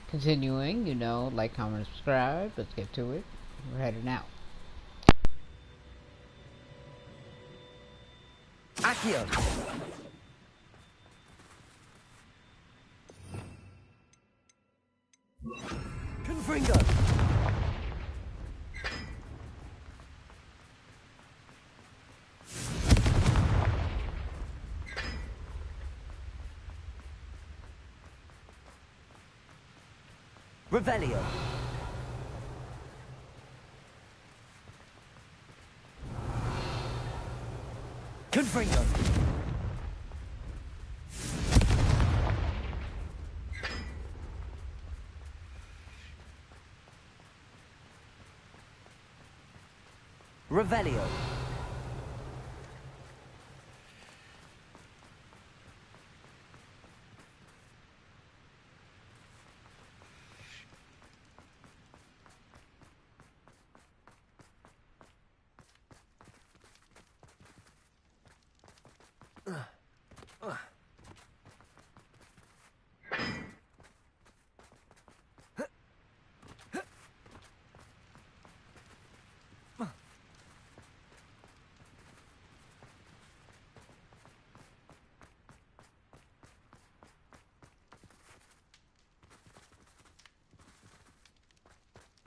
Continuing, like, comment, subscribe. Let's get to it. We're heading out. Accio. Confringo. Revelio. Confringo. Revelio.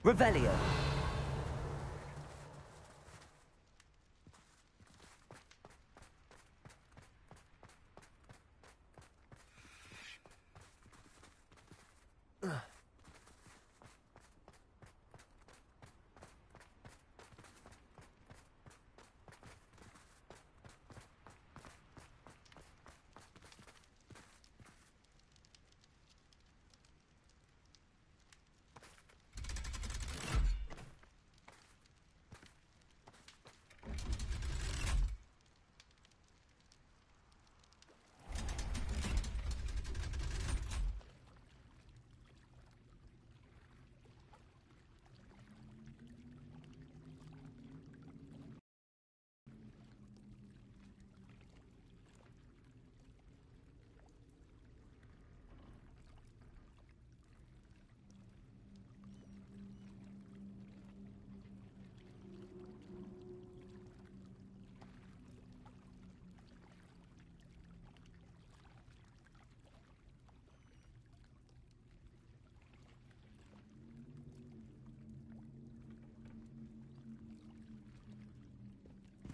Revelio.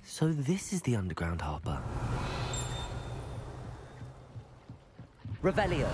So this is the underground harbour. Revelio.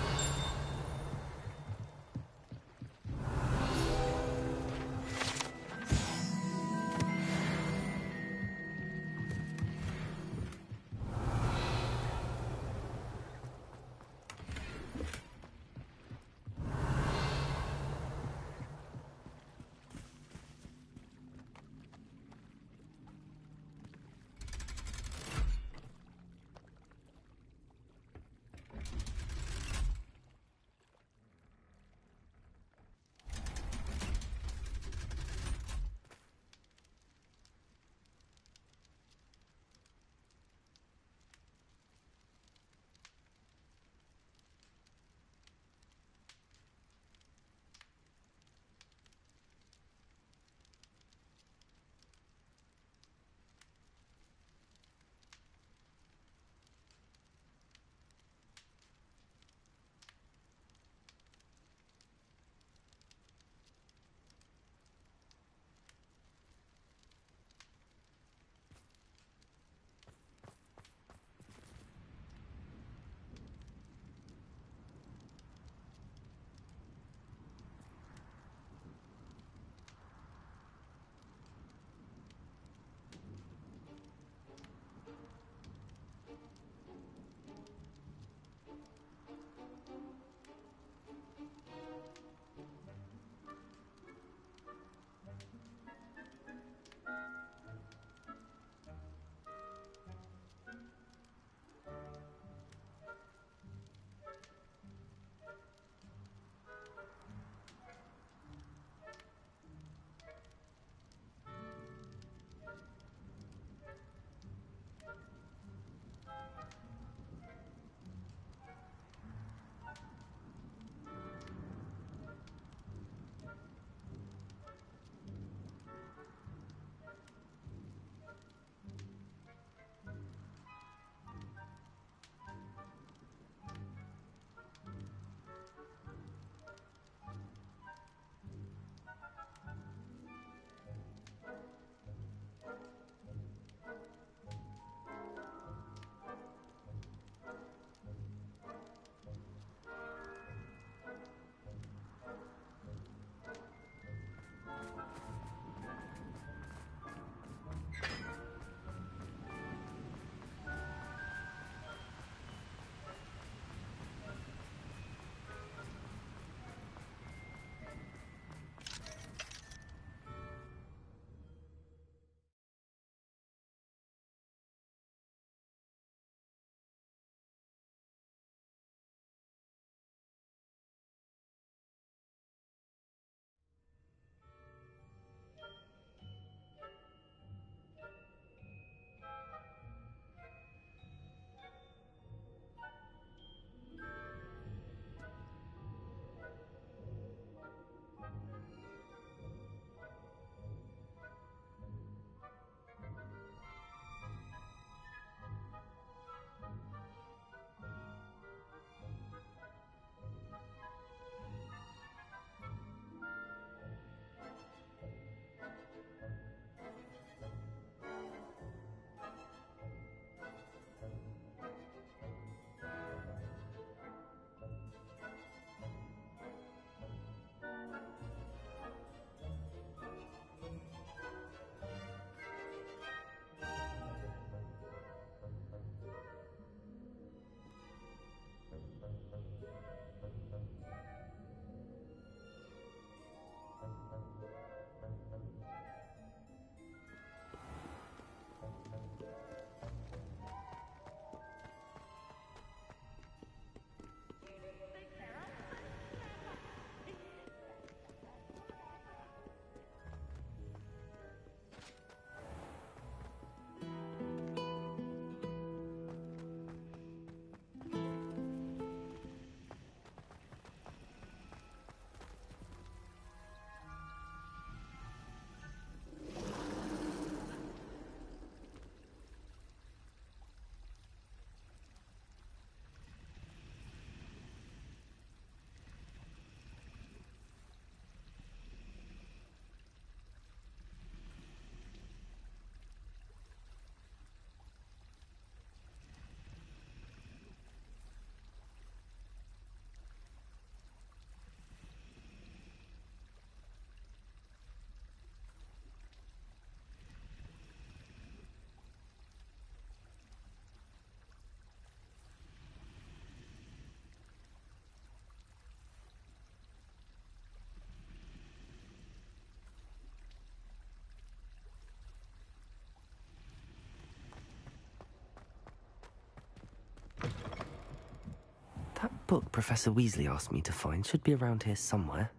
That book Professor Weasley asked me to find should be around here somewhere.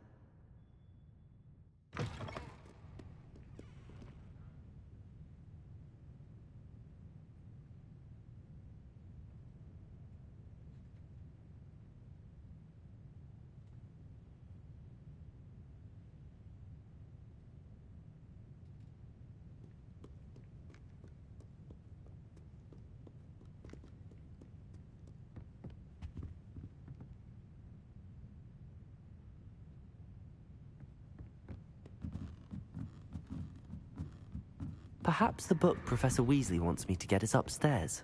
Perhaps the book Professor Weasley wants me to get is upstairs.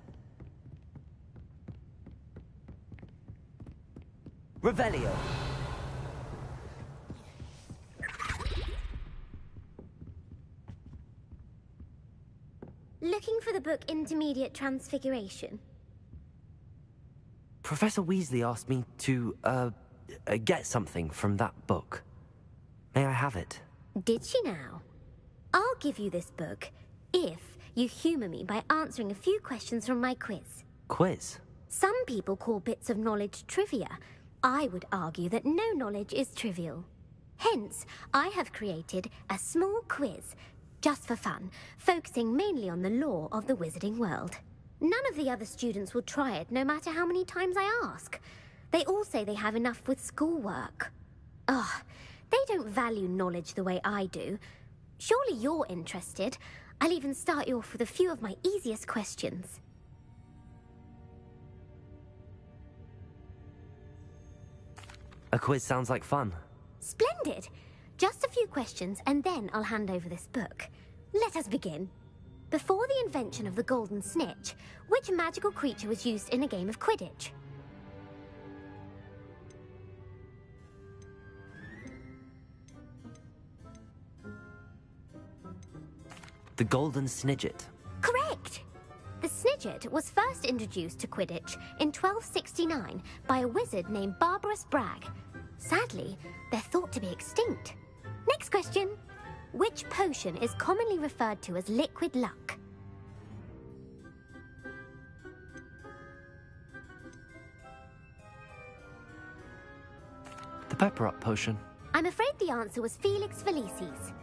Revelio! Looking for the book Intermediate Transfiguration? Professor Weasley asked me to, get something from that book. May I have it? Did she now? I'll give you this book if you humour me by answering a few questions from my quiz. Quiz? Some people call bits of knowledge trivia. I would argue that no knowledge is trivial. Hence, I have created a small quiz, just for fun, focusing mainly on the lore of the wizarding world. None of the other students will try it, no matter how many times I ask. They all say they have enough with schoolwork. Ugh, they don't value knowledge the way I do. Surely you're interested. I'll even start you off with a few of my easiest questions. A quiz sounds like fun. Splendid! Just a few questions and then I'll hand over this book. Let us begin. Before the invention of the golden snitch, which magical creature was used in a game of Quidditch? The Golden Snidget. Correct! The Snidget was first introduced to Quidditch in 1269 by a wizard named Barbarous Bragg. Sadly, they're thought to be extinct. Next question. Which potion is commonly referred to as liquid luck? The Pepper Up potion. I'm afraid the answer was Felix Felicis.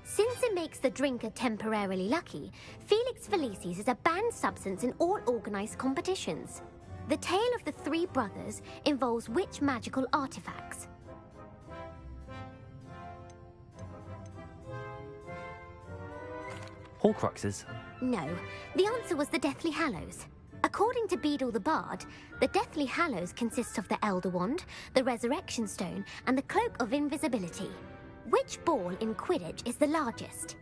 Since it makes the drinker temporarily lucky, Felix Felicis is a banned substance in all organised competitions. The tale of the three brothers involves which magical artifacts? Horcruxes. No, the answer was the Deathly Hallows. According to Beadle the Bard, the Deathly Hallows consists of the Elder Wand, the Resurrection Stone, and the Cloak of Invisibility. Which ball in Quidditch is the largest?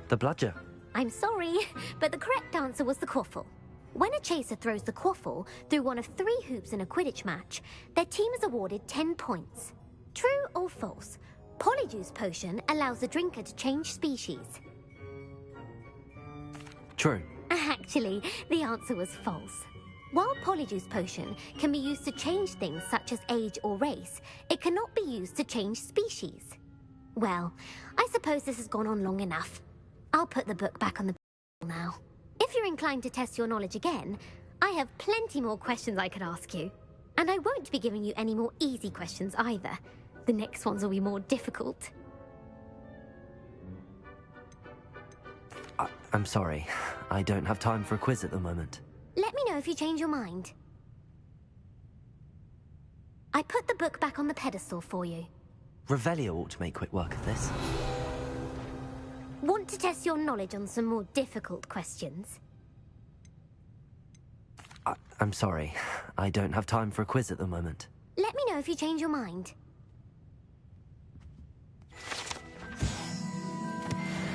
The Bludger. I'm sorry, but the correct answer was the Quaffle. When a chaser throws the Quaffle through one of 3 hoops in a Quidditch match, their team is awarded 10 points. True or false? Polyjuice Potion allows the drinker to change species. True. Actually, the answer was false. While Polyjuice Potion can be used to change things such as age or race, it cannot be used to change species. Well, I suppose this has gone on long enough. I'll put the book back on the now. If you're inclined to test your knowledge again, I have plenty more questions I could ask you. And I won't be giving you any more easy questions either. The next ones will be more difficult. I'm sorry. I don't have time for a quiz at the moment. Let me know if you change your mind. I put the book back on the pedestal for you. Revelio ought to make quick work of this. Want to test your knowledge on some more difficult questions? I'm sorry. I don't have time for a quiz at the moment. Let me know if you change your mind.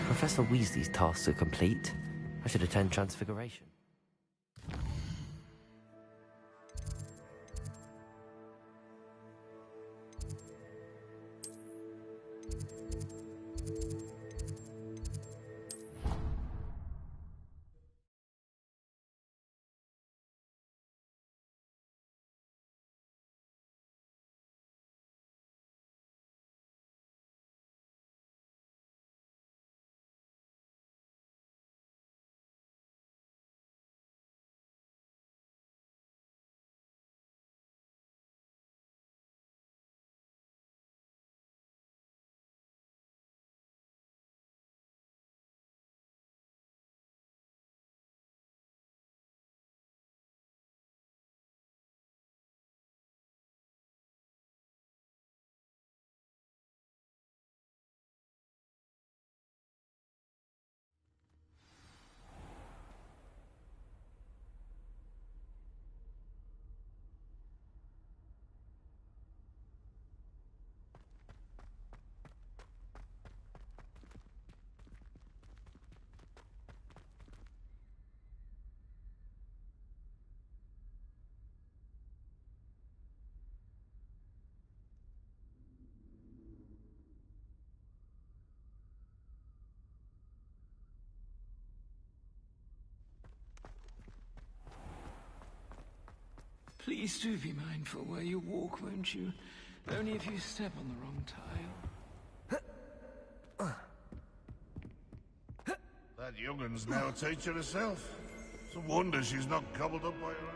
Professor Weasley's tasks are complete. I should attend Transfiguration. Please do be mindful where you walk, won't you? Only if you step on the wrong tile. That young'un's now a teacher herself. It's a wonder she's not gobbled up by her own.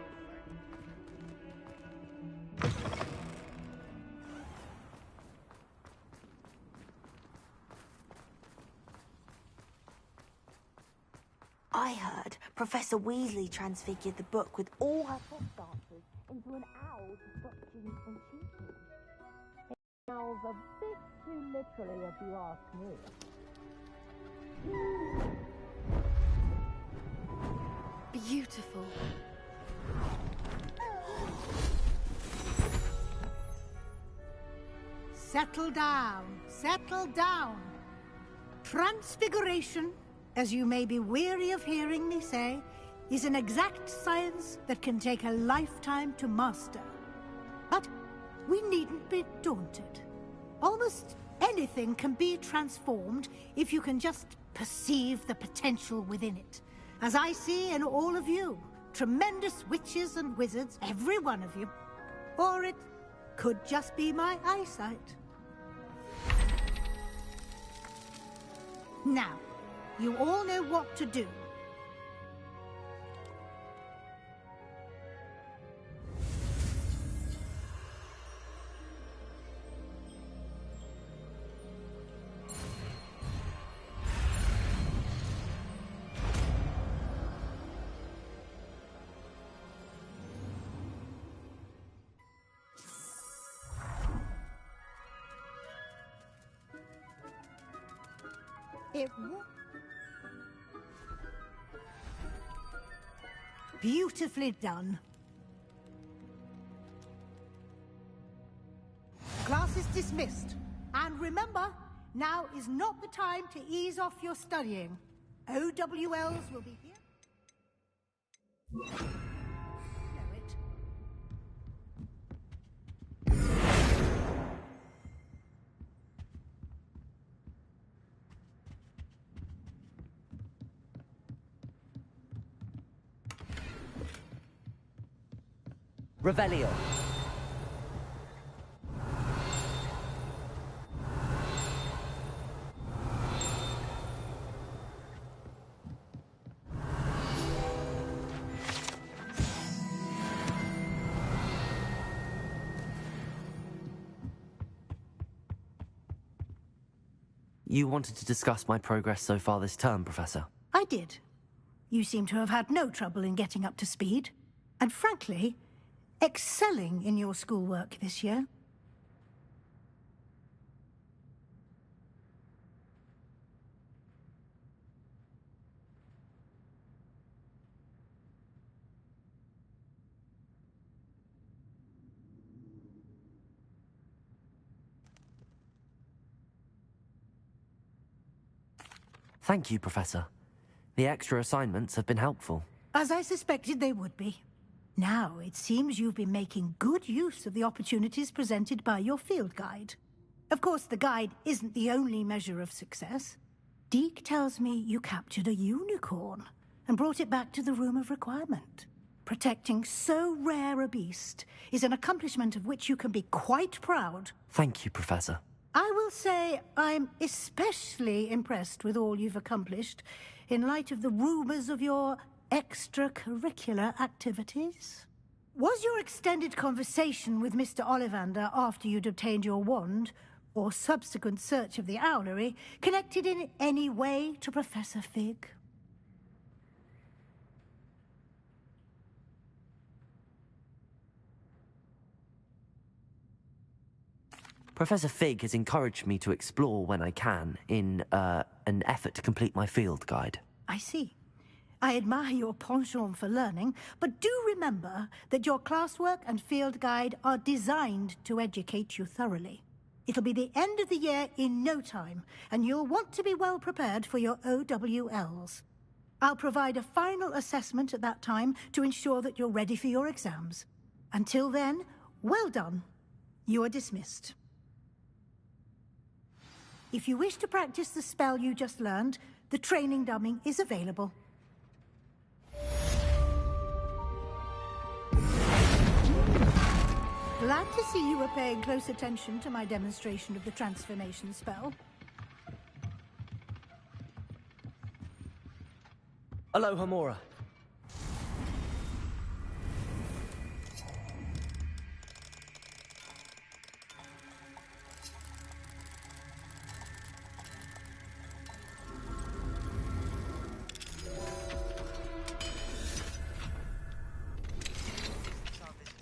I heard Professor Weasley transfigured the book with all her test answers into an owl destruction and cheating. Owls a bit too literally, if you ask me. Beautiful. Settle down. Settle down. Transfiguration, as you may be weary of hearing me say, is an exact science that can take a lifetime to master. But we needn't be daunted. Almost anything can be transformed if you can just perceive the potential within it. As I see in all of you, tremendous witches and wizards, every one of you. Or it could just be my eyesight. Now, you all know what to do. Beautifully done. Class is dismissed. And remember, now is not the time to ease off your studying. OWLs will be here. Know it. Revelio. You wanted to discuss my progress so far this term, Professor? I did. You seem to have had no trouble in getting up to speed. And frankly, excelling in your schoolwork this year. Thank you, Professor. The extra assignments have been helpful. As I suspected they would be. Now, it seems you've been making good use of the opportunities presented by your field guide. Of course, the guide isn't the only measure of success. Deke tells me you captured a unicorn and brought it back to the Room of Requirement. Protecting so rare a beast is an accomplishment of which you can be quite proud. Thank you, Professor. I will say I'm especially impressed with all you've accomplished in light of the rumors of your extracurricular activities. Was your extended conversation with Mr. Ollivander after you'd obtained your wand, or subsequent search of the owlery, connected in any way to Professor Fig? Professor Fig has encouraged me to explore when I can in an effort to complete my field guide. I see. I admire your penchant for learning, but do remember that your classwork and field guide are designed to educate you thoroughly. It'll be the end of the year in no time, and you'll want to be well prepared for your OWLs. I'll provide a final assessment at that time to ensure that you're ready for your exams. Until then, well done. You are dismissed. If you wish to practice the spell you just learned, the training dummy is available. Glad to see you were paying close attention to my demonstration of the transformation spell. Aloha, Mora.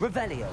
Revelio.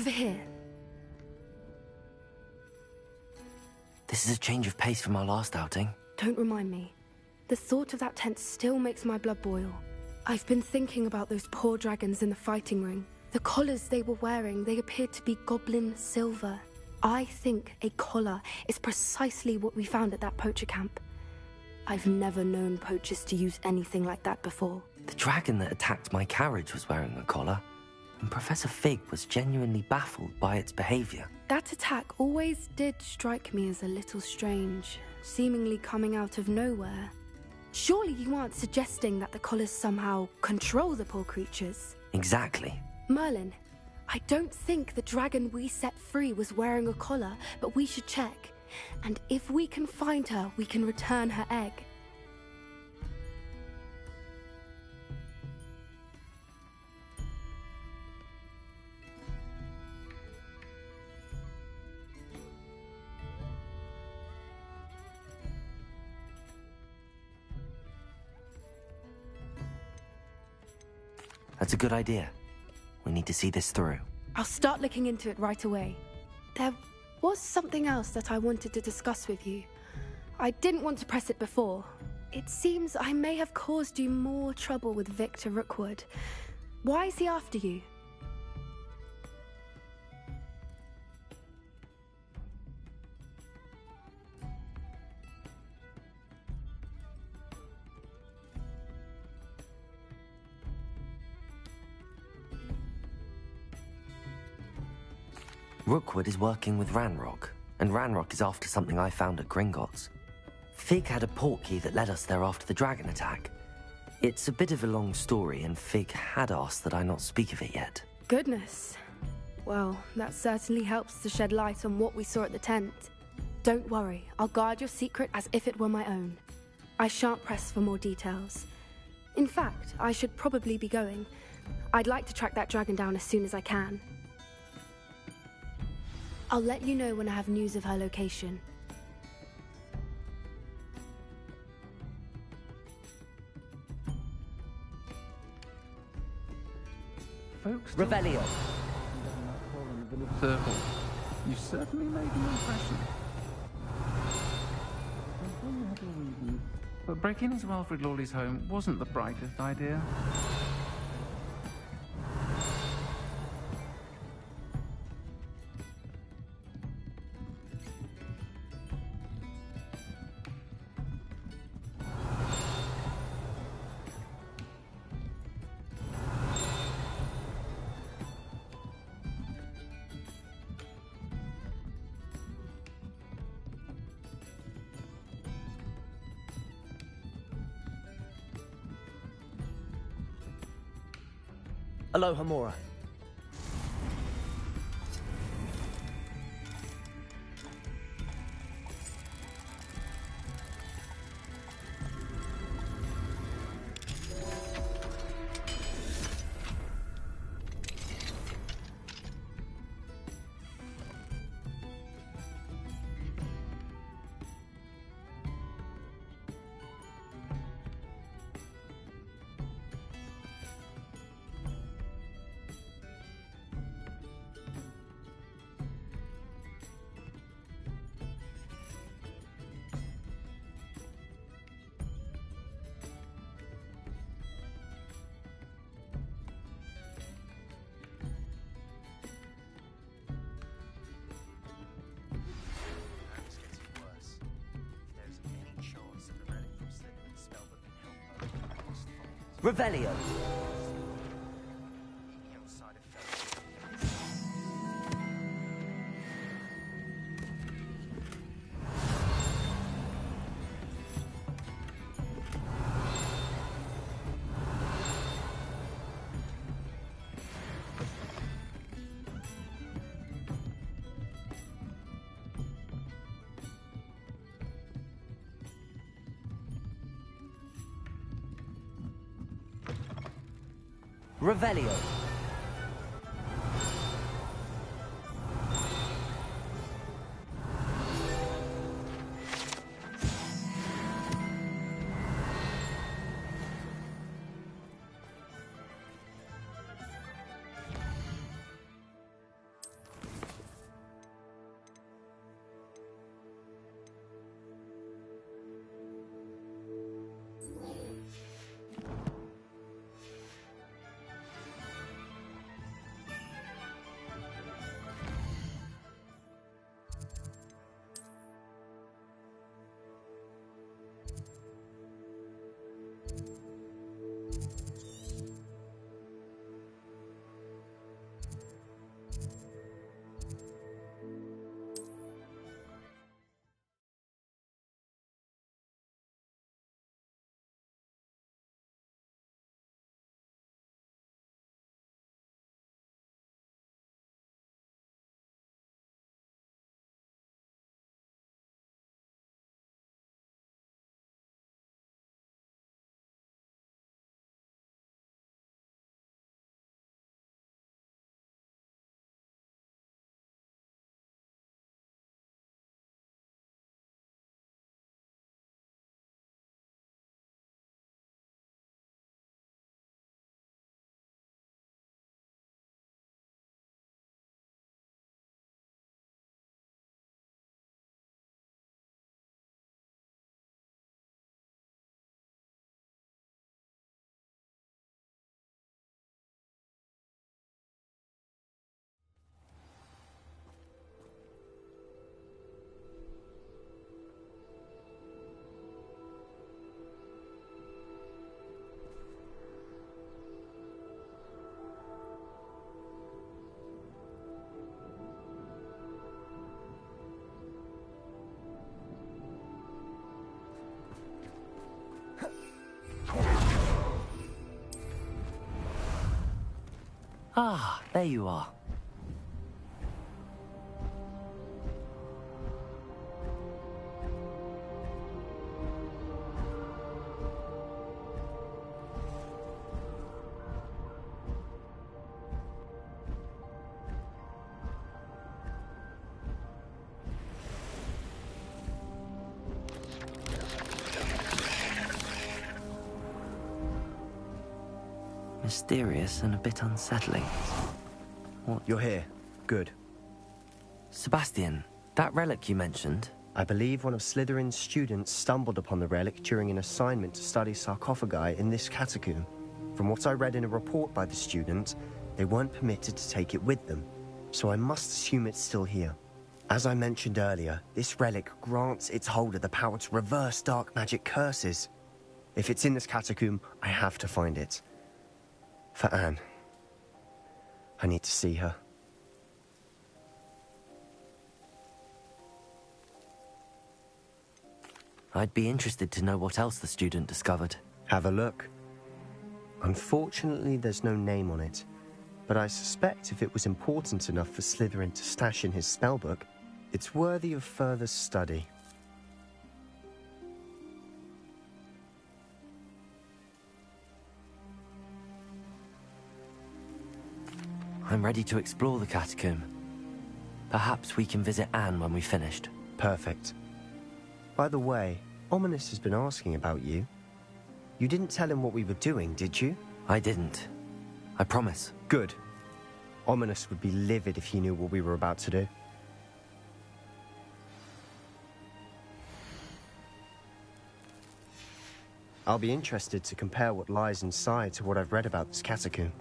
over here. This is a change of pace from our last outing. Don't remind me. The thought of that tent still makes my blood boil. I've been thinking about those poor dragons in the fighting ring. The collars they were wearing, they appeared to be goblin silver. I think a collar is precisely what we found at that poacher camp. I've never known poachers to use anything like that before. The dragon that attacked my carriage was wearing a collar, and Professor Fig was genuinely baffled by its behavior. That attack always did strike me as a little strange, seemingly coming out of nowhere. Surely you aren't suggesting that the collars somehow control the poor creatures? Exactly. Merlin, I don't think the dragon we set free was wearing a collar, but we should check. And if we can find her, we can return her egg. That's a good idea. We need to see this through. I'll start looking into it right away. There was something else that I wanted to discuss with you. I didn't want to press it before. It seems I may have caused you more trouble with Victor Rookwood. Why is he after you? Rookwood is working with Ranrock, and Ranrock is after something I found at Gringotts. Fig had a portkey that led us there after the dragon attack. It's a bit of a long story, and Fig had asked that I not speak of it yet. Goodness. Well, that certainly helps to shed light on what we saw at the tent. Don't worry, I'll guard your secret as if it were my own. I shan't press for more details. In fact, I should probably be going. I'd like to track that dragon down as soon as I can. I'll let you know when I have news of her location. Folks Revelio. Circle. You certainly made an impression. But breaking into Alfred Lawley's home wasn't the brightest idea. Aloha Mora. Revelio. Revelio. Ah, there you are. Mysterious and a bit unsettling. What? You're here. Good. Sebastian, that relic you mentioned? I believe one of Slytherin's students stumbled upon the relic during an assignment to study sarcophagi in this catacomb. From what I read in a report by the student, they weren't permitted to take it with them, so I must assume it's still here. As I mentioned earlier, this relic grants its holder the power to reverse dark magic curses. If it's in this catacomb, I have to find it. For Anne. I need to see her. I'd be interested to know what else the student discovered. Have a look. Unfortunately, there's no name on it, but I suspect if it was important enough for Slytherin to stash in his spellbook, it's worthy of further study. I'm ready to explore the catacomb. Perhaps we can visit Anne when we've finished. Perfect. By the way, Ominous has been asking about you. You didn't tell him what we were doing, did you? I didn't. I promise. Good. Ominous would be livid if he knew what we were about to do. I'll be interested to compare what lies inside to what I've read about this catacomb.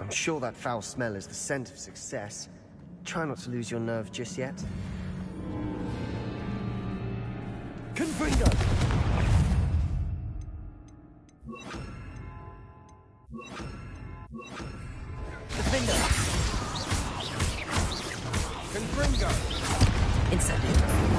I'm sure that foul smell is the scent of success. Try not to lose your nerve just yet. Confringo! Defender! Confringo! Incendio!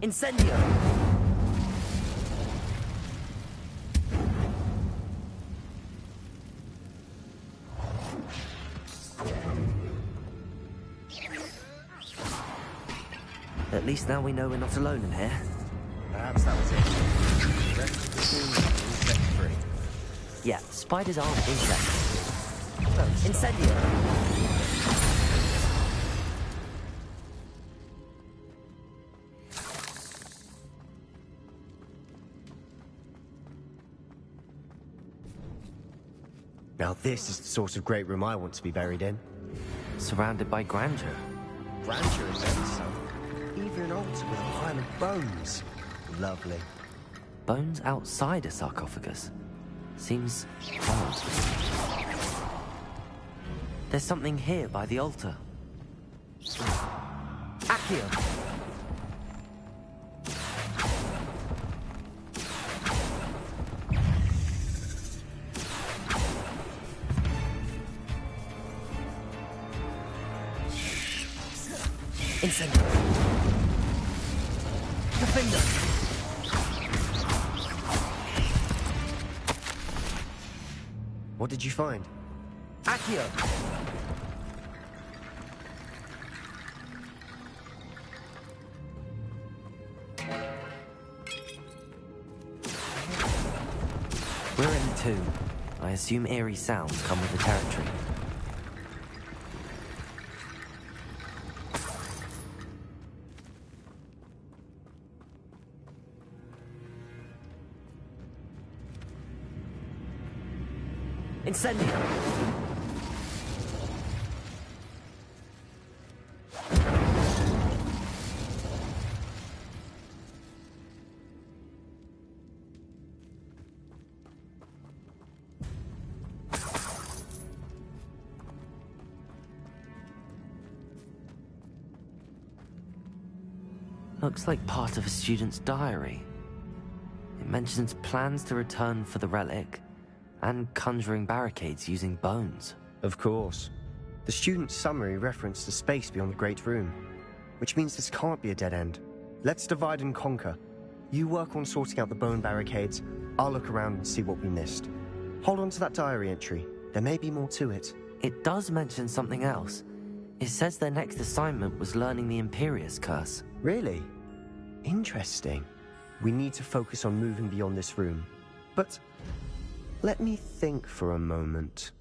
Incendio! At least now we know we're not alone in here. Perhaps that was it. The rest of the team is insect-free. Yeah, spiders aren't insects. Incendio! Now this is the sort of great room I want to be buried in. Surrounded by grandeur. Grandeur and then some. Even an altar with a pile of bones. Lovely. Bones outside a sarcophagus. Seems odd. There's something here by the altar. Accio! Incendio! Defender! What did you find? Accio! We're in the tomb. I assume eerie sounds come with the territory. Incendio! Looks like part of a student's diary. It mentions plans to return for the relic, and conjuring barricades using bones. Of course. The student's summary referenced a space beyond the Great Room, which means this can't be a dead end. Let's divide and conquer. You work on sorting out the bone barricades, I'll look around and see what we missed. Hold on to that diary entry. There may be more to it. It does mention something else. It says their next assignment was learning the Imperius Curse. Really? Interesting. We need to focus on moving beyond this room. But let me think for a moment.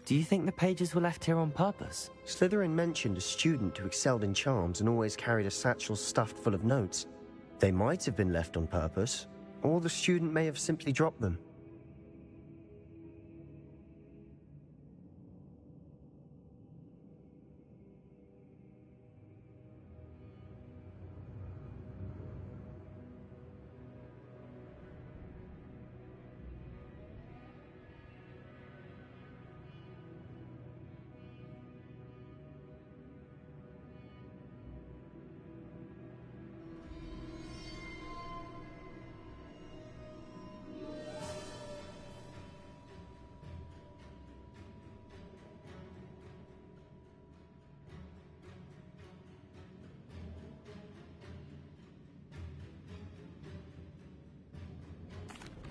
Do you think the pages were left here on purpose? Slytherin mentioned a student who excelled in charms and always carried a satchel stuffed full of notes. They might have been left on purpose, or the student may have simply dropped them.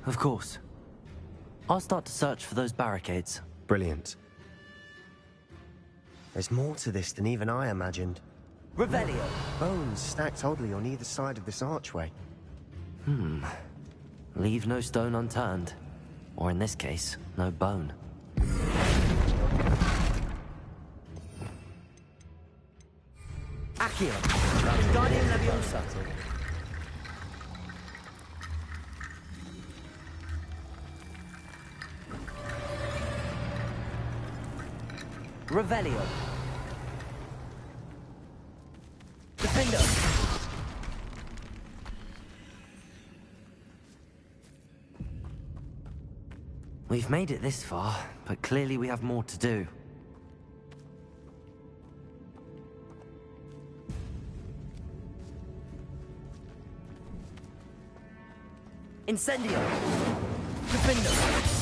Of course. I'll start to search for those barricades. Brilliant. There's more to this than even I imagined. Revelio! Bones stacked oddly on either side of this archway. Leave no stone unturned. Or in this case, no bone. Accio! Guardian Leviosa! Revelio. Defender. We've made it this far, but clearly we have more to do. Incendio. Defender.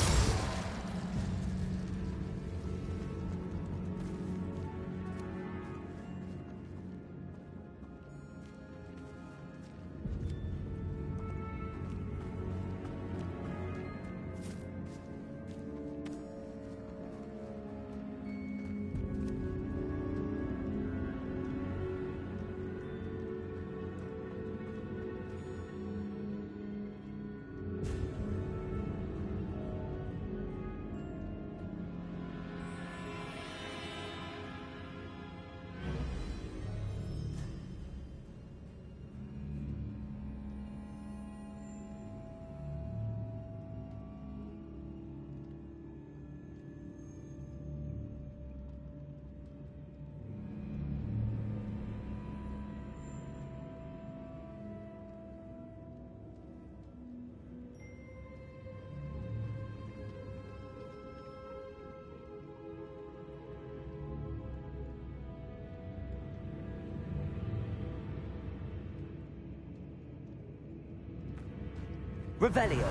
Revelio.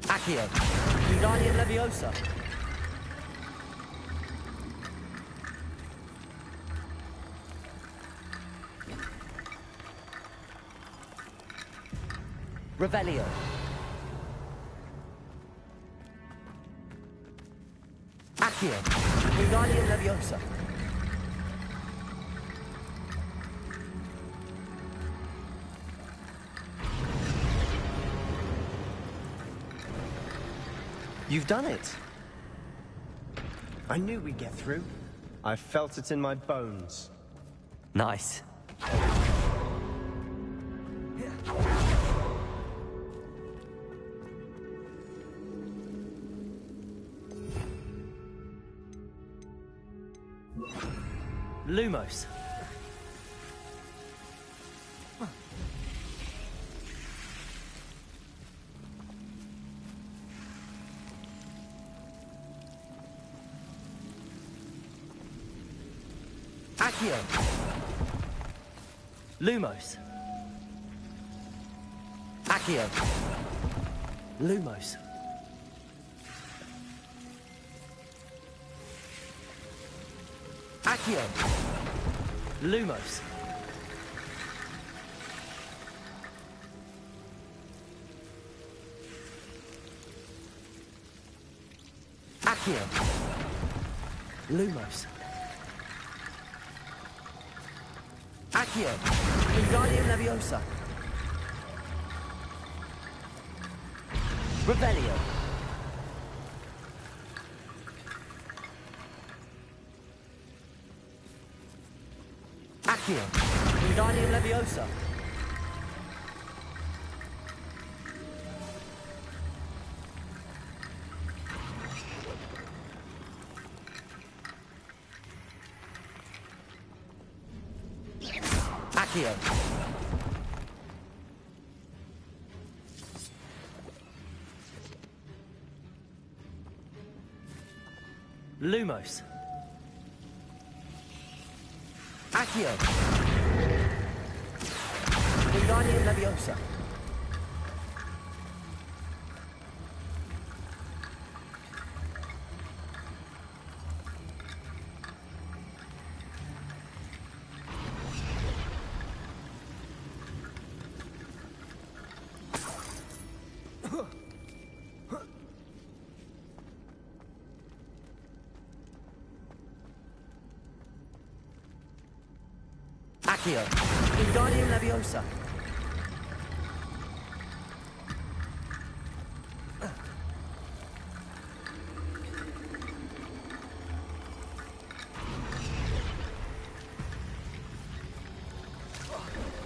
Accio. Guardian Leviosa. Revelio. Accio. Guardian Leviosa. You've done it. I knew we'd get through. I felt it in my bones. Nice. Lumos. Accio. Lumos. Accio. Lumos. Accio. Lumos. Accio. Lumos. Accio. Wingardium Leviosa. Revelio. Accio. Wingardium Leviosa. Accio. Lumos. Accio. Wingardium Leviosa. Accio. Wingardium Leviosa.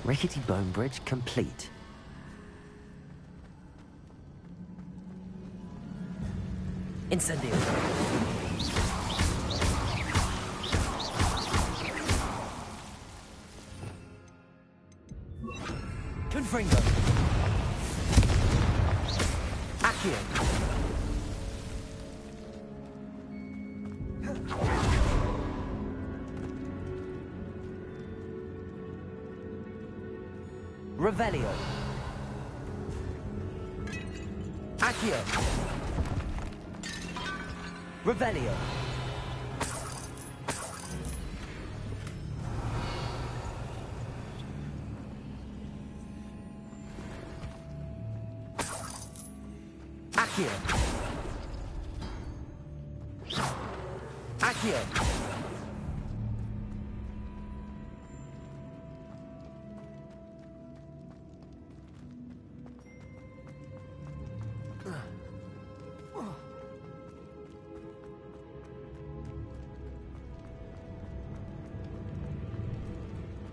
Rickety bone bridge complete. Incendio. Confringo. Accio. Revelio. Accio. Revelio. Accio. Accio.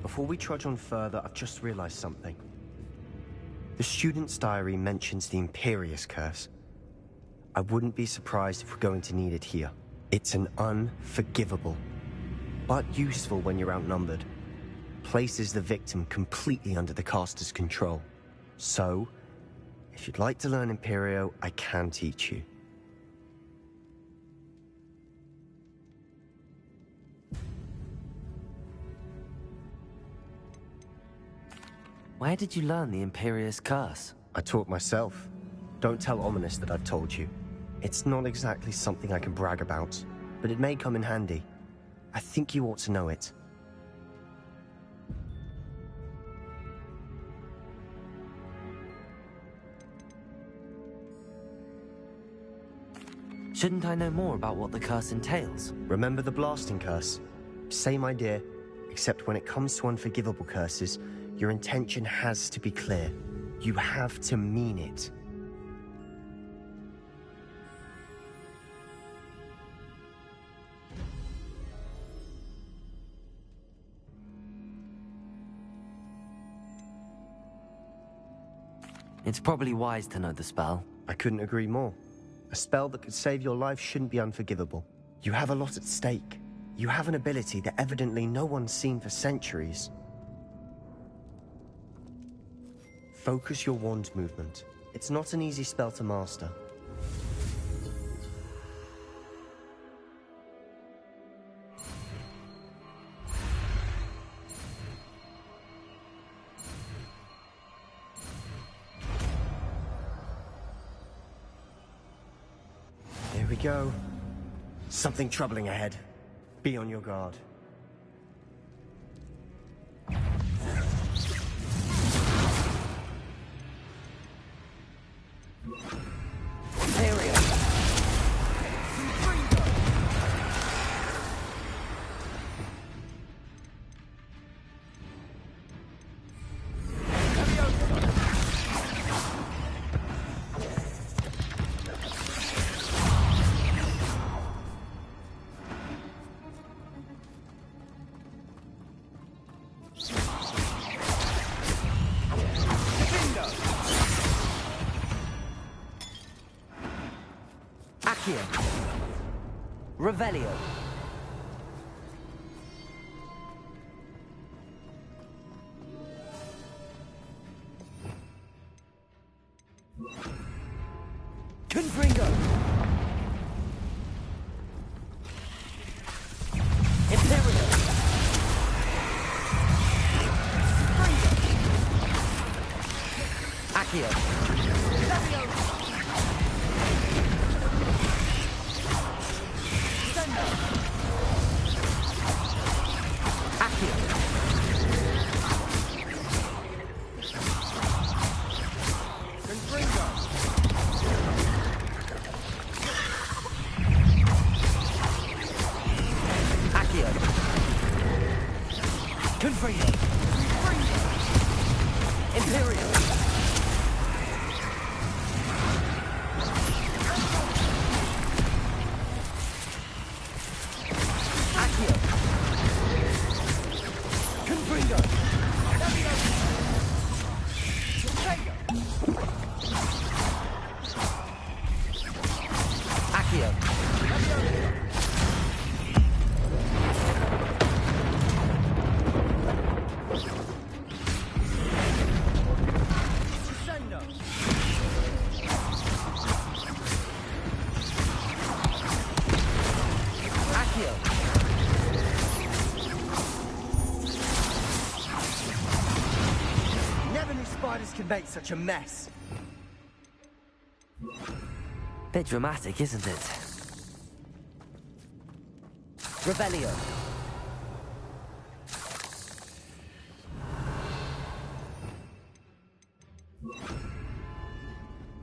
Before we trudge on further, I've just realized something. The student's diary mentions the Imperious Curse. I wouldn't be surprised if we're going to need it here. It's an unforgivable, but useful when you're outnumbered. Places the victim completely under the caster's control. So, if you'd like to learn Imperio, I can teach you. Where did you learn the Imperious Curse? I taught myself. Don't tell Ominous that I've told you. It's not exactly something I can brag about, but it may come in handy. I think you ought to know it. Shouldn't I know more about what the curse entails? Remember the blasting curse? Same idea, except when it comes to unforgivable curses, your intention has to be clear. You have to mean it. It's probably wise to know the spell. I couldn't agree more. A spell that could save your life shouldn't be unforgivable. You have a lot at stake. You have an ability that evidently no one's seen for centuries. Focus your wand movement. It's not an easy spell to master. Here we go. Something troubling ahead. Be on your guard. Revelio. Confringo. Imperial. Accio. Can make such a mess. Bit dramatic, isn't it? Revelio.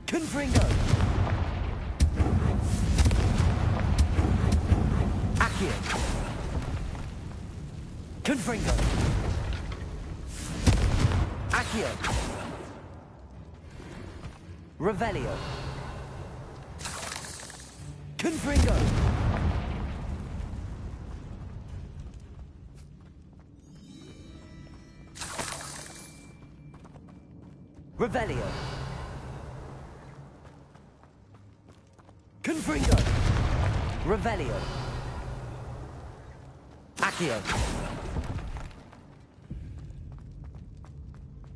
Confringo. Accio. Confringo. Accio. Revelio. Confringo. Revelio. Confringo. Revelio. Accio.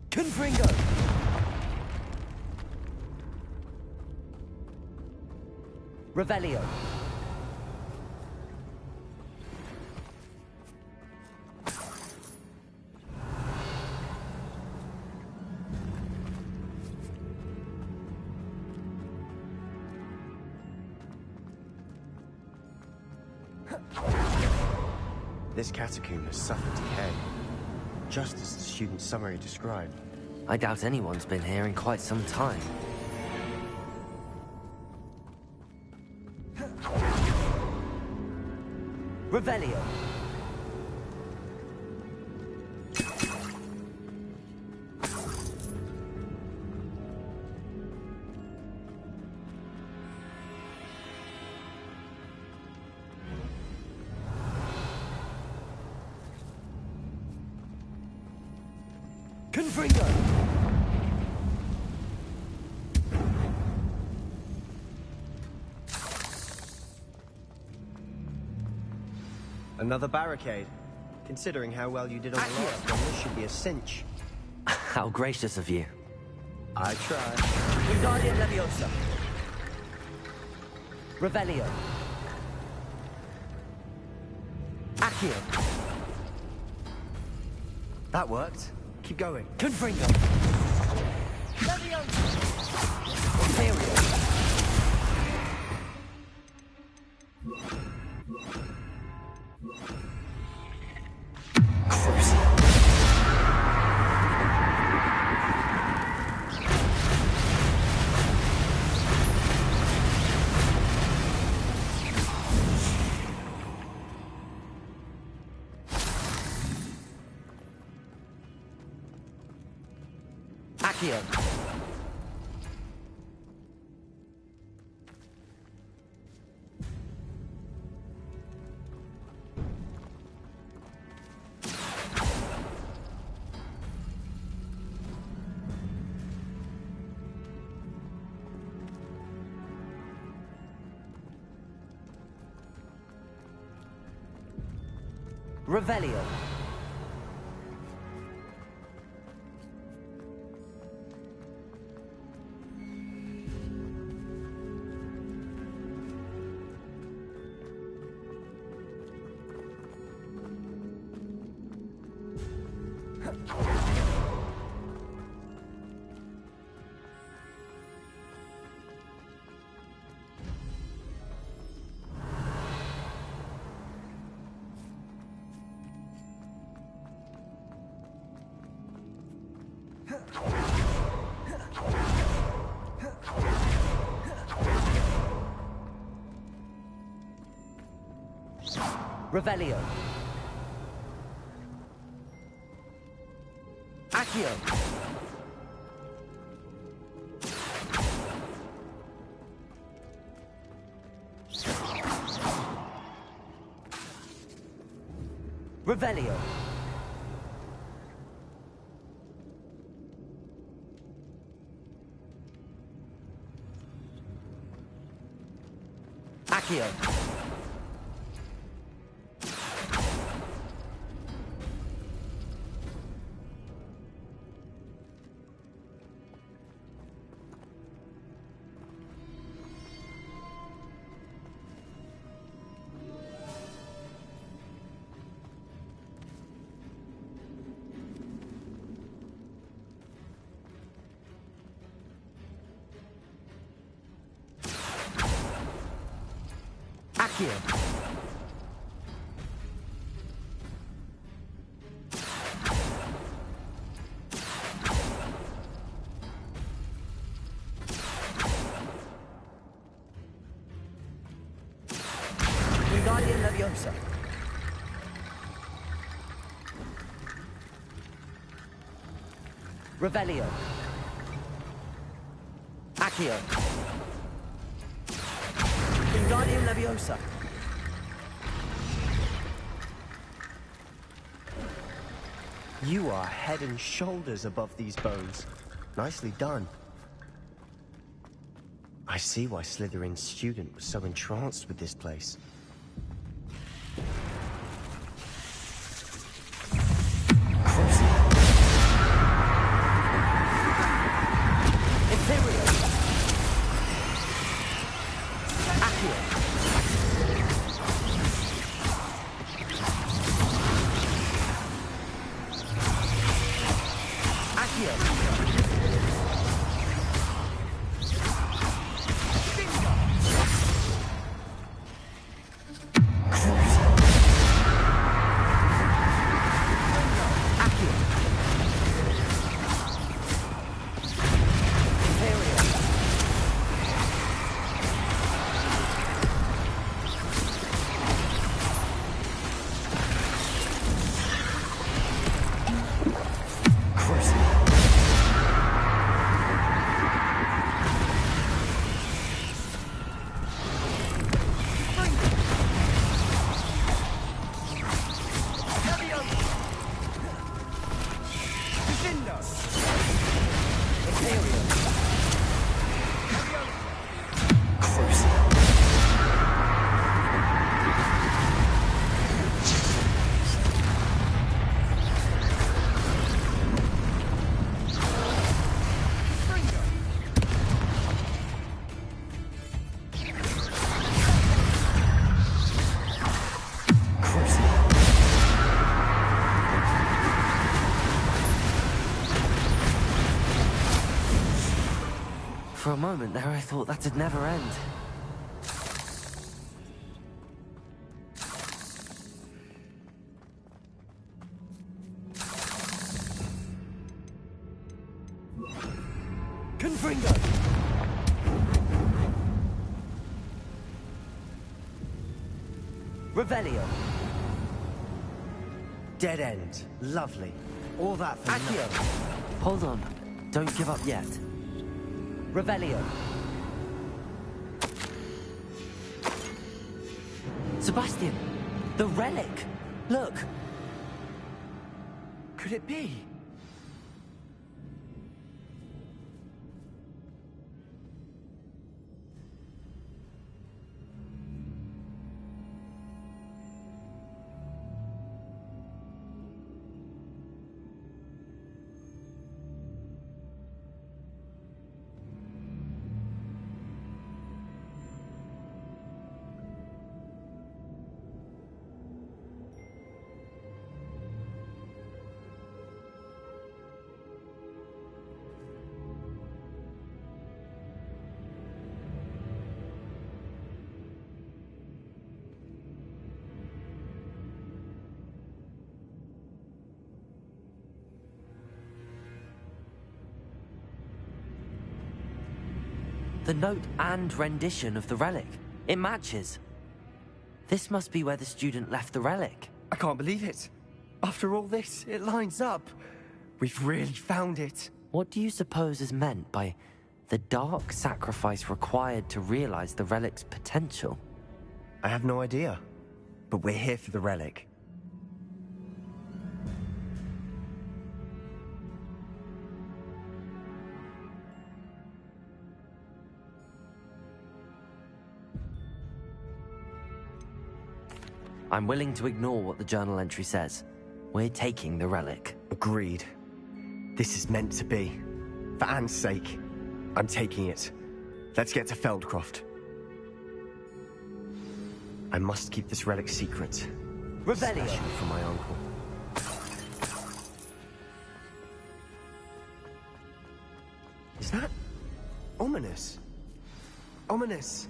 Confringo. Revelio. This catacomb has suffered decay, just as the student's summary described. I doubt anyone's been here in quite some time. Revelio. Confringo. Another barricade. Considering how well you did on the last one, this should be a cinch. How gracious of you. I try. Wingardium Leviosa. Revelio. Accio. That worked. Keep going. Confringo. Leviosa. Ontario. Accio. Revelio. Revelio. Accio. Revelio. Accio. Accio. Wingardium Leviosa. Revelio. Accio. Wingardium Leviosa. You are head and shoulders above these bones. Nicely done. I see why Slytherin's student was so entranced with this place. For a moment there, I thought that'd never end. Confringo! Revelio! Dead end. Lovely. All that for Accio! nothing. Hold on. Don't give up yet. Revelio! Sebastian! The relic! Look! Could it be? The note and rendition of the relic. It matches. This must be where the student left the relic. I can't believe it. After all this, it lines up. We've really found it. What do you suppose is meant by the dark sacrifice required to realize the relic's potential? I have no idea. But we're here for the relic. I'm willing to ignore what the journal entry says. We're taking the relic. Agreed. This is meant to be. For Anne's sake, I'm taking it. Let's get to Feldcroft. I must keep this relic secret. Revelio! Especially from my uncle. Is that ominous? Ominous.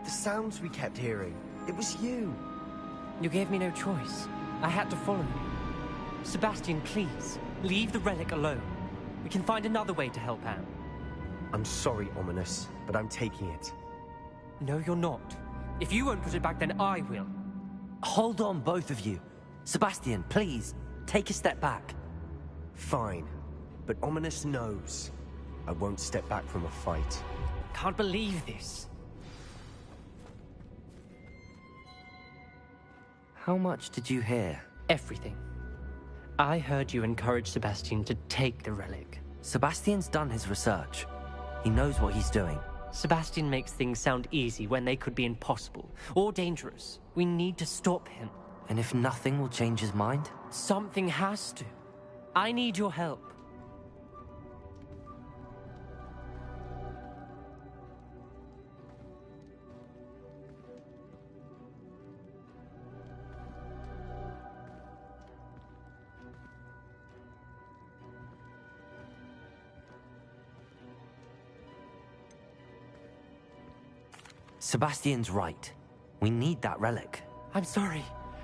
The sounds we kept hearing. It was you. You gave me no choice. I had to follow you. Sebastian, please, leave the relic alone. We can find another way to help Anne. I'm sorry, Ominous, but I'm taking it. No, you're not. If you won't put it back, then I will. Hold on, both of you. Sebastian, please, take a step back. Fine, but Ominous knows. I won't step back from a fight. Can't believe this. How much did you hear? Everything. I heard you encourage Sebastian to take the relic. Sebastian's done his research. He knows what he's doing. Sebastian makes things sound easy when they could be impossible or dangerous. We need to stop him. And if nothing will change his mind? Something has to. I need your help. Sebastian's right. We need that relic. I'm sorry.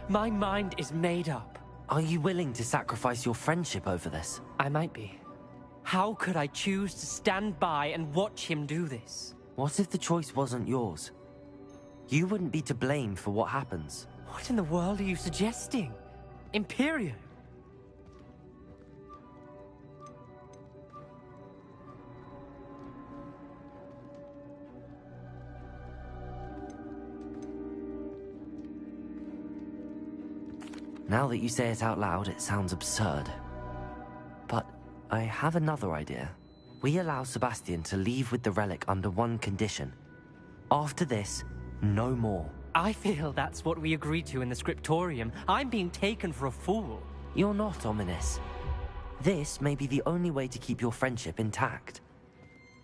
My mind is made up. Are you willing to sacrifice your friendship over this? I might be. How could I choose to stand by and watch him do this? What if the choice wasn't yours? You wouldn't be to blame for what happens. What in the world are you suggesting? Imperio? Now that you say it out loud, it sounds absurd. But I have another idea. We allow Sebastian to leave with the relic under one condition. After this, no more. I feel that's what we agreed to in the scriptorium. I'm being taken for a fool. You're not, Ominous. This may be the only way to keep your friendship intact.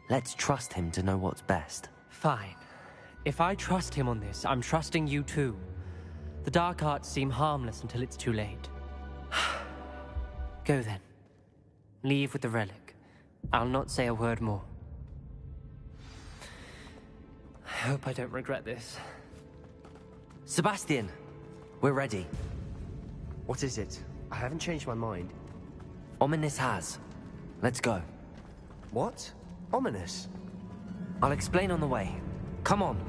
Let's trust him to know what's best. Fine. If I trust him on this, I'm trusting you too. The dark arts seem harmless until it's too late. Go then. Leave with the relic. I'll not say a word more. hope I don't regret this. Sebastian, we're ready. What is it? I haven't changed my mind. Ominous has. Let's go. What? Ominous? I'll explain on the way. Come on.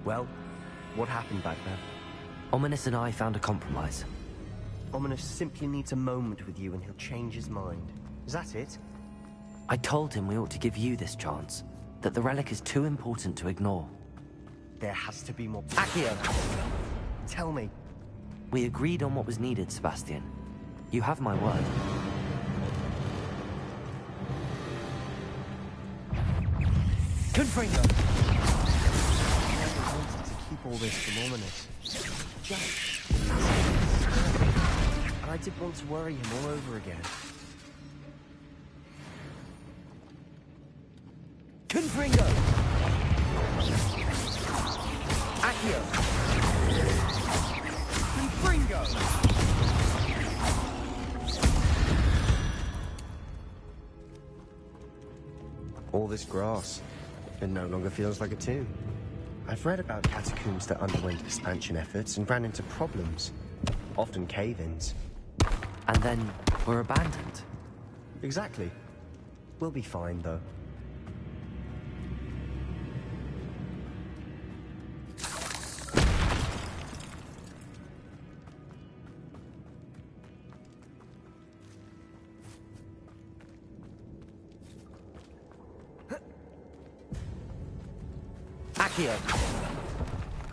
Well, what happened back there? Ominous and I found a compromise. Ominous simply needs a moment with you and he'll change his mind. Is that it? I told him we ought to give you this chance, that the relic is too important to ignore. There has to be more... Accio! Tell me. We agreed on what was needed, Sebastian. You have my word. Confringo! Keep all this from Ominous. And I did want to worry him all over again. Confringo! Accio! Confringo! All this grass. It no longer feels like a tomb. I've read about catacombs that underwent expansion efforts and ran into problems. Often cave-ins. And then were abandoned. Exactly. We'll be fine, though. Accio!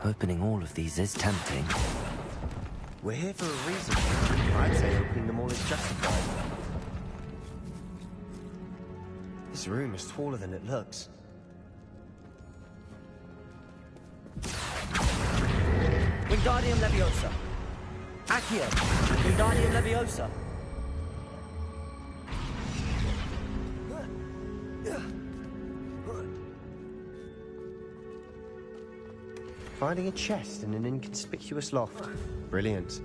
Opening all of these is tempting. We're here for a reason. I'd say opening them all is justified. This room is taller than it looks. Wingardium Leviosa! Accio! Wingardium Leviosa! Finding a chest in an inconspicuous loft. Brilliant.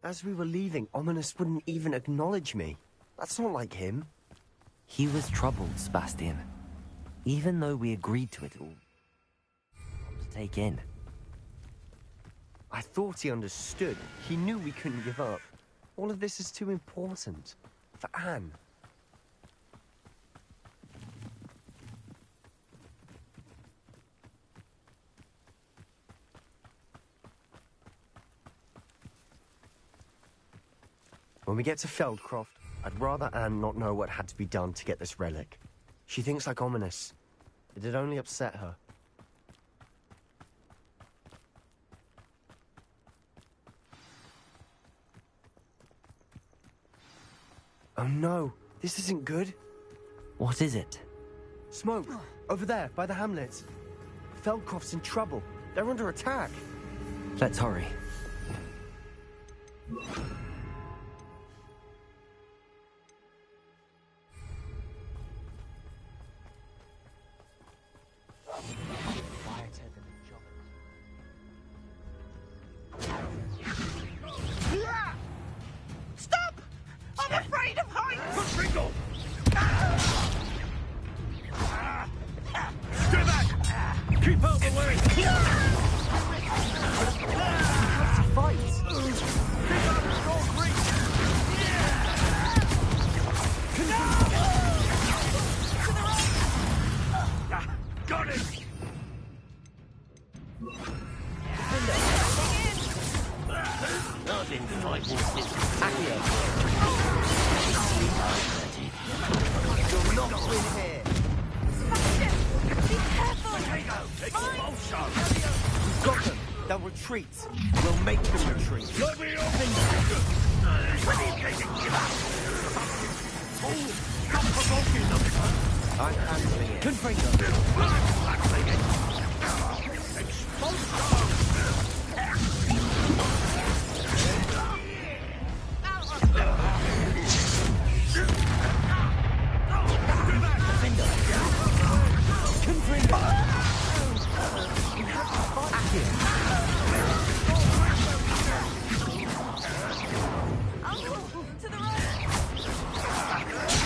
As we were leaving, Ominous wouldn't even acknowledge me. That's not like him. He was troubled, Sebastian. Even though we agreed to it all. To take in. I thought he understood. He knew we couldn't give up. All of this is too important. For Anne. When we get to Feldcroft, I'd rather Anne not know what had to be done to get this relic. She thinks like Ominous. It'd only upset her. Oh no, this isn't good. What is it? Smoke! Over there, by the hamlet. Feldcroft's in trouble. They're under attack. Let's hurry. Keep out the way! Fight! Keep out of Stork Reach! Got him! I've been fighting since Accio. You'll not win here. Be careful! Take a both shots! We've got them. They'll retreat. We'll make them retreat. Let me off! Stop provoking them! I'm handling it. Confringo.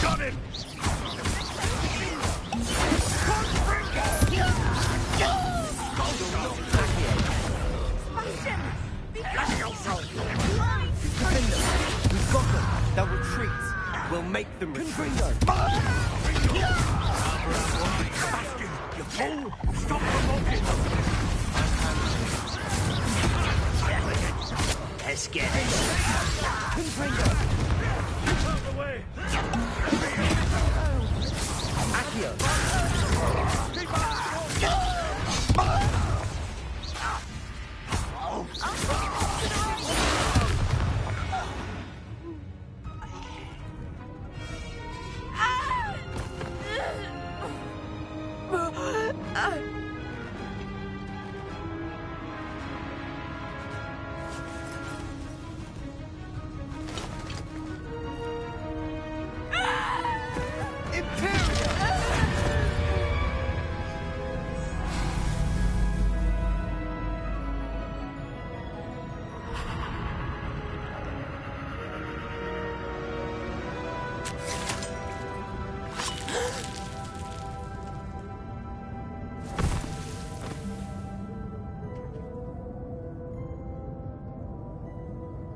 Got him! We've got them. They'll retreat. We'll make them retreat. You fool! Stop provoking them! Let's get it. Keep out the way! Accio. Keep out!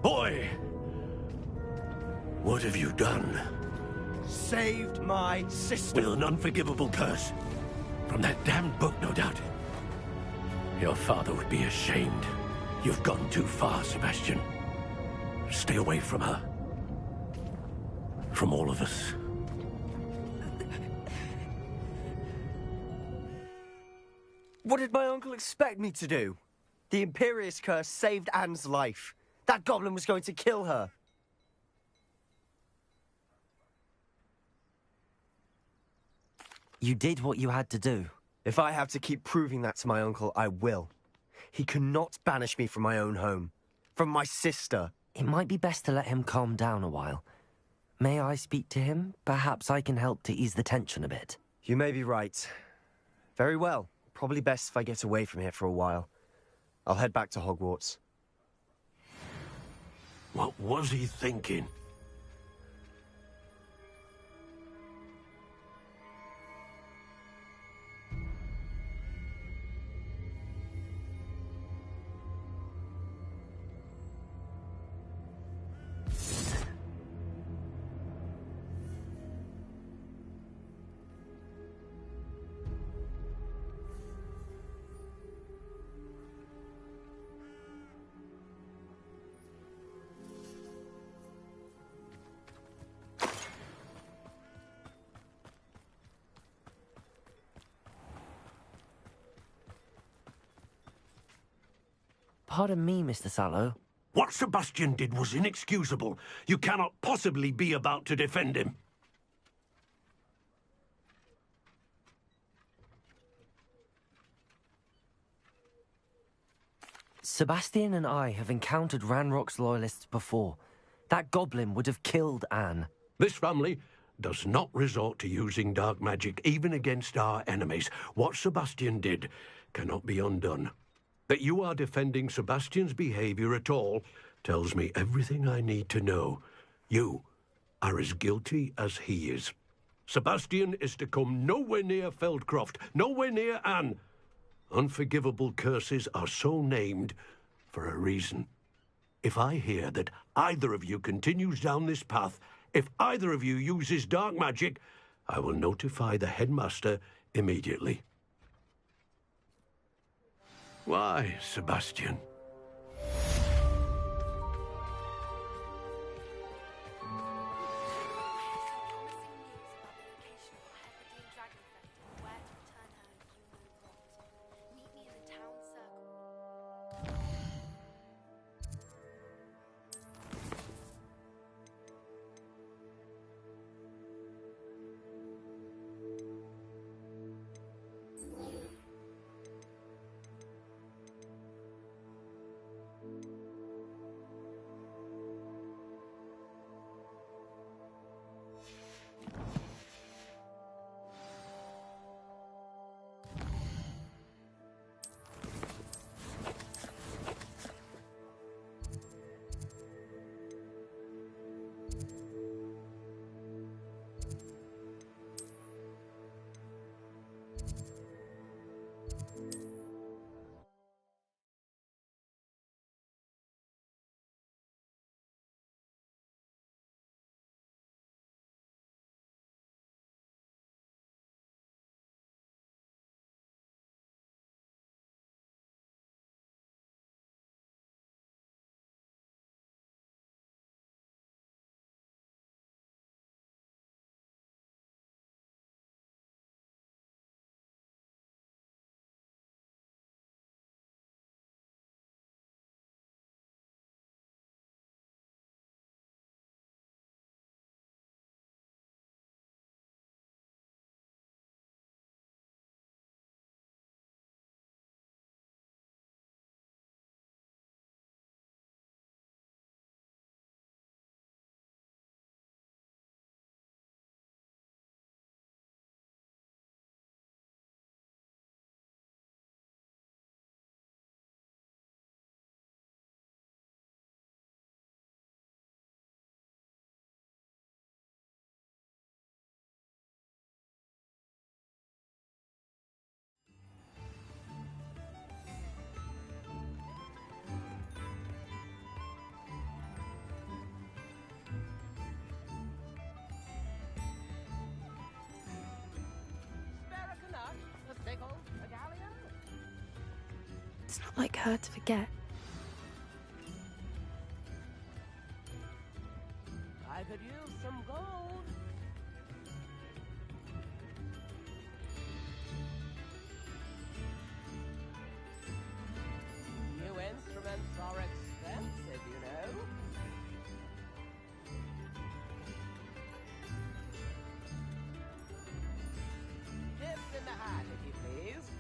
Boy! What have you done? Saved my sister. With an unforgivable curse. From that damned book, no doubt. Your father would be ashamed. You've gone too far, Sebastian. Stay away from her. From all of us. What did my uncle expect me to do? The Imperious curse saved Anne's life. That goblin was going to kill her. You did what you had to do. If I have to keep proving that to my uncle, I will. He cannot banish me from my own home. From my sister. It might be best to let him calm down a while. May I speak to him? Perhaps I can help to ease the tension a bit. You may be right. Very well. Probably best if I get away from here for a while. I'll head back to Hogwarts. What was he thinking? Pardon me, Mr. Sallow. What Sebastian did was inexcusable. You cannot possibly be about to defend him. Sebastian and I have encountered Ranrock's loyalists before. That goblin would have killed Anne. This family does not resort to using dark magic, even against our enemies. What Sebastian did cannot be undone. That you are defending Sebastian's behavior at all tells me everything I need to know. You are as guilty as he is. Sebastian is to come nowhere near Feldcroft, nowhere near Anne. Unforgivable curses are so named for a reason. If I hear that either of you continues down this path, if either of you uses dark magic, I will notify the headmaster immediately. Why, Sebastian? It's not like her to forget. I could use some gold. New instruments are expensive, you know. Tips in the hat, if you please.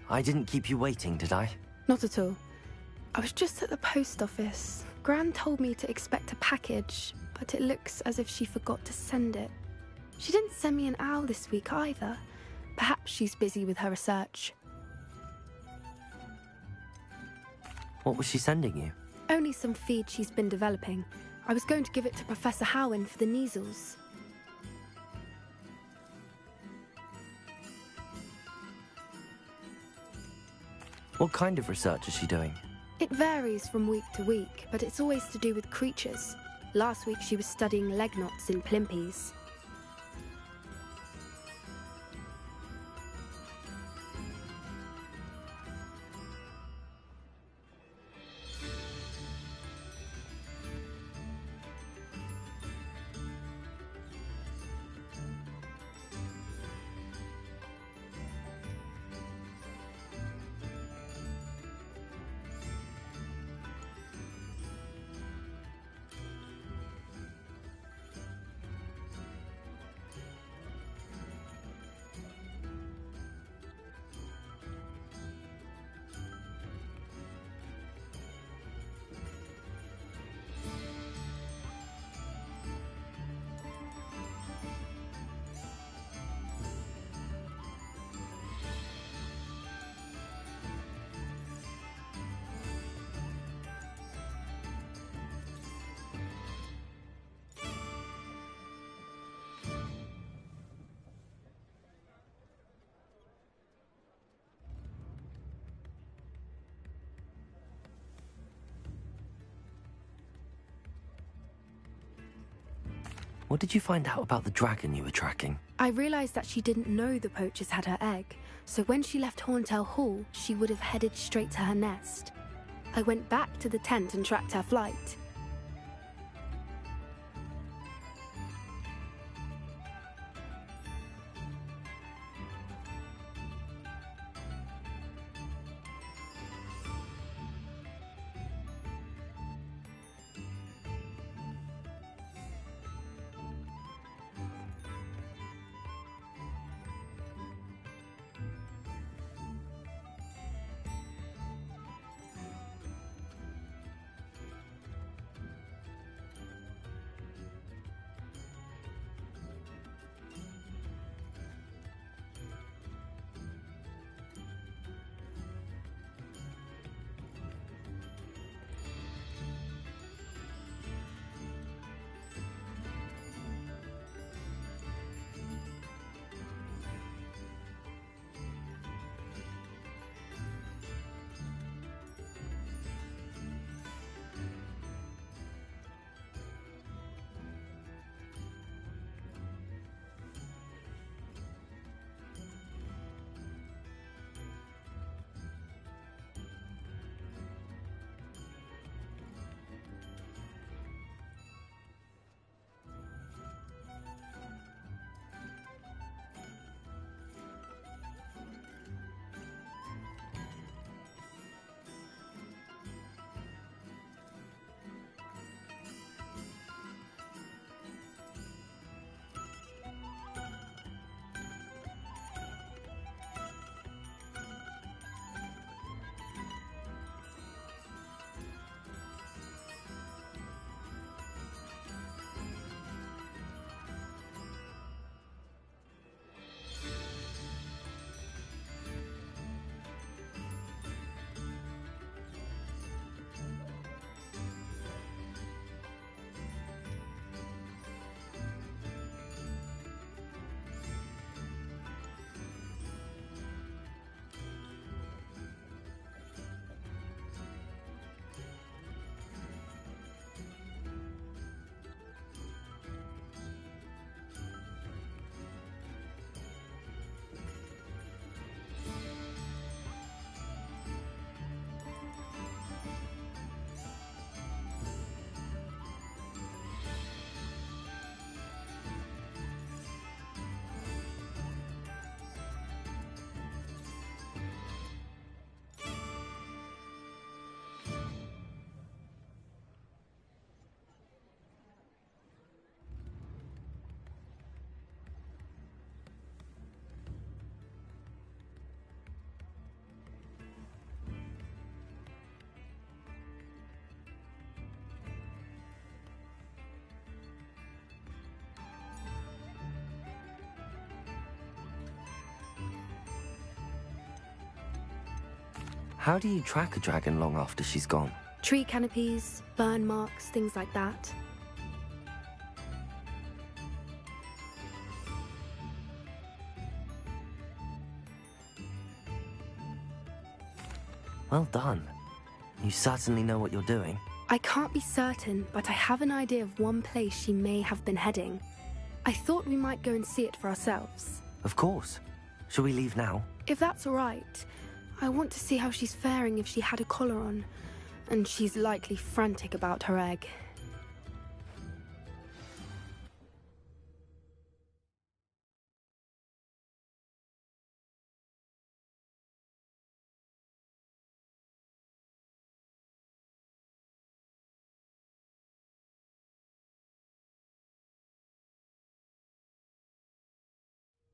I didn't keep you waiting, did I? Not at all. I was just at the post office. Gran told me to expect a package, but it looks as if she forgot to send it. She didn't send me an owl this week either. Perhaps she's busy with her research. What was she sending you? Only some feed she's been developing. I was going to give it to Professor Howin for the measles. What kind of research is she doing? It varies from week to week, but it's always to do with creatures. Last week she was studying leg knots in plimpies. What did you find out about the dragon you were tracking? I realized that she didn't know the poachers had her egg, so when she left Horntail Hall, she would have headed straight to her nest. I went back to the tent and tracked her flight. How do you track a dragon long after she's gone? Tree canopies, burn marks, things like that. Well done. You certainly know what you're doing. I can't be certain, but I have an idea of one place she may have been heading. I thought we might go and see it for ourselves. Of course. Shall we leave now? If that's all right. I want to see how she's faring if she had a collar on. And she's likely frantic about her egg.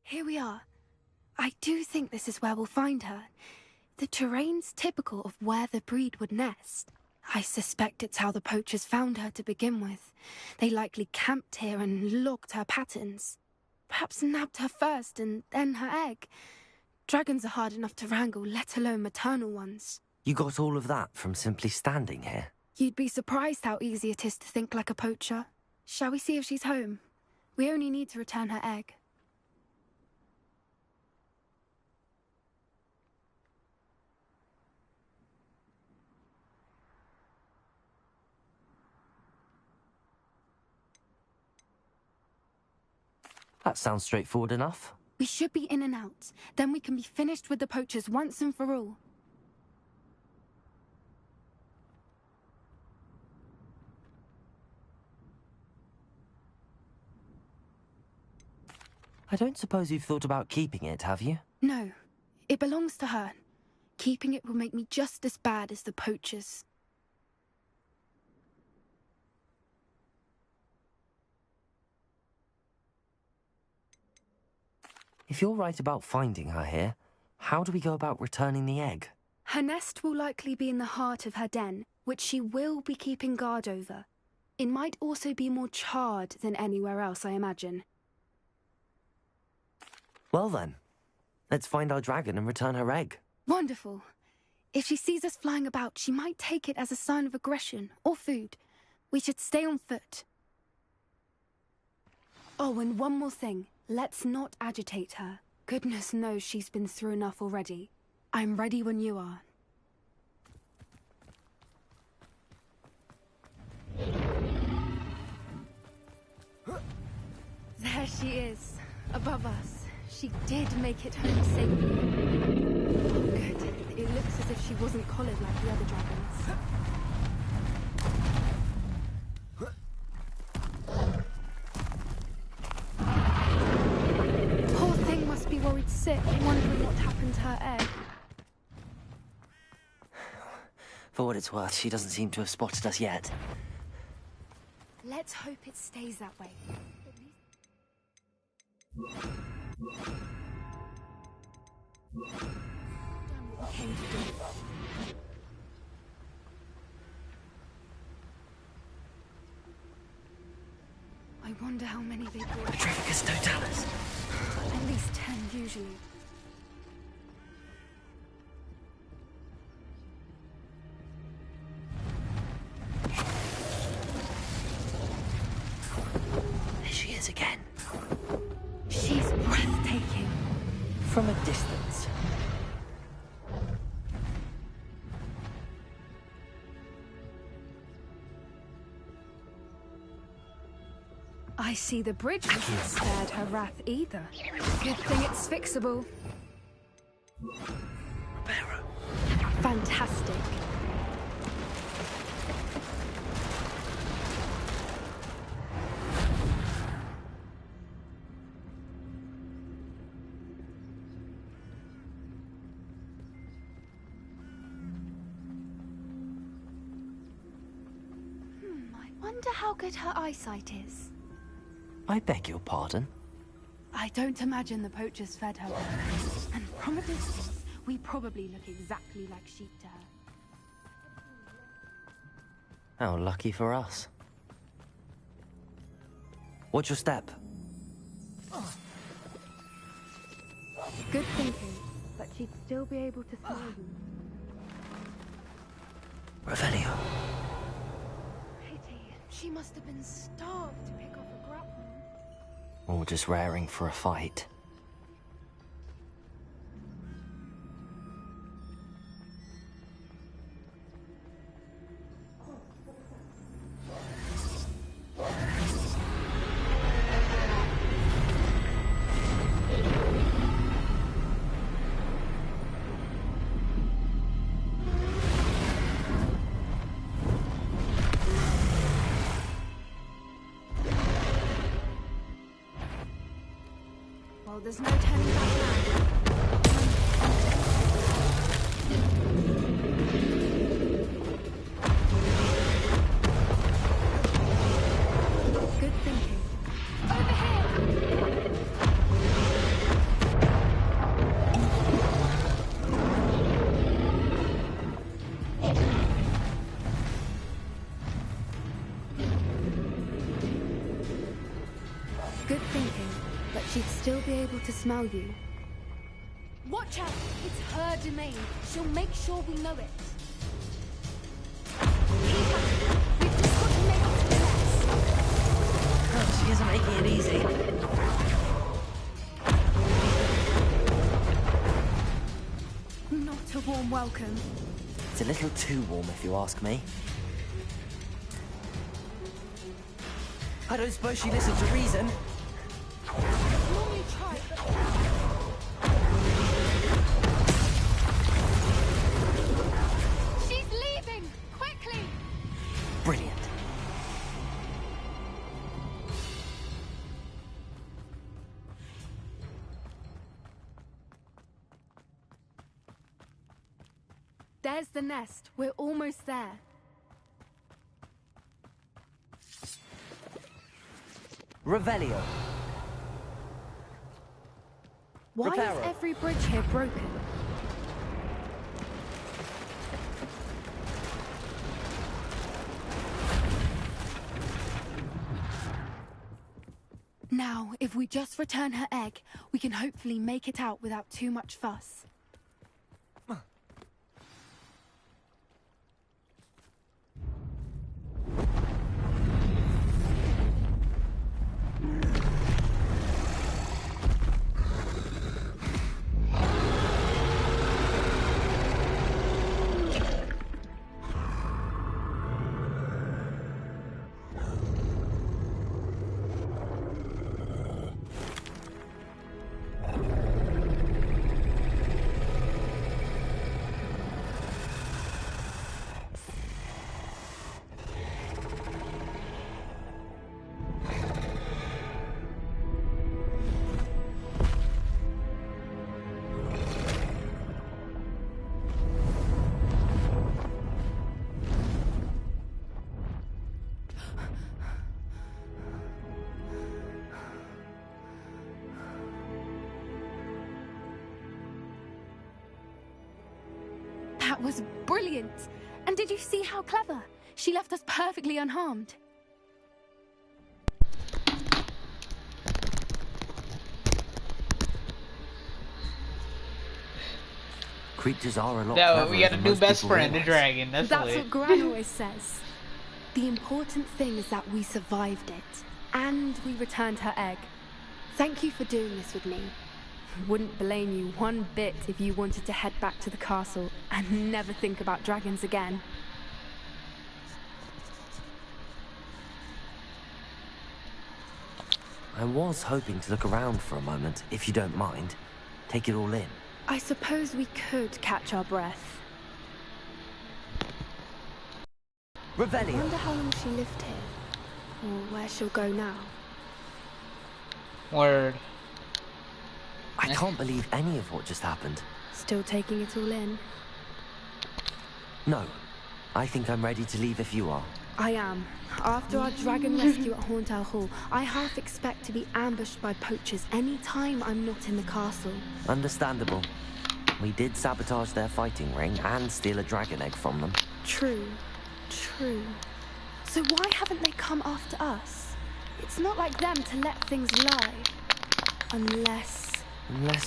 Here we are. I do think this is where we'll find her. The terrain's typical of where the breed would nest. I suspect it's how the poachers found her to begin with. They likely camped here and logged her patterns. Perhaps nabbed her first and then her egg. Dragons are hard enough to wrangle, let alone maternal ones. You got all of that from simply standing here? You'd be surprised how easy it is to think like a poacher. Shall we see if she's home? We only need to return her egg. That sounds straightforward enough. We should be in and out. Then we can be finished with the poachers once and for all. I don't suppose you've thought about keeping it, have you? No. It belongs to her. Keeping it will make me just as bad as the poachers. If you're right about finding her here, how do we go about returning the egg? Her nest will likely be in the heart of her den, which she will be keeping guard over. It might also be more charred than anywhere else, I imagine. Well then, let's find our dragon and return her egg. Wonderful. If she sees us flying about, she might take it as a sign of aggression or food. We should stay on foot. Oh, and one more thing. Let's not agitate her. Goodness knows she's been through enough already. I'm ready when you are. There she is, above us. She did make it home safely. Good. It looks as if she wasn't collared like the other dragons. Poor thing must be worried sick, wondering what happened to her egg. For what it's worth, she doesn't seem to have spotted us yet. Let's hope it stays that way. I wonder how many they brought. Petrificus totalis. At least 10 usually. There she is again. She's breathtaking. From a distance. I see the bridge wasn't spared her wrath either. Good thing it's fixable. Reparo. Fantastic. I wonder how good her eyesight is. I beg your pardon? I don't imagine the poachers fed her well. And from a distance, we probably look exactly like sheep to her. How lucky for us. Watch your step. Good thinking, but she'd still be able to smell you. Revelio. Pity. She must have been starved to pick off a grapple. Or just raring for a fight. Well, there's no turning back now. Good thinking. Over here! Good thinking, but she'd still be able to smell you. Watch out! It's her domain. She'll make sure we know it. Keep up! We've just got to make it to the nest. She isn't making it easy. Not a warm welcome. It's a little too warm, if you ask me. I don't suppose she listens to reason. there's the nest. We're almost there. Revelio. Why is Reparo. every bridge here broken? Now, if we just return her egg, we can hopefully make it out without too much fuss. That was brilliant! And did you see how clever? She left us perfectly unharmed. Creatures are a lot No, cleverer we got a than new most best people friend, a realize. dragon. That's what Gran always says. The important thing is that we survived it. And we returned her egg. Thank you for doing this with me. Wouldn't blame you one bit if you wanted to head back to the castle and never think about dragons again. I was hoping to look around for a moment, if you don't mind. Take it all in. I suppose we could catch our breath. I Revelio. wonder how long she lived here, or where she'll go now. Word. I can't believe any of what just happened. Still taking it all in? No. I think I'm ready to leave if you are. I am. After our dragon rescue at Hauntel Hall, I half expect to be ambushed by poachers any time I'm not in the castle. Understandable. We did sabotage their fighting ring and steal a dragon egg from them. True. True. So why haven't they come after us? It's not like them to let things lie. Unless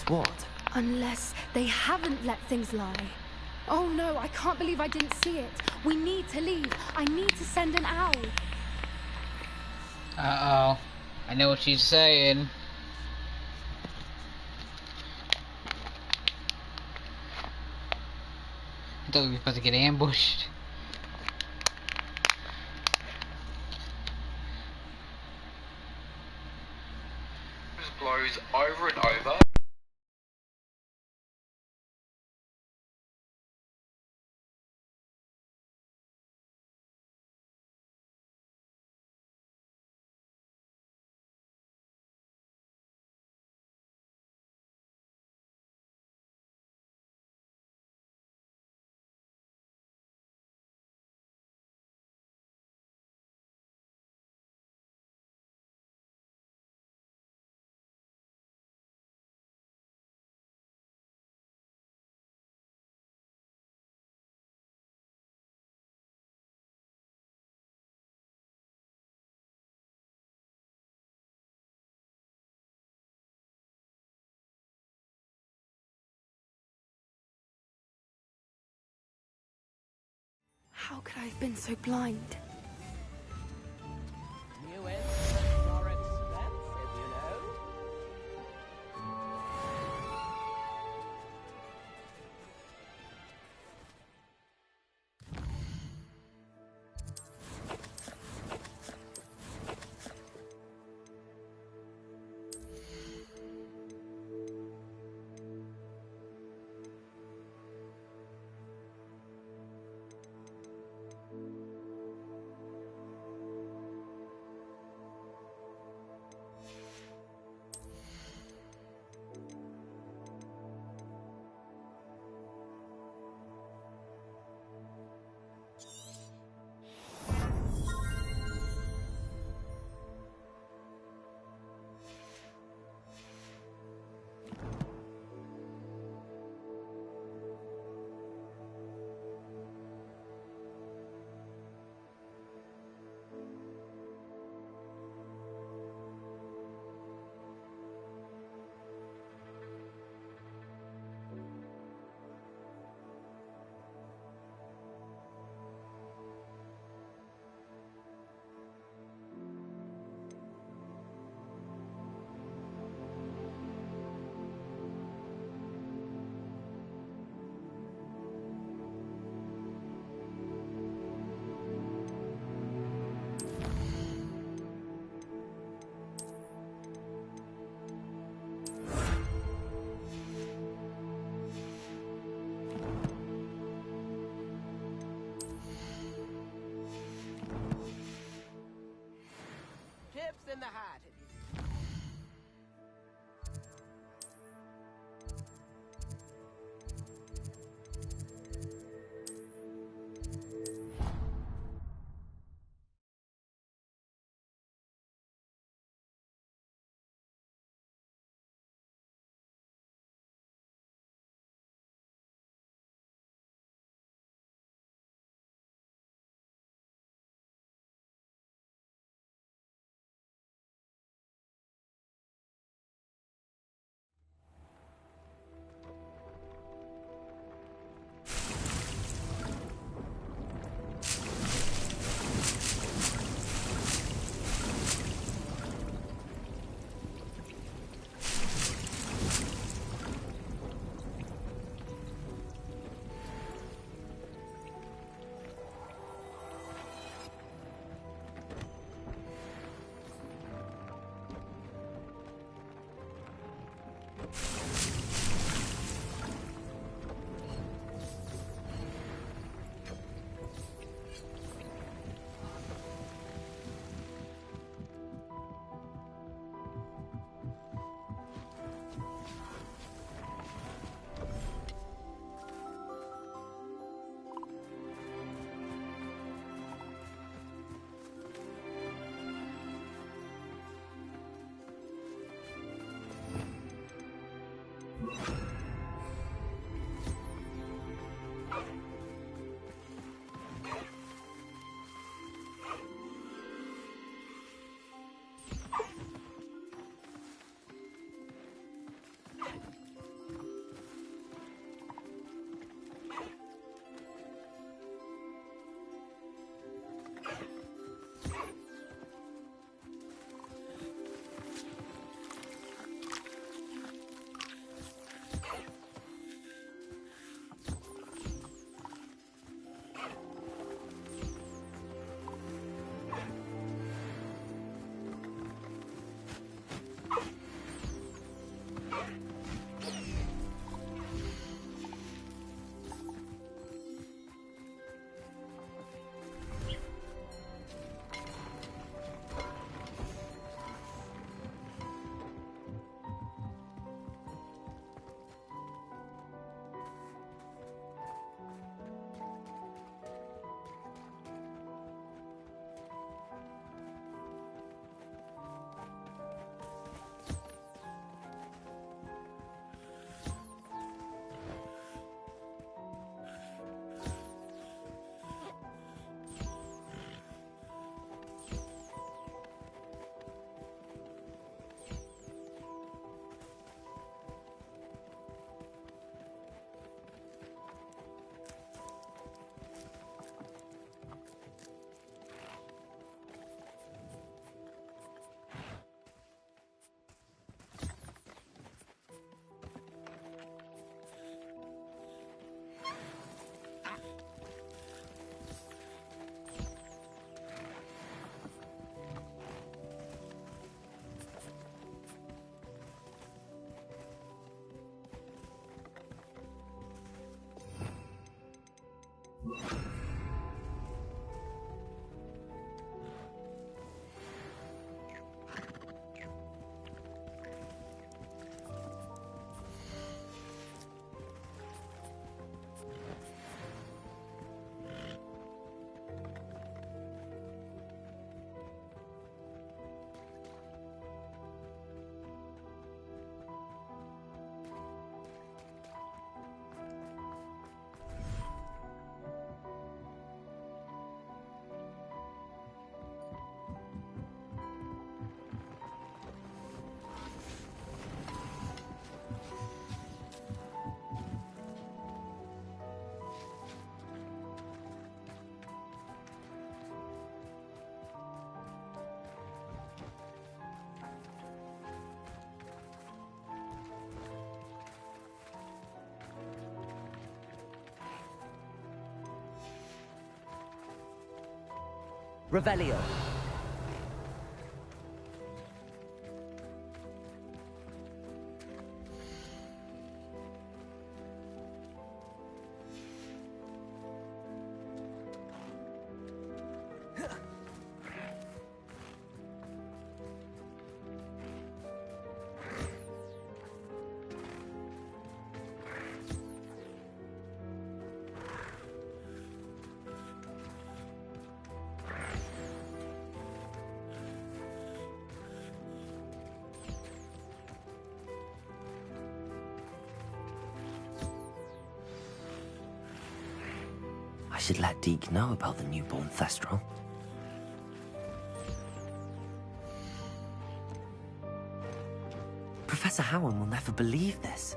what? Unless they haven't let things lie. Oh no, I can't believe I didn't see it. We need to leave. I need to send an owl. Uh-oh. I know what she's saying. I thought we were supposed to get ambushed. Blows over and over. How could I have been so blind? New instruments are expensive, you know. Revelio. I should let Deke know about the newborn Thestral. Professor Howard will never believe this.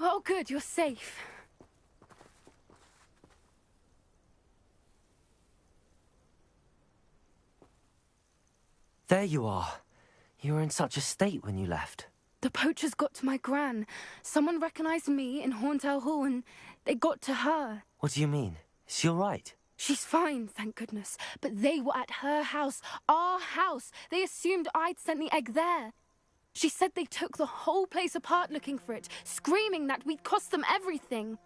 Oh, good, you're safe. There you are. You were in such a state when you left. The poachers got to my gran. Someone recognized me in Horntail Hall and they got to her. What do you mean? Is she all right? She's fine, thank goodness. But they were at her house, our house. They assumed I'd sent the egg there. She said they took the whole place apart looking for it, screaming that we'd cost them everything.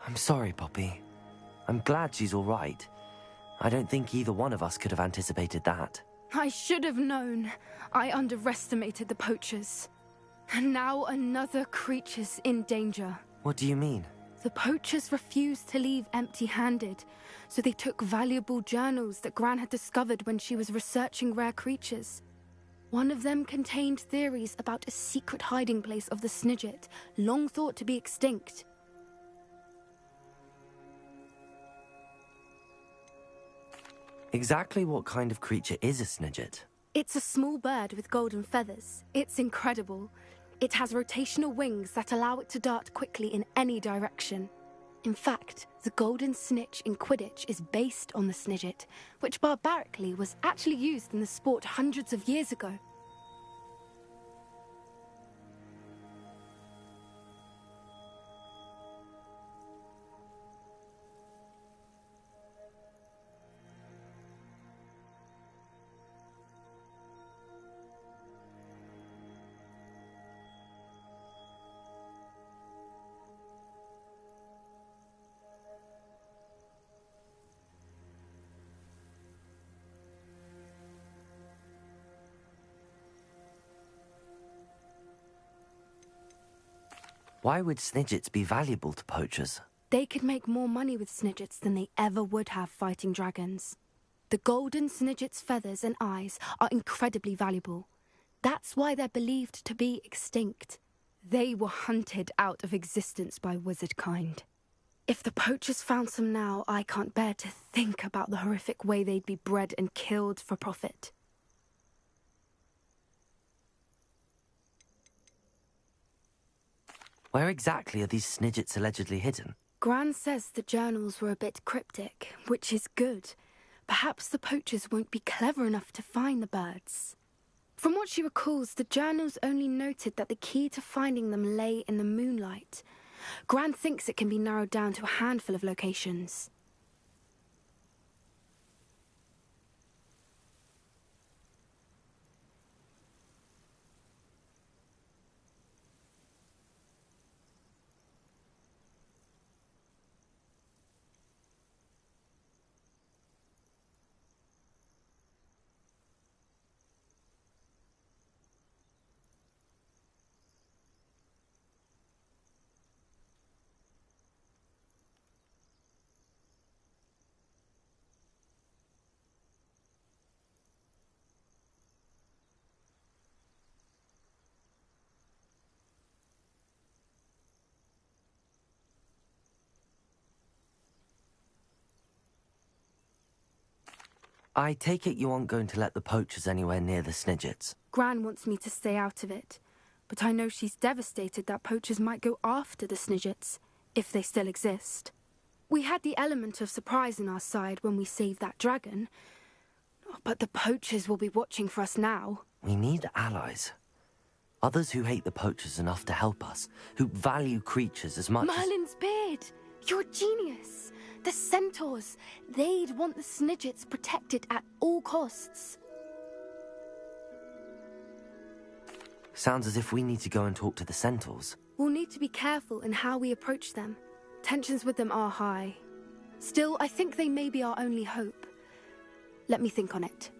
I'm sorry, Poppy. I'm glad she's all right. I don't think either one of us could have anticipated that. I should have known. I underestimated the poachers. And now another creature's in danger. What do you mean? The poachers refused to leave empty-handed, so they took valuable journals that Gran had discovered when she was researching rare creatures. One of them contained theories about a secret hiding place of the Snidget, long thought to be extinct. Exactly what kind of creature is a Snidget? It's a small bird with golden feathers. It's incredible. It has rotational wings that allow it to dart quickly in any direction. In fact, the golden snitch in Quidditch is based on the Snidget, which barbarically was actually used in the sport hundreds of years ago. Why would Snidgets be valuable to poachers? They could make more money with Snidgets than they ever would have fighting dragons. The golden Snidget's feathers and eyes are incredibly valuable. That's why they're believed to be extinct. They were hunted out of existence by wizard kind. If the poachers found some now, I can't bear to think about the horrific way they'd be bred and killed for profit. Where exactly are these Snidgets allegedly hidden? Gran says the journals were a bit cryptic, which is good. Perhaps the poachers won't be clever enough to find the birds. From what she recalls, the journals only noted that the key to finding them lay in the moonlight. Gran thinks it can be narrowed down to a handful of locations. I take it you aren't going to let the poachers anywhere near the Snidgets. Gran wants me to stay out of it, but I know she's devastated that poachers might go after the Snidgets, if they still exist. We had the element of surprise on our side when we saved that dragon, but the poachers will be watching for us now. We need allies. Others who hate the poachers enough to help us, who value creatures as much Merlin's beard! You're a genius! The centaurs! They'd want the Snidgets protected at all costs. Sounds as if we need to go and talk to the centaurs. We'll need to be careful in how we approach them. Tensions with them are high. Still, I think they may be our only hope. Let me think on it.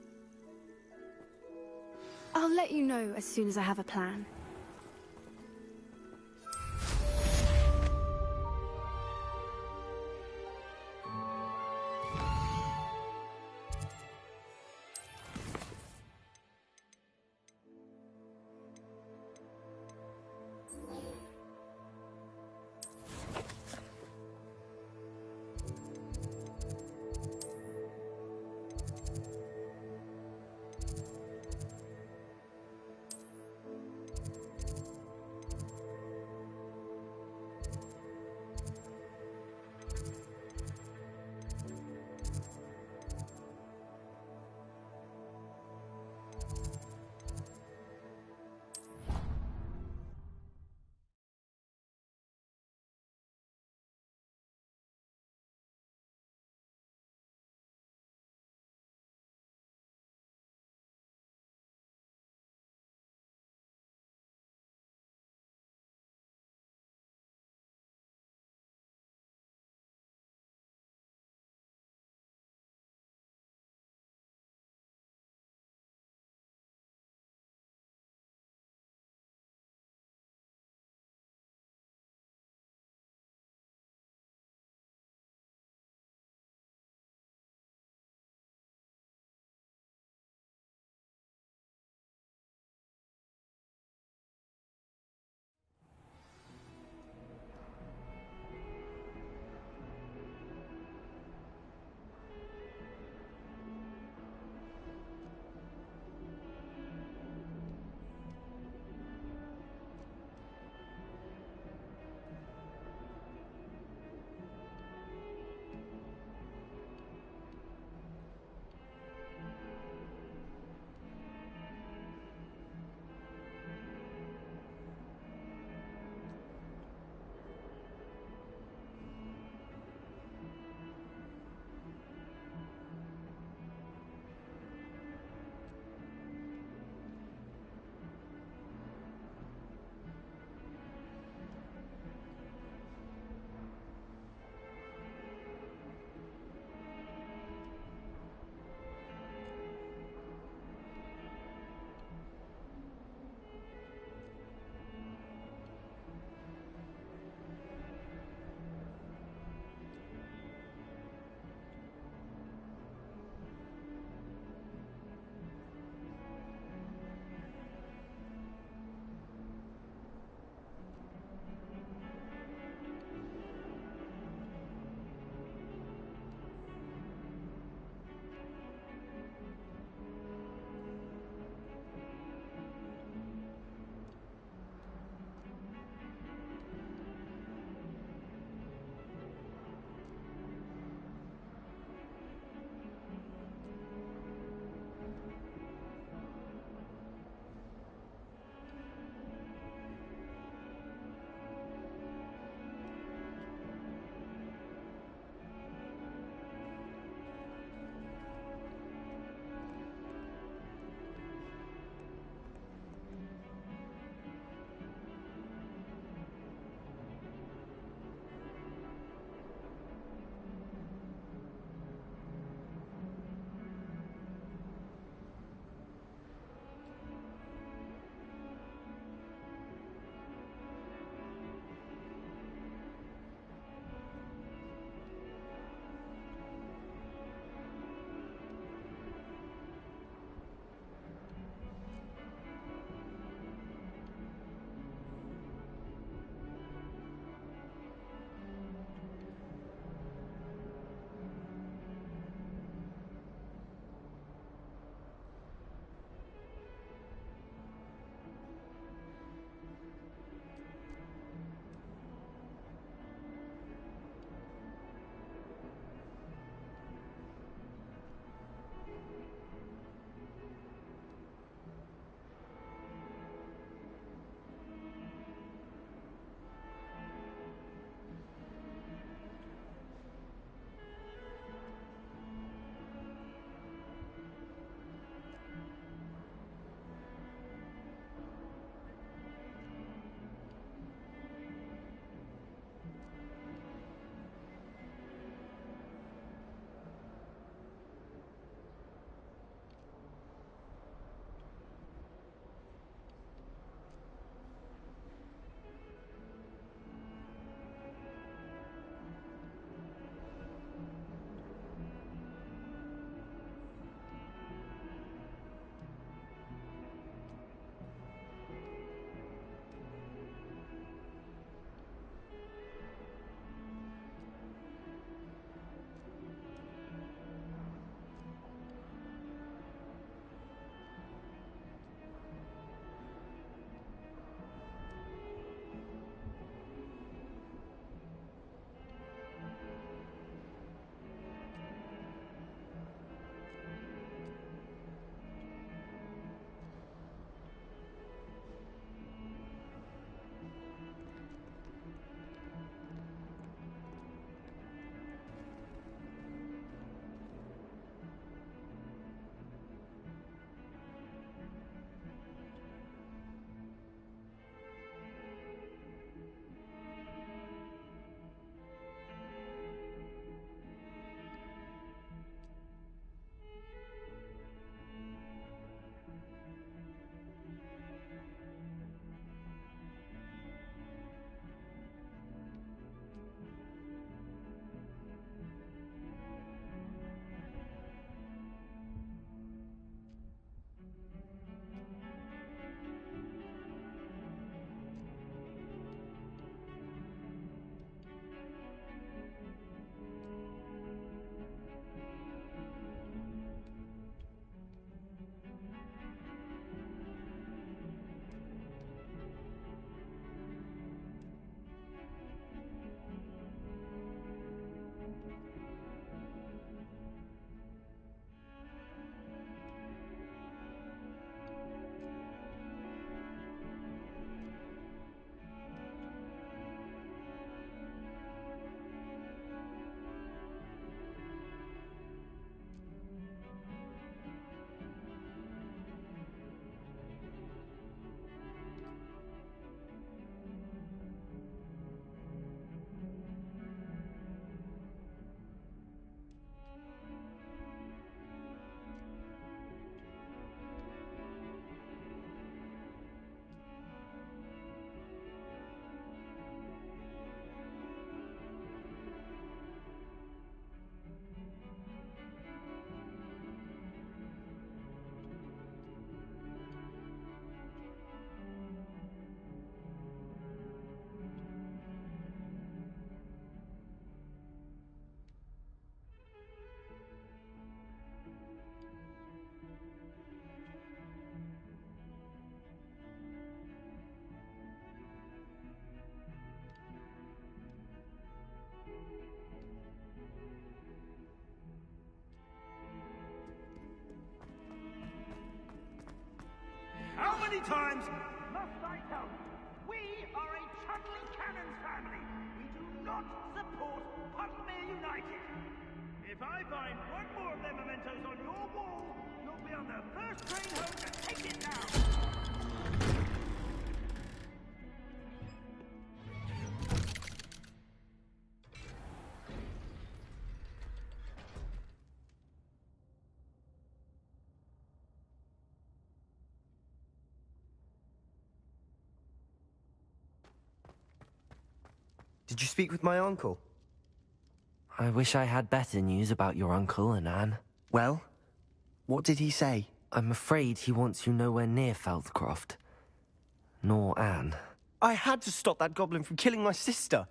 I'll let you know as soon as I have a plan. times must I tell you, we are a Chudley Cannons family. We do not support Puddlemere United. If I find one more of their mementos on your wall, you'll be on the first train home to take it down. Did you speak with my uncle? I wish I had better news about your uncle and Anne. Well, what did he say? I'm afraid he wants you nowhere near Feldcroft. Nor Anne. I had to stop that goblin from killing my sister.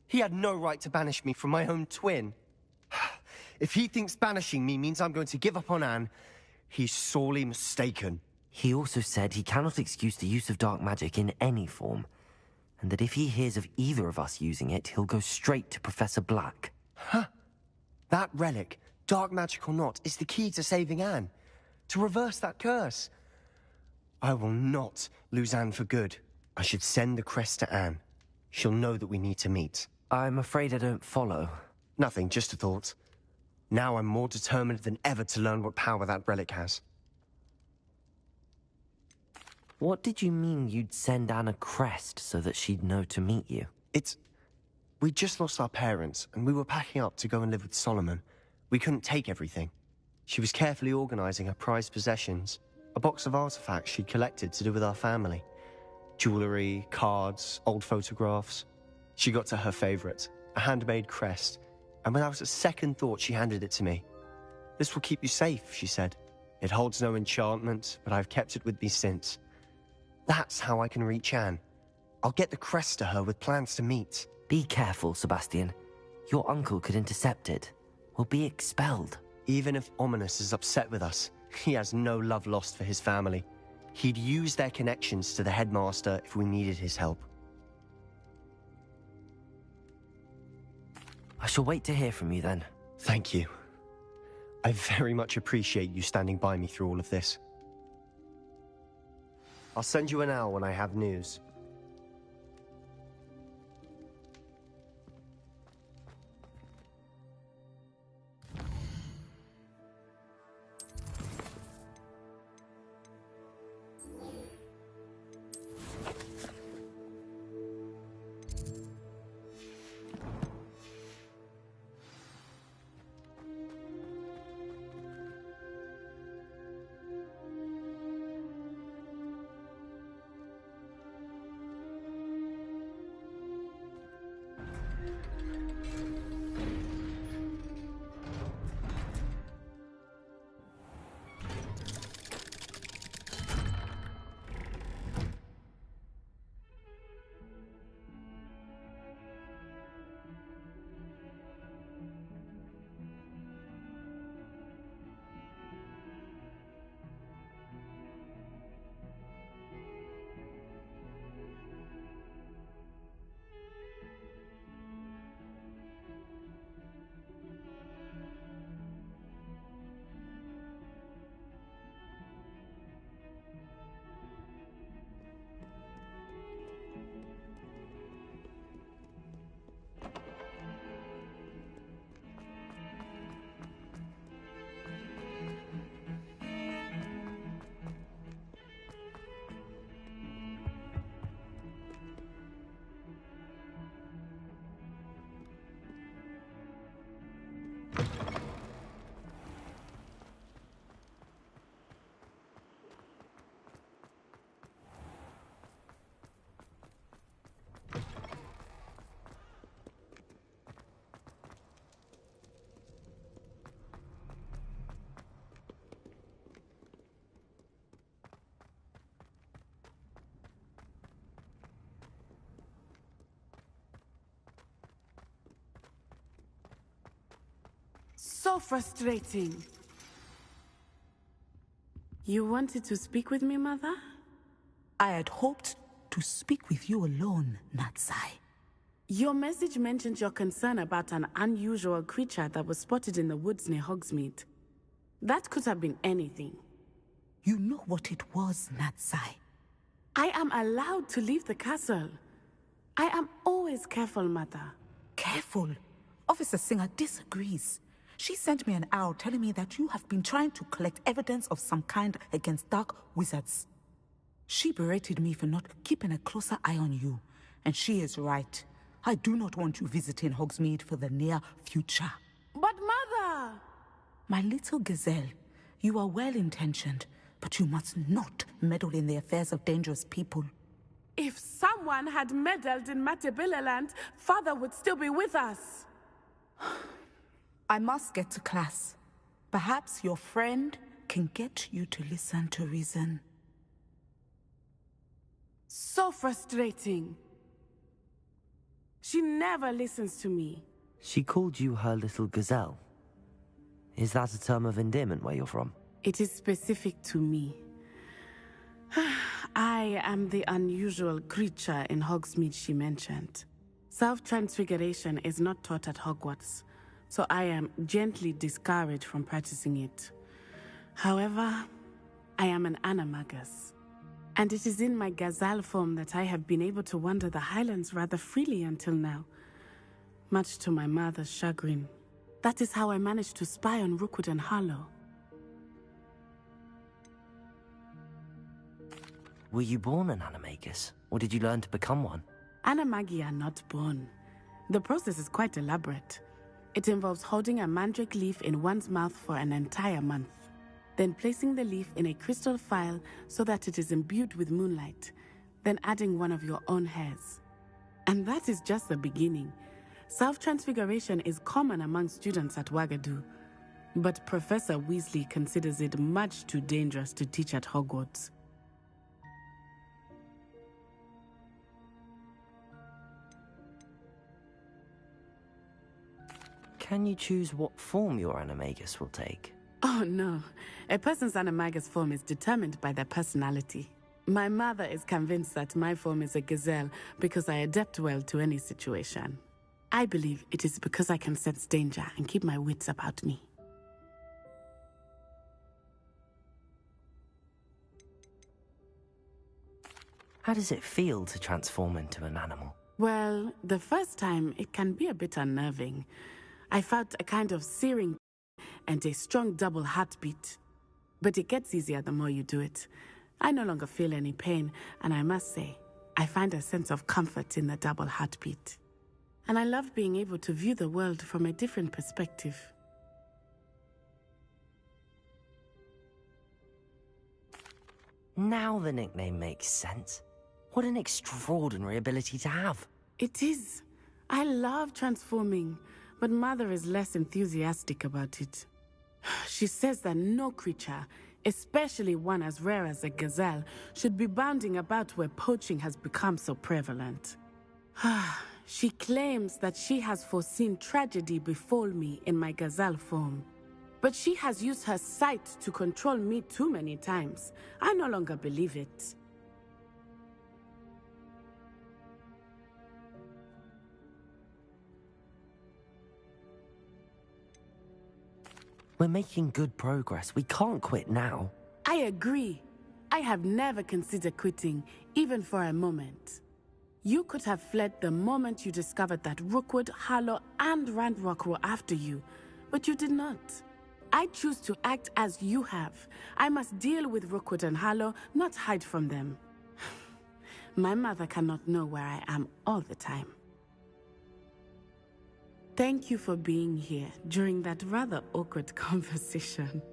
He had no right to banish me from my own twin. If he thinks banishing me means I'm going to give up on Anne, he's sorely mistaken. He also said he cannot excuse the use of dark magic in any form, and that if he hears of either of us using it, he'll go straight to Professor Black. Huh? That relic, dark magic or not, is the key to saving Anne. To reverse that curse. I will not lose Anne for good. I should send the crest to Anne. She'll know that we need to meet. I'm afraid I don't follow. Nothing, just a thought. Now I'm more determined than ever to learn what power that relic has. What did you mean you'd send Anne a crest so that she'd know to meet you? We just lost our parents, and we were packing up to go and live with Solomon. We couldn't take everything. She was carefully organizing her prized possessions, a box of artifacts she'd collected to do with our family. Jewelry, cards, old photographs. She got to her favorite, a handmade crest, and without a second thought she handed it to me. This will keep you safe, she said. It holds no enchantment, but I've kept it with me since. That's how I can reach Anne. I'll get the crest to her with plans to meet. Be careful, Sebastian. Your uncle could intercept it. We'll be expelled. Even if Ominous is upset with us, he has no love lost for his family. He'd use their connections to the headmaster if we needed his help. I shall wait to hear from you then. Thank you. I very much appreciate you standing by me through all of this. I'll send you an owl when I have news. So frustrating. You wanted to speak with me, Mother? I had hoped to speak with you alone, Natsai. Your message mentioned your concern about an unusual creature that was spotted in the woods near Hogsmeade. That could have been anything. You know what it was, Natsai. I am allowed to leave the castle. I am always careful, Mother. Careful? Officer Singer disagrees. She sent me an owl telling me that you have been trying to collect evidence of some kind against dark wizards. She berated me for not keeping a closer eye on you, and she is right. I do not want you visiting Hogsmeade for the near future. But Mother! My little gazelle, you are well-intentioned, but you must not meddle in the affairs of dangerous people. If someone had meddled in Matabeleland, Father would still be with us. I must get to class. Perhaps your friend can get you to listen to reason. So frustrating. She never listens to me. She called you her little gazelle. Is that a term of endearment where you're from? It is specific to me. I am the unusual creature in Hogsmeade she mentioned. Self-transfiguration is not taught at Hogwarts, so I am gently discouraged from practicing it. However, I am an animagus, and it is in my gazelle form that I have been able to wander the Highlands rather freely until now, much to my mother's chagrin. That is how I managed to spy on Rookwood and Harlow. Were you born an animagus, or did you learn to become one? Animagi are not born. The process is quite elaborate. It involves holding a mandrake leaf in one's mouth for an entire month, then placing the leaf in a crystal phial so that it is imbued with moonlight, then adding one of your own hairs. And that is just the beginning. Self-transfiguration is common among students at Wagadu, but Professor Weasley considers it much too dangerous to teach at Hogwarts. Can you choose what form your animagus will take? Oh no, a person's animagus form is determined by their personality. My mother is convinced that my form is a gazelle because I adapt well to any situation. I believe it is because I can sense danger and keep my wits about me. How does it feel to transform into an animal? Well, the first time it can be a bit unnerving. I felt a kind of searing and a strong double heartbeat. But it gets easier the more you do it. I no longer feel any pain, and I must say, I find a sense of comfort in the double heartbeat. And I love being able to view the world from a different perspective. Now the nickname makes sense. What an extraordinary ability to have. It is. I love transforming, but Mother is less enthusiastic about it. She says that no creature, especially one as rare as a gazelle, should be bounding about where poaching has become so prevalent. She claims that she has foreseen tragedy befall me in my gazelle form. But she has used her sight to control me too many times. I no longer believe it. We're making good progress. We can't quit now. I agree. I have never considered quitting, even for a moment. You could have fled the moment you discovered that Rookwood, Harlow, and Ranrock were after you, but you did not. I choose to act as you have. I must deal with Rookwood and Harlow, not hide from them. My mother cannot know where I am all the time. Thank you for being here during that rather awkward conversation.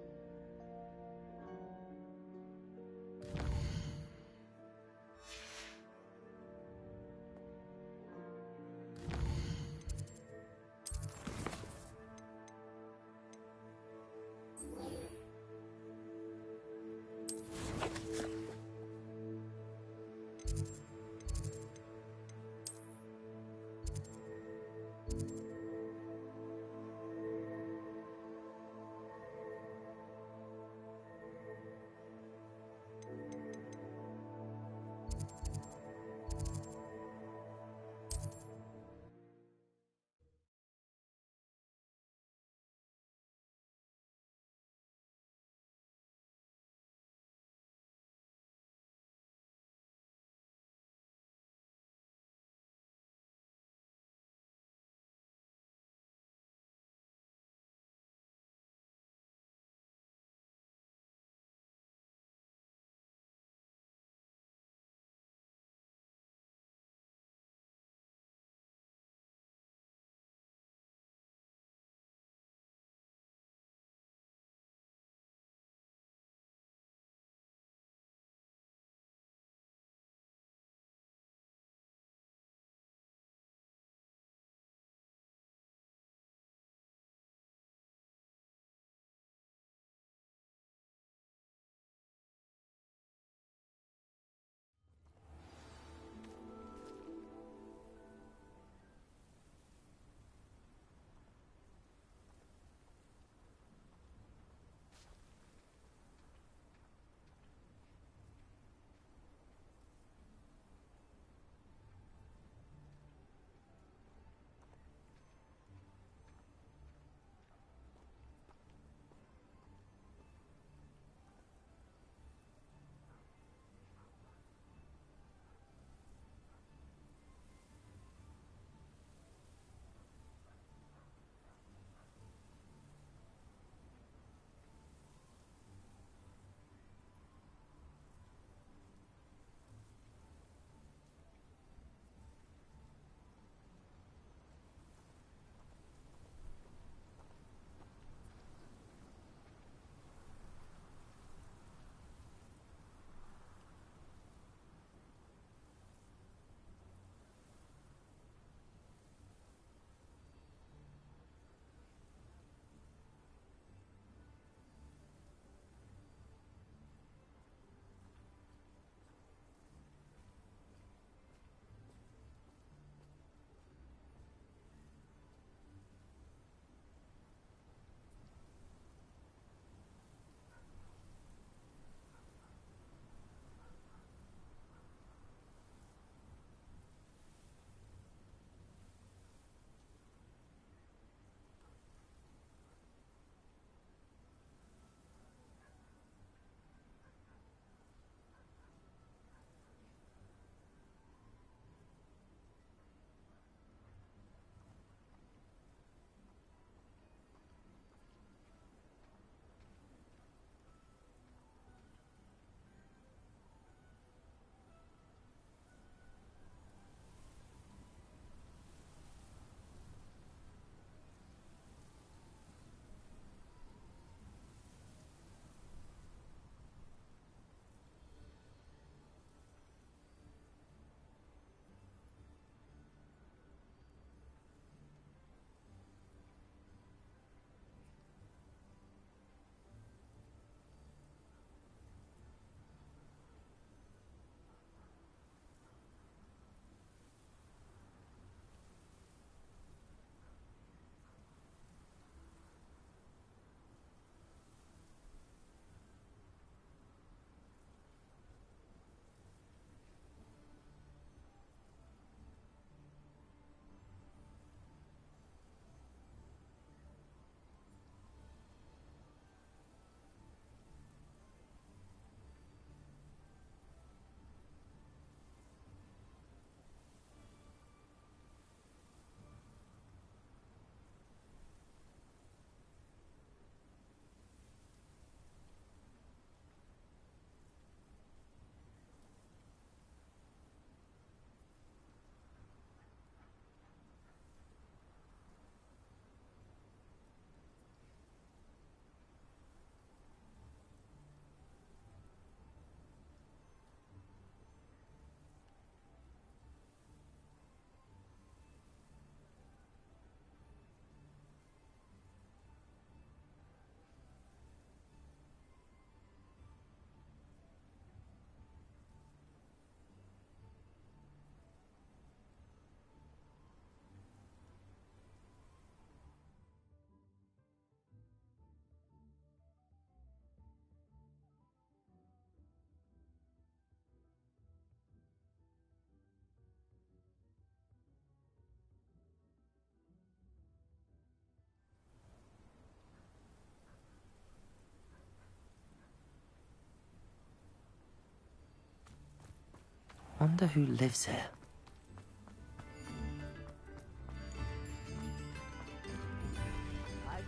Wonder who lives here.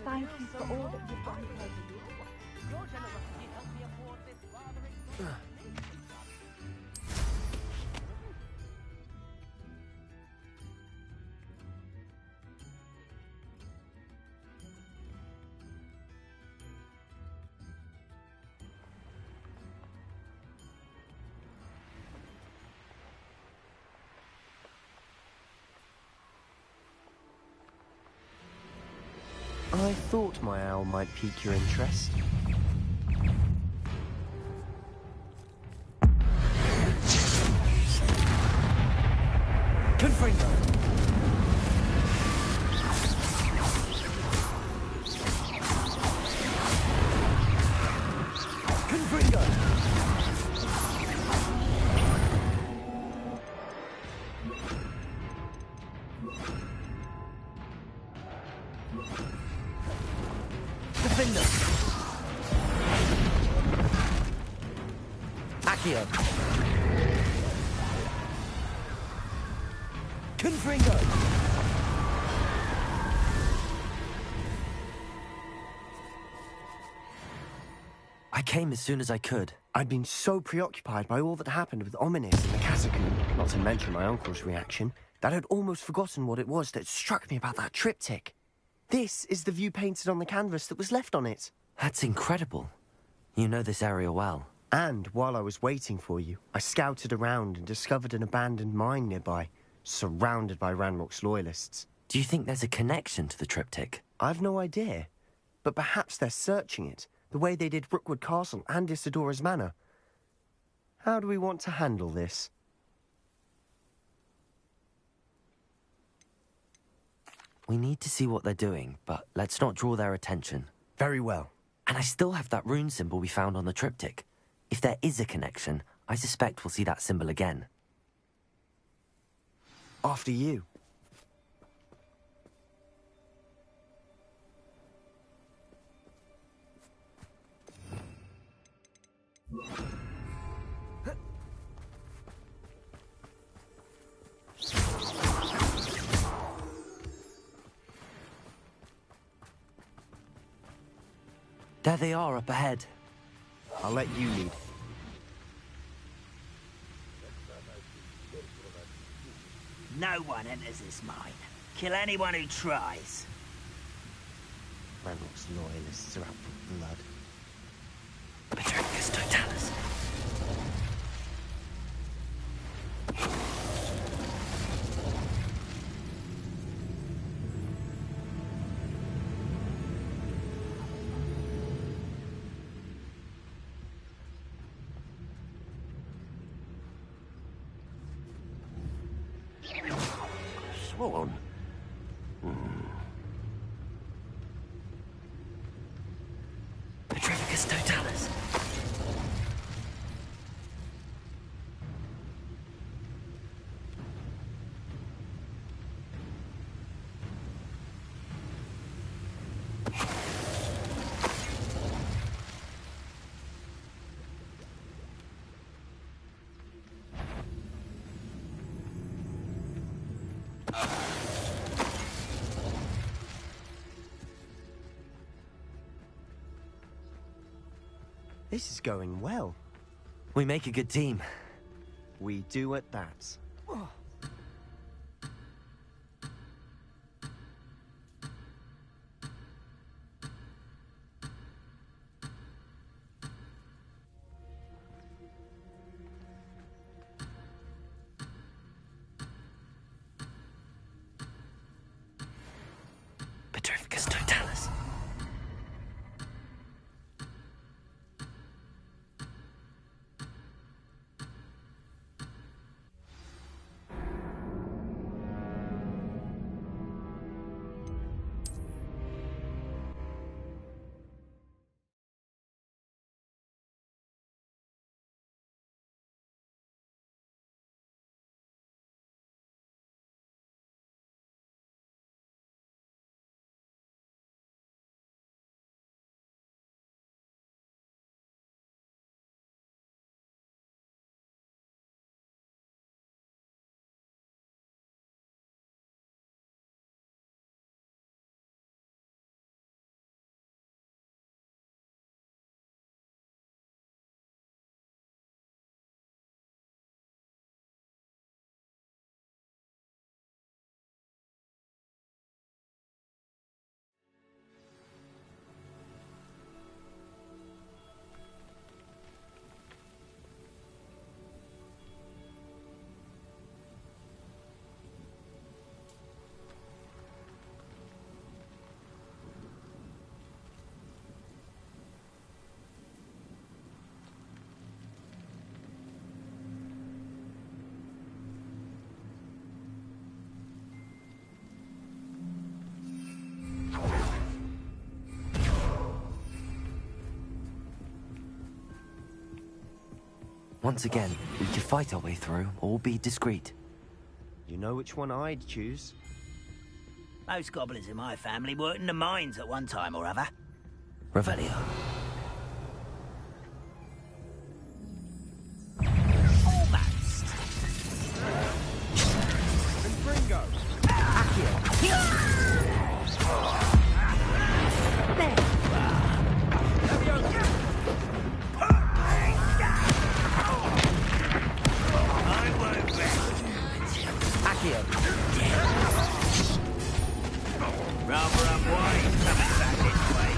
Thank you for all that you've done for me. Your generosity helped me afford this rather expensive. I thought my owl might pique your interest. Confringo! Confringo! Defender! Accio! Confringo! I came as soon as I could. I'd been so preoccupied by all that happened with Ominous in the catacomb, not to mention my uncle's reaction, that I'd almost forgotten what it was that struck me about that triptych. This is the view painted on the canvas that was left on it. That's incredible. You know this area well. And while I was waiting for you, I scouted around and discovered an abandoned mine nearby, surrounded by Ranrock's loyalists. Do you think there's a connection to the triptych? I've no idea, but perhaps they're searching it, the way they did Rookwood Castle and Isidora's Manor. How do we want to handle this? We need to see what they're doing, but let's not draw their attention. Very well. And I still have that rune symbol we found on the triptych. If there is a connection, I suspect we'll see that symbol again. After you. There they are up ahead. I'll let you lead. No one enters this mine. Kill anyone who tries. Ranrock's loyalists are out for blood. Petricus Totalis. Swan. Petrificus Totalis. This is going well. We make a good team. We do at that. Petrificus Totalis. Once again, we could fight our way through, or be discreet. You know which one I'd choose? Most goblins in my family worked in the mines at one time or other. Revelio. Almost. Confringo. Rather unwise coming back this way.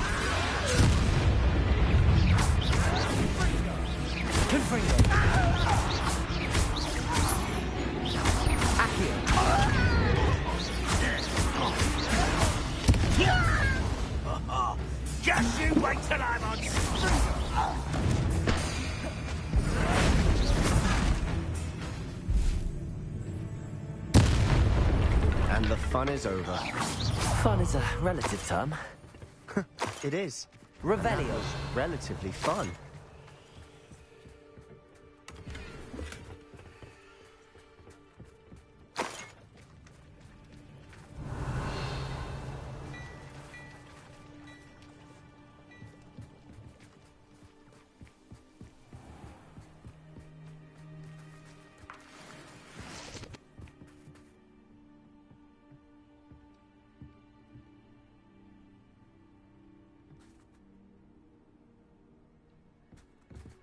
Confringo. Just you wait till I'm on. And the fun is over. Fun is a relative term. It is. Revelio. Relatively fun.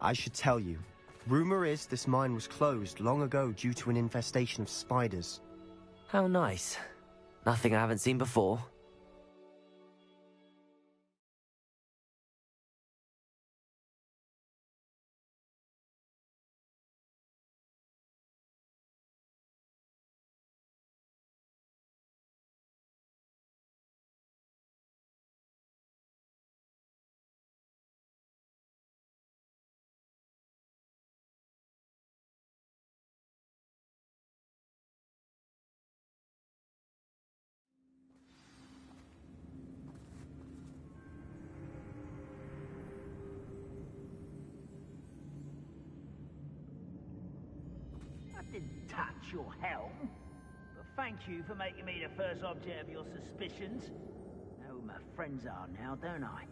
I should tell you. Rumor is this mine was closed long ago due to an infestation of spiders. How nice. Nothing I haven't seen before. Didn't touch your helm, but thank you for making me the first object of your suspicions. Know who my friends are now, don't I?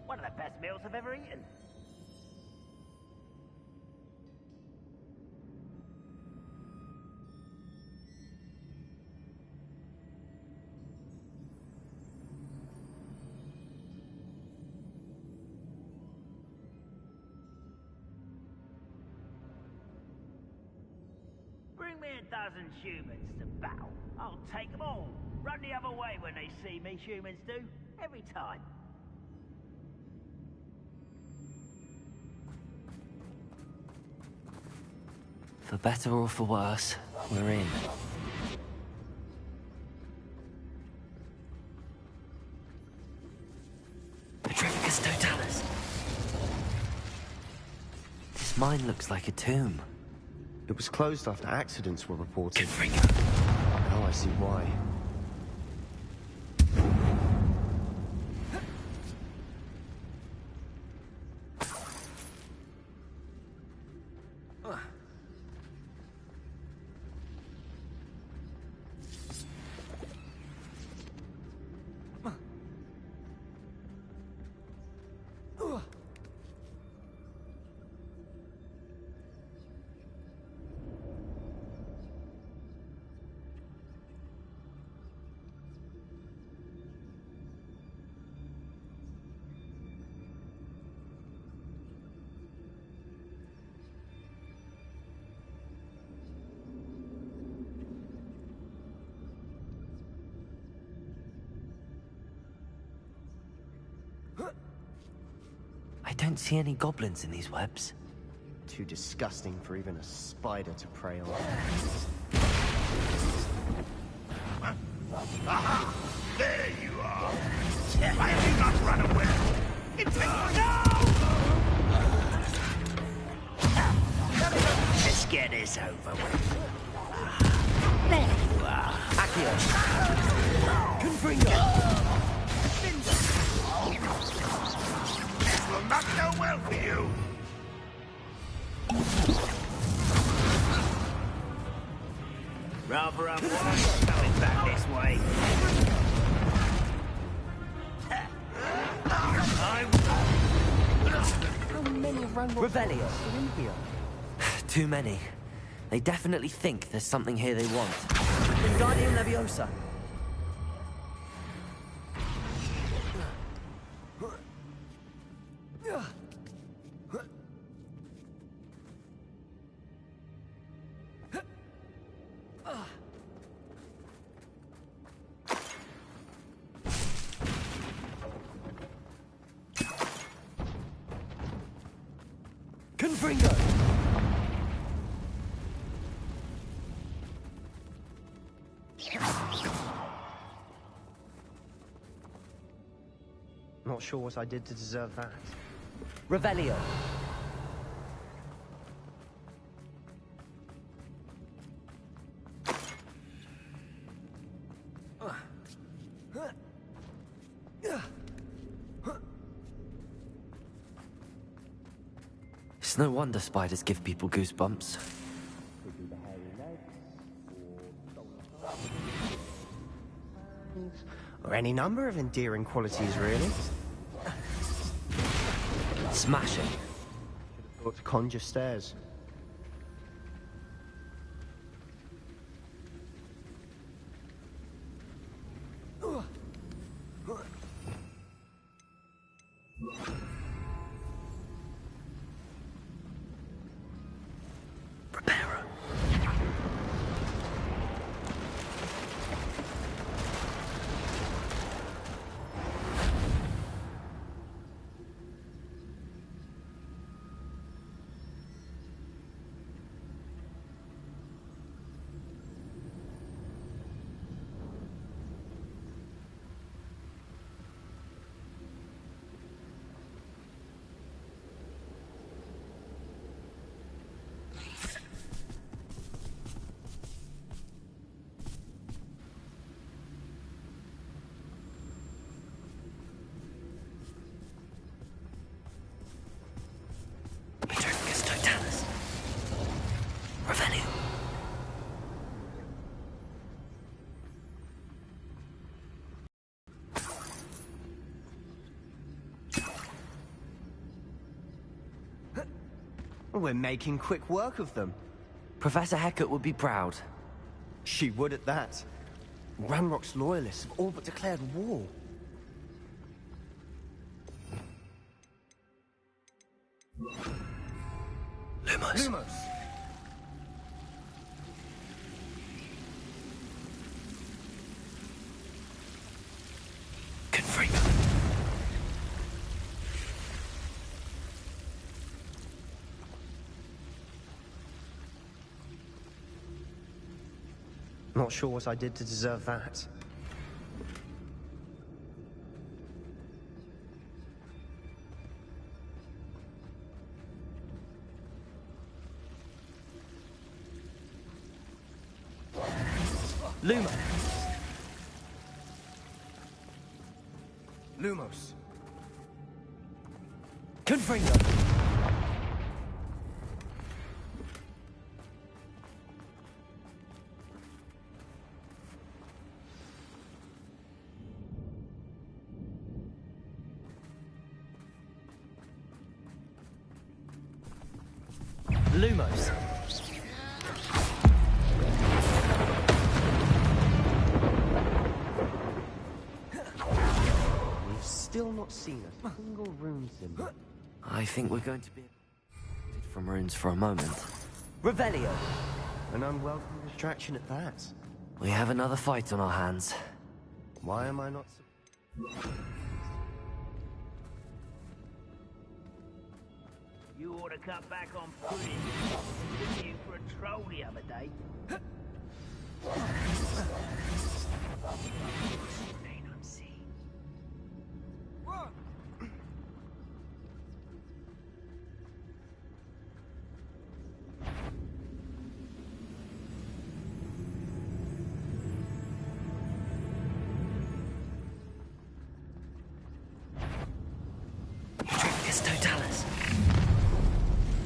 One of the best meals I've ever eaten. Bring me a dozen humans to battle. I'll take them all. Run the other way when they see me, humans do. Every time. For better or for worse, we're in. Petrificus Totalis. This mine looks like a tomb. It was closed after accidents were reported. Confringo. Now I see why. I don't see any goblins in these webs. Too disgusting for even a spider to prey on. Aha! There you are! Why have you not run away? Let's get this It's over with. There you are. Accio. Confringo. This will not go well for you. Rather unwise coming back this way. How many Revelio are in here? Too many. They definitely think there's something here they want. Wingardium Leviosa. Confringo! Not sure what I did to deserve that. Revelio. It's no wonder spiders give people goosebumps. Or any number of endearing qualities, really. Smashing. Should have thought to conjure stairs. We're making quick work of them. Professor Hecat would be proud. She would at that. Ranrock's loyalists have all but declared war. Lumos. Confringo. Not sure what I did to deserve that. Luma. Lumos. Confringo. Lumos. We've still not seen a single rune symbol. I think we're going to be from runes for a moment. Revelio. An unwelcome distraction at that. We have another fight on our hands. Why am I not... You ought to cut back on pudding. Took you for a troll the other day. That's Totalis.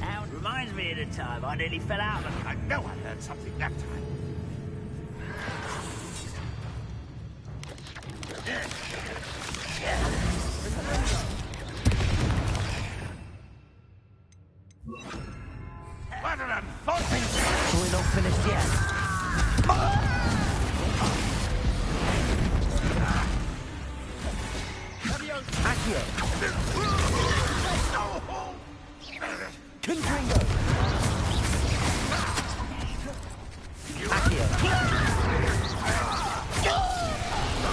Now it reminds me of the time I nearly fell out of I know I learned something that time. What an unfortunate... We're not finished yet. Accio. Confringo. Accio.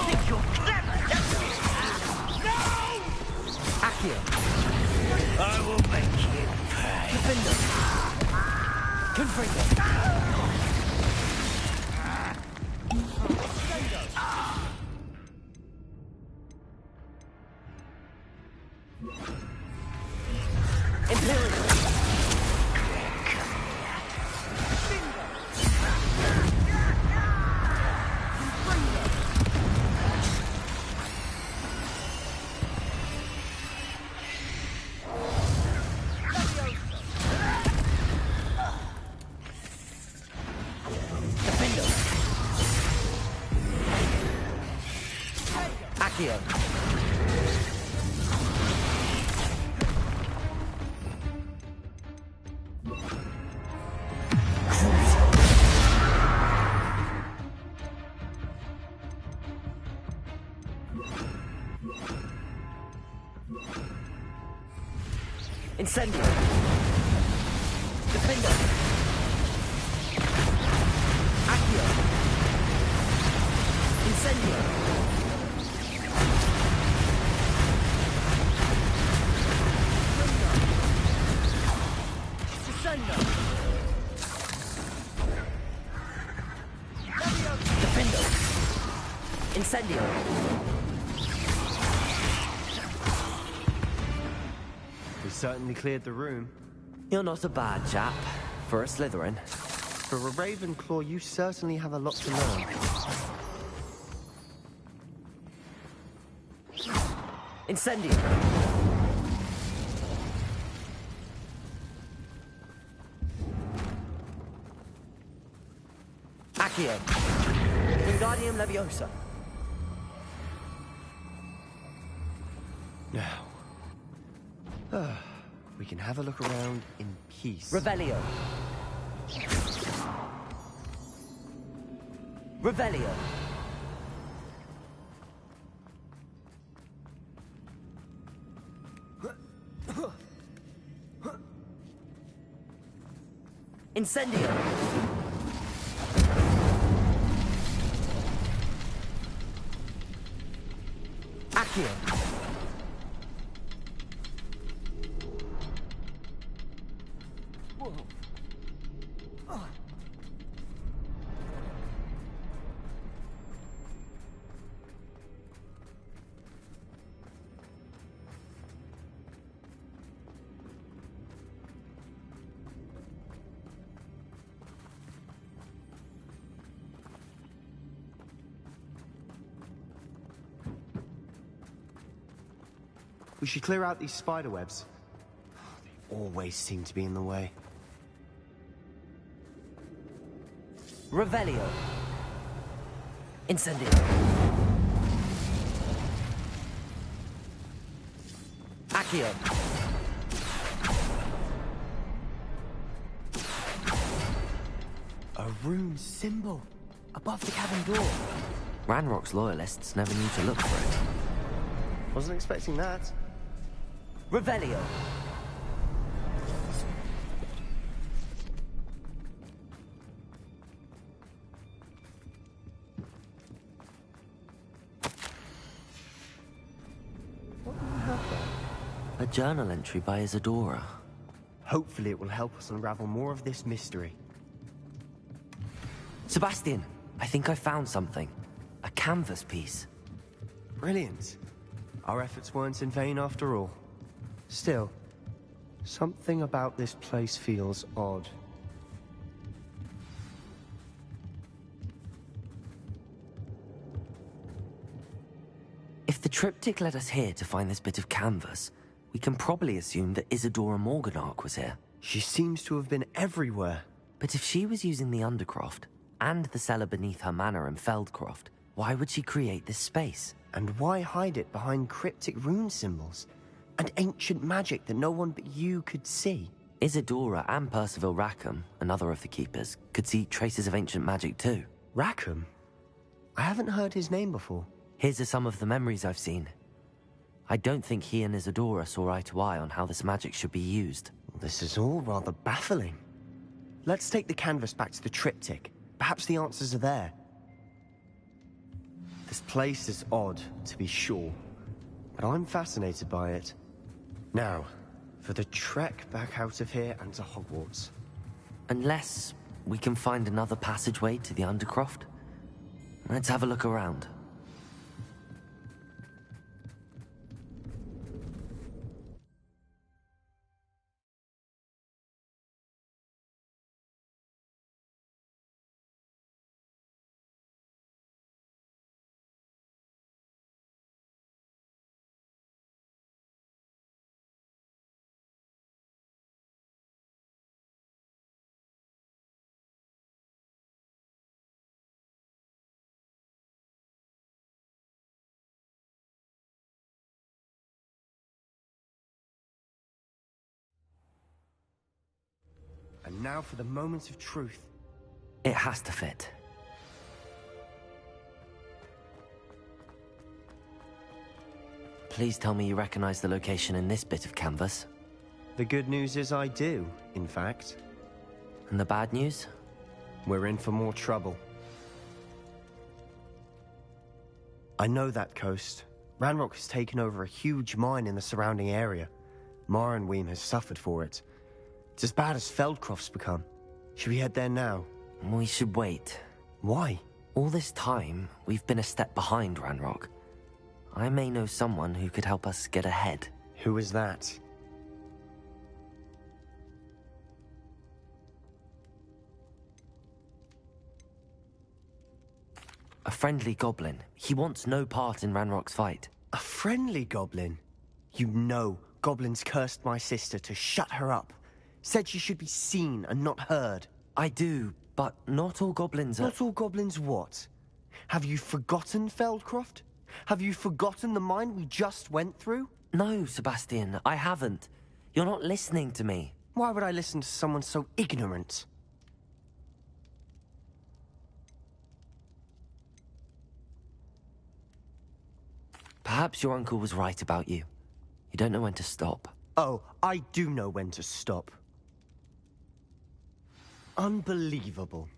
Think you're clever, don't you? No! Accio. I will make you pay. Defender. Confringo. Accio. Incendio. Defender. Accio. Incendio. Defender. Incendio. We certainly cleared the room. You're not a bad chap for a Slytherin. For a Ravenclaw, you certainly have a lot to learn. Incendio. Accio. Wingardium Leviosa. Now, we can have a look around in peace. Revelio. Revelio. Incendio. Accio. We should clear out these spider webs. They always seem to be in the way. Revelio. Incendio. Accio. A rune symbol above the cabin door. Ranrock's loyalists never knew to look for it. Wasn't expecting that. Revelio. What do you have there? A journal entry by Isadora. Hopefully it will help us unravel more of this mystery. Sebastian, I think I found something. A canvas piece. Brilliant. Our efforts weren't in vain after all. Still, something about this place feels odd. If the triptych led us here to find this bit of canvas, we can probably assume that Isadora Morganach was here. She seems to have been everywhere. But if she was using the Undercroft, and the cellar beneath her manor in Feldcroft, why would she create this space? And why hide it behind cryptic rune symbols? And ancient magic that no one but you could see? Isadora and Percival Rackham, another of the Keepers, could see traces of ancient magic too. Rackham? I haven't heard his name before. His are some of the memories I've seen. I don't think he and Isadora saw eye to eye on how this magic should be used. This is all rather baffling. Let's take the canvas back to the triptych. Perhaps the answers are there. This place is odd, to be sure, but I'm fascinated by it. Now, for the trek back out of here and to Hogwarts. Unless we can find another passageway to the Undercroft. Let's have a look around. And now for the moments of truth. It has to fit. Please tell me you recognize the location in this bit of canvas. The good news is I do, in fact. And the bad news? We're in for more trouble. I know that coast. Ranrock has taken over a huge mine in the surrounding area. Mornweem has suffered for it. It's as bad as Feldcroft's become. Should we head there now? We should wait. Why? All this time, we've been a step behind Ranrock. I may know someone who could help us get ahead. Who is that? A friendly goblin. He wants no part in Ranrock's fight. A friendly goblin? You know goblins cursed my sister to shut her up. Said she should be seen and not heard. I do, but not all goblins are... Not all goblins what? Have you forgotten Feldcroft? Have you forgotten the mine we just went through? No, Sebastian, I haven't. You're not listening to me. Why would I listen to someone so ignorant? Perhaps your uncle was right about you. You don't know when to stop. Oh, I do know when to stop. Unbelievable.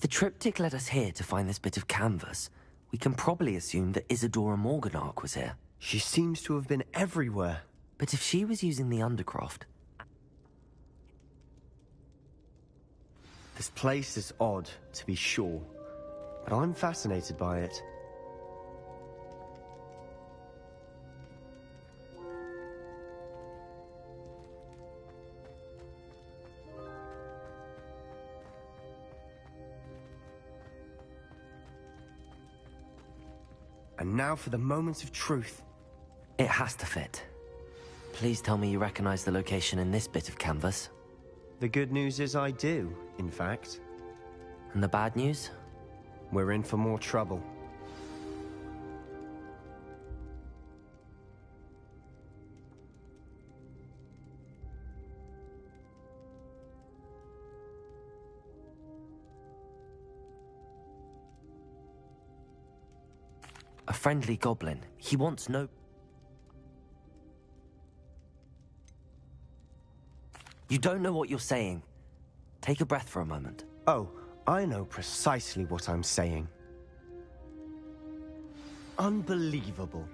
If the triptych led us here to find this bit of canvas, we can probably assume that Isadora Morganark was here. She seems to have been everywhere. But if she was using the Undercroft... This place is odd, to be sure, but I'm fascinated by it. And now for the moment of truth. It has to fit. Please tell me you recognize the location in this bit of canvas. The good news is I do, in fact. And the bad news? We're in for more trouble. A friendly goblin. He wants no... You don't know what you're saying. Take a breath for a moment. Oh, I know precisely what I'm saying. Unbelievable.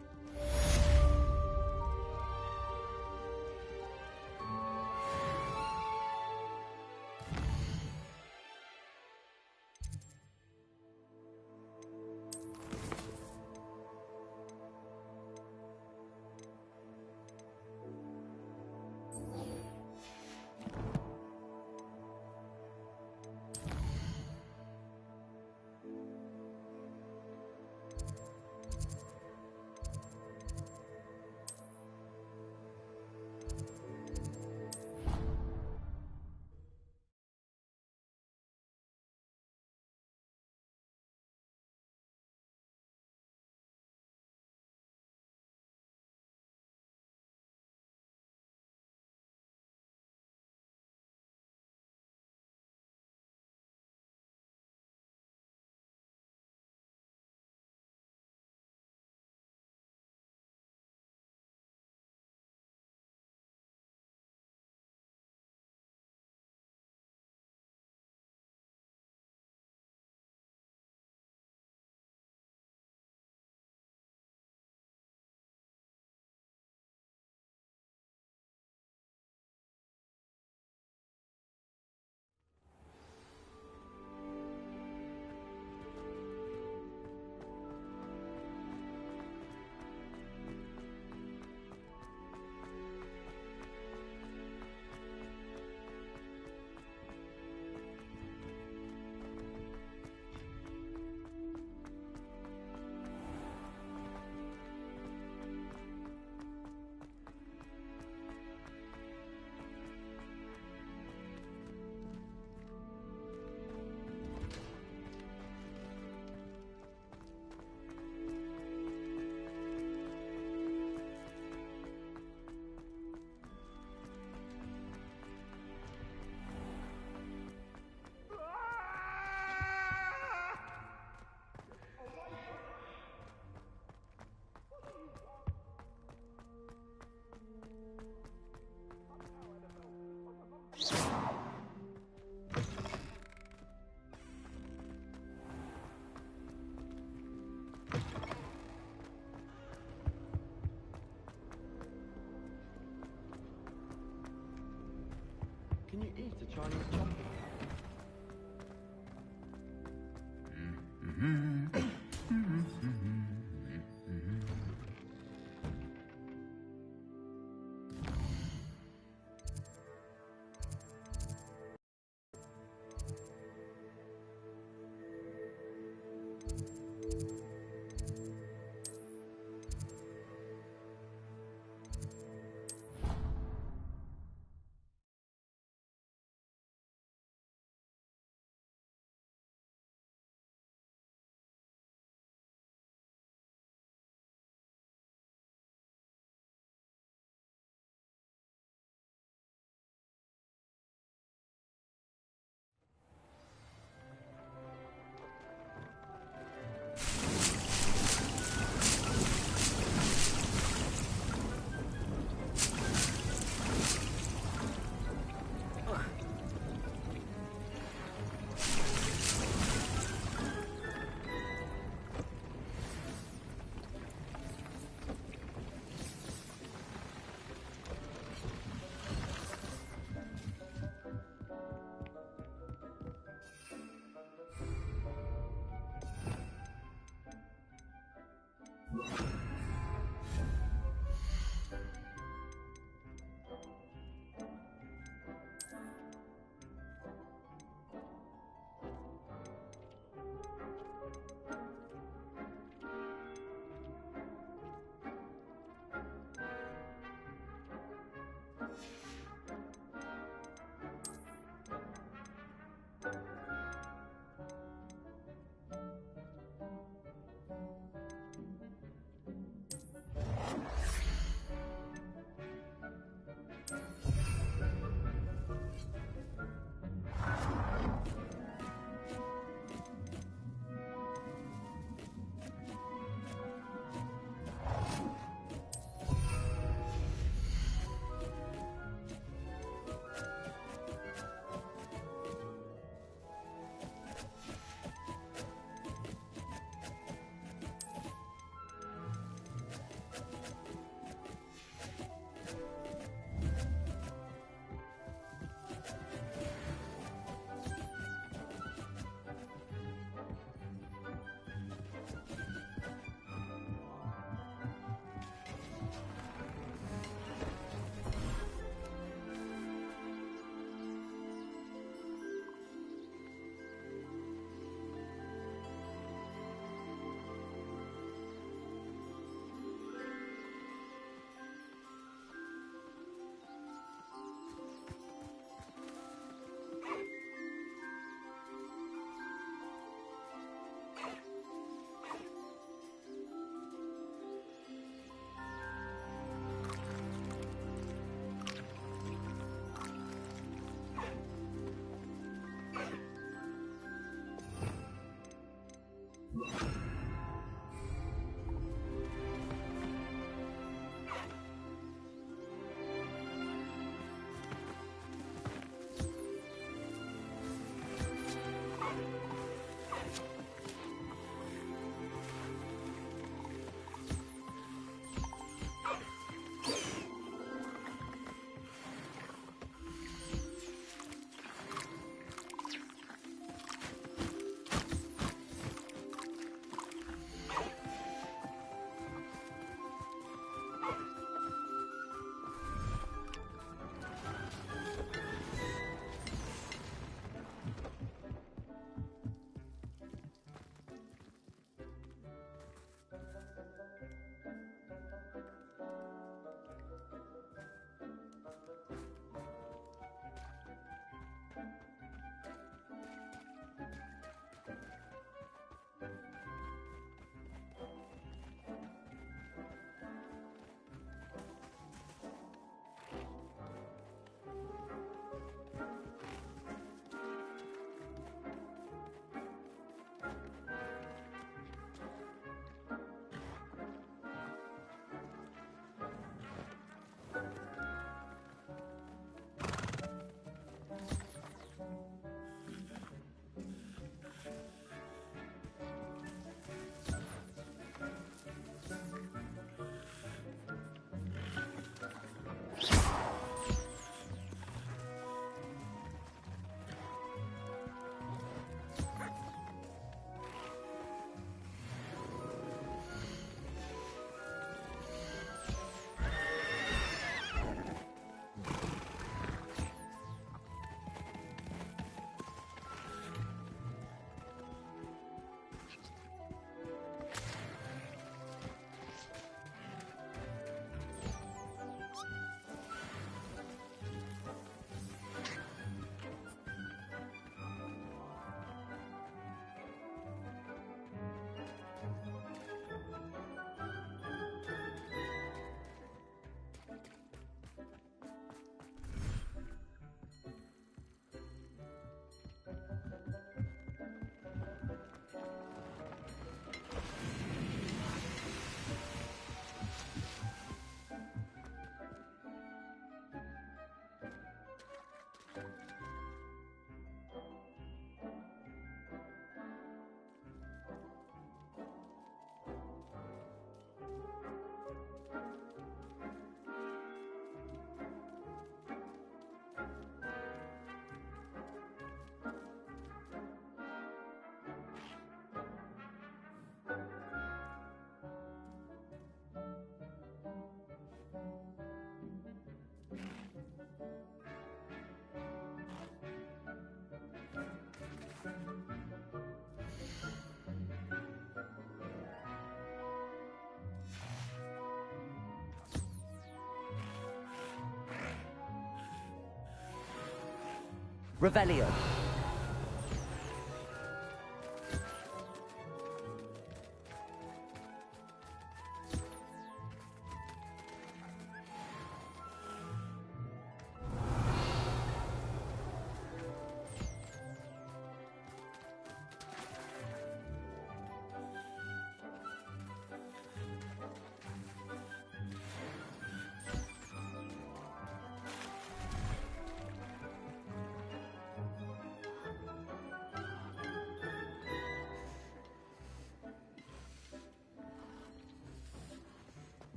Revelio.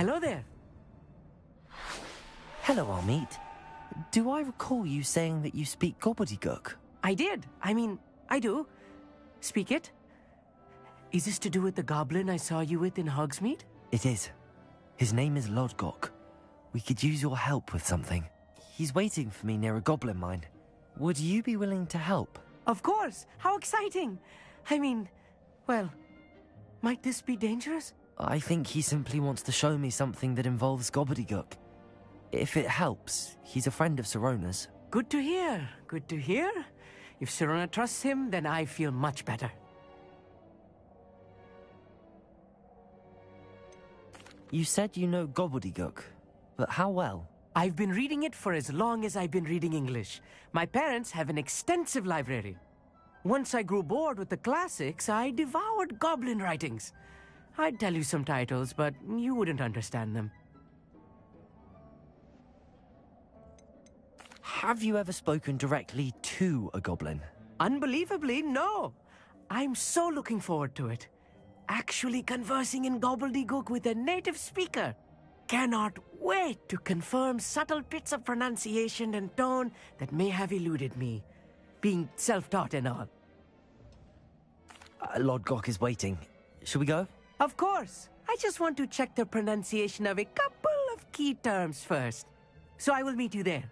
Hello there. Hello, Armeet. Do I recall you saying that you speak gobbledygook? I did. I do. Speak it. Is this to do with the goblin I saw you with in Hogsmeade? It is. His name is Lodgok. We could use your help with something. He's waiting for me near a goblin mine. Would you be willing to help? Of course. How exciting. Well, might this be dangerous? I think he simply wants to show me something that involves gobbledygook. If it helps, he's a friend of Sirona's. Good to hear. Good to hear. If Sirona trusts him, then I feel much better. You said you know gobbledygook, but how well? I've been reading it for as long as I've been reading English. My parents have an extensive library. Once I grew bored with the classics, I devoured goblin writings. I'd tell you some titles, but you wouldn't understand them. Have you ever spoken directly to a goblin? Unbelievably, no. I'm so looking forward to it. Actually conversing in gobbledygook with a native speaker. Cannot wait to confirm subtle bits of pronunciation and tone that may have eluded me, being self-taught and all. Lord Gok is waiting. Shall we go? Of course. I just want to check the pronunciation of a couple of key terms first. So I will meet you there.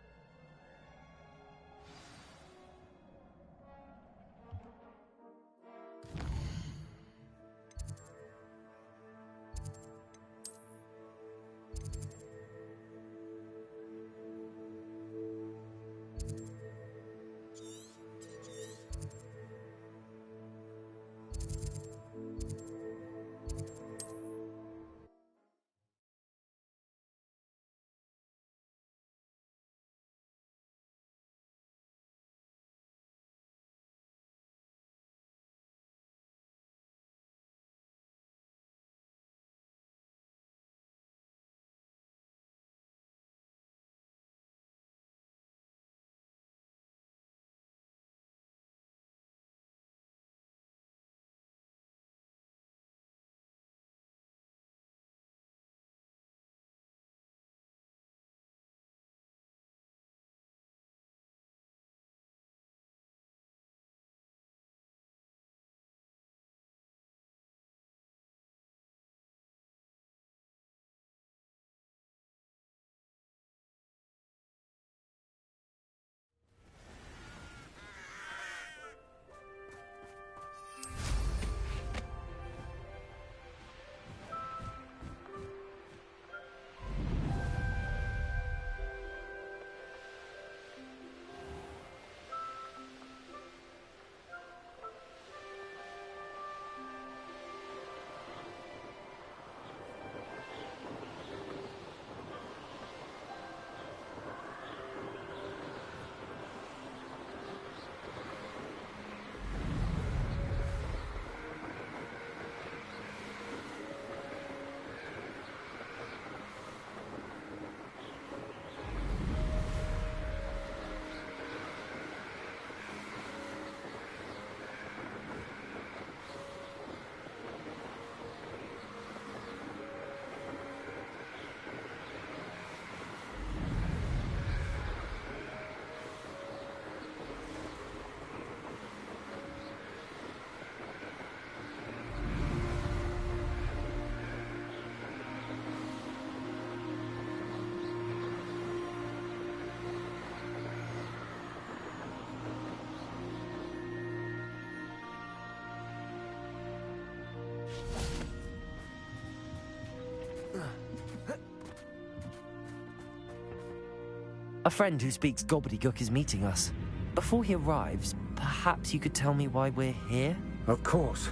A friend who speaks gobbledygook is meeting us. Before he arrives, perhaps you could tell me why we're here? Of course.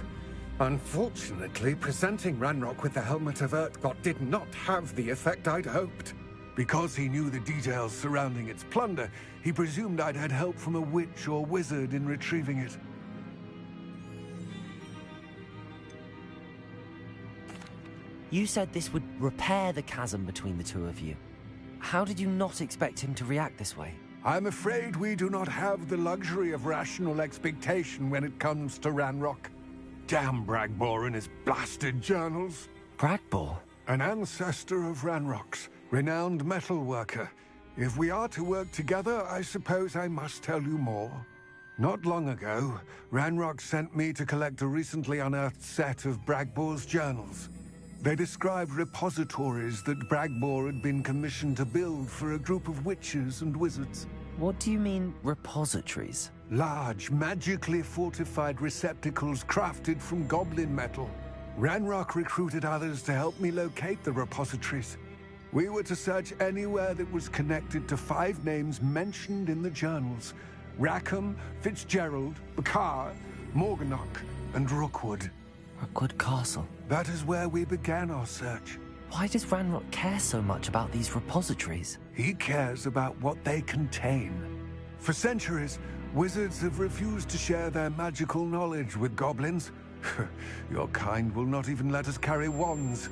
Unfortunately, presenting Ranrock with the Helmet of Urtkot did not have the effect I'd hoped. Because he knew the details surrounding its plunder, he presumed I'd had help from a witch or wizard in retrieving it. You said this would repair the chasm between the two of you. How did you not expect him to react this way? I'm afraid we do not have the luxury of rational expectation when it comes to Ranrock. Damn Bragbor and his blasted journals. Bragbor? An ancestor of Ranrock's, renowned metal worker. If we are to work together, I suppose I must tell you more. Not long ago, Ranrock sent me to collect a recently unearthed set of Bragbor's journals. They described repositories that Bragbor had been commissioned to build for a group of witches and wizards. What do you mean, repositories? Large, magically fortified receptacles crafted from goblin metal. Ranrock recruited others to help me locate the repositories. We were to search anywhere that was connected to 5 names mentioned in the journals. Rackham, Fitzgerald, Bakar, Morganach, and Rookwood. Rookwood Castle. That is where we began our search. Why does Ranrock care so much about these repositories? He cares about what they contain. For centuries, wizards have refused to share their magical knowledge with goblins. Your kind will not even let us carry wands.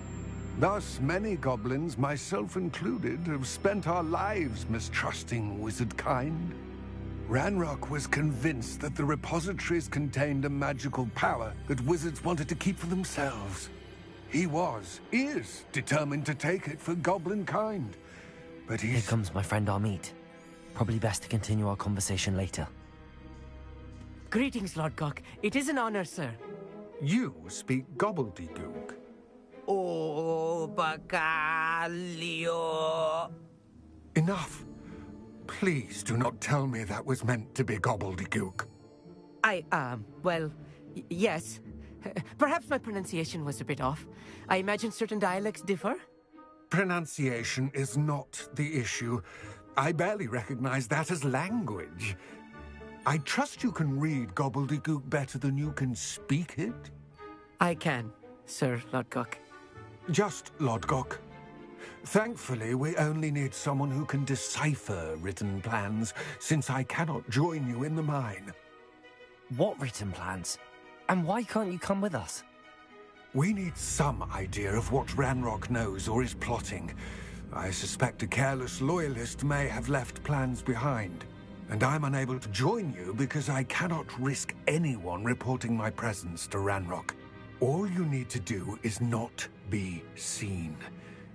Thus, many goblins, myself included, have spent our lives mistrusting wizard kind. Ranrock was convinced that the repositories contained a magical power that wizards wanted to keep for themselves. He is determined to take it for goblin kind. But Here comes my friend Amit. Probably best to continue our conversation later. Greetings, Lord Cock. It is an honor, sir. You speak gobbledygook. Oh, Bacalio. Enough. Please do not tell me that was meant to be gobbledygook. Well, yes. Perhaps my pronunciation was a bit off. I imagine certain dialects differ? Pronunciation is not the issue. I barely recognize that as language. I trust you can read gobbledygook better than you can speak it? I can, Sir Lodgok. Just Lodgok. Thankfully, we only need someone who can decipher written plans, since I cannot join you in the mine. What written plans? And why can't you come with us? We need some idea of what Ranrock knows or is plotting. I suspect a careless loyalist may have left plans behind. And I'm unable to join you because I cannot risk anyone reporting my presence to Ranrock. All you need to do is not be seen,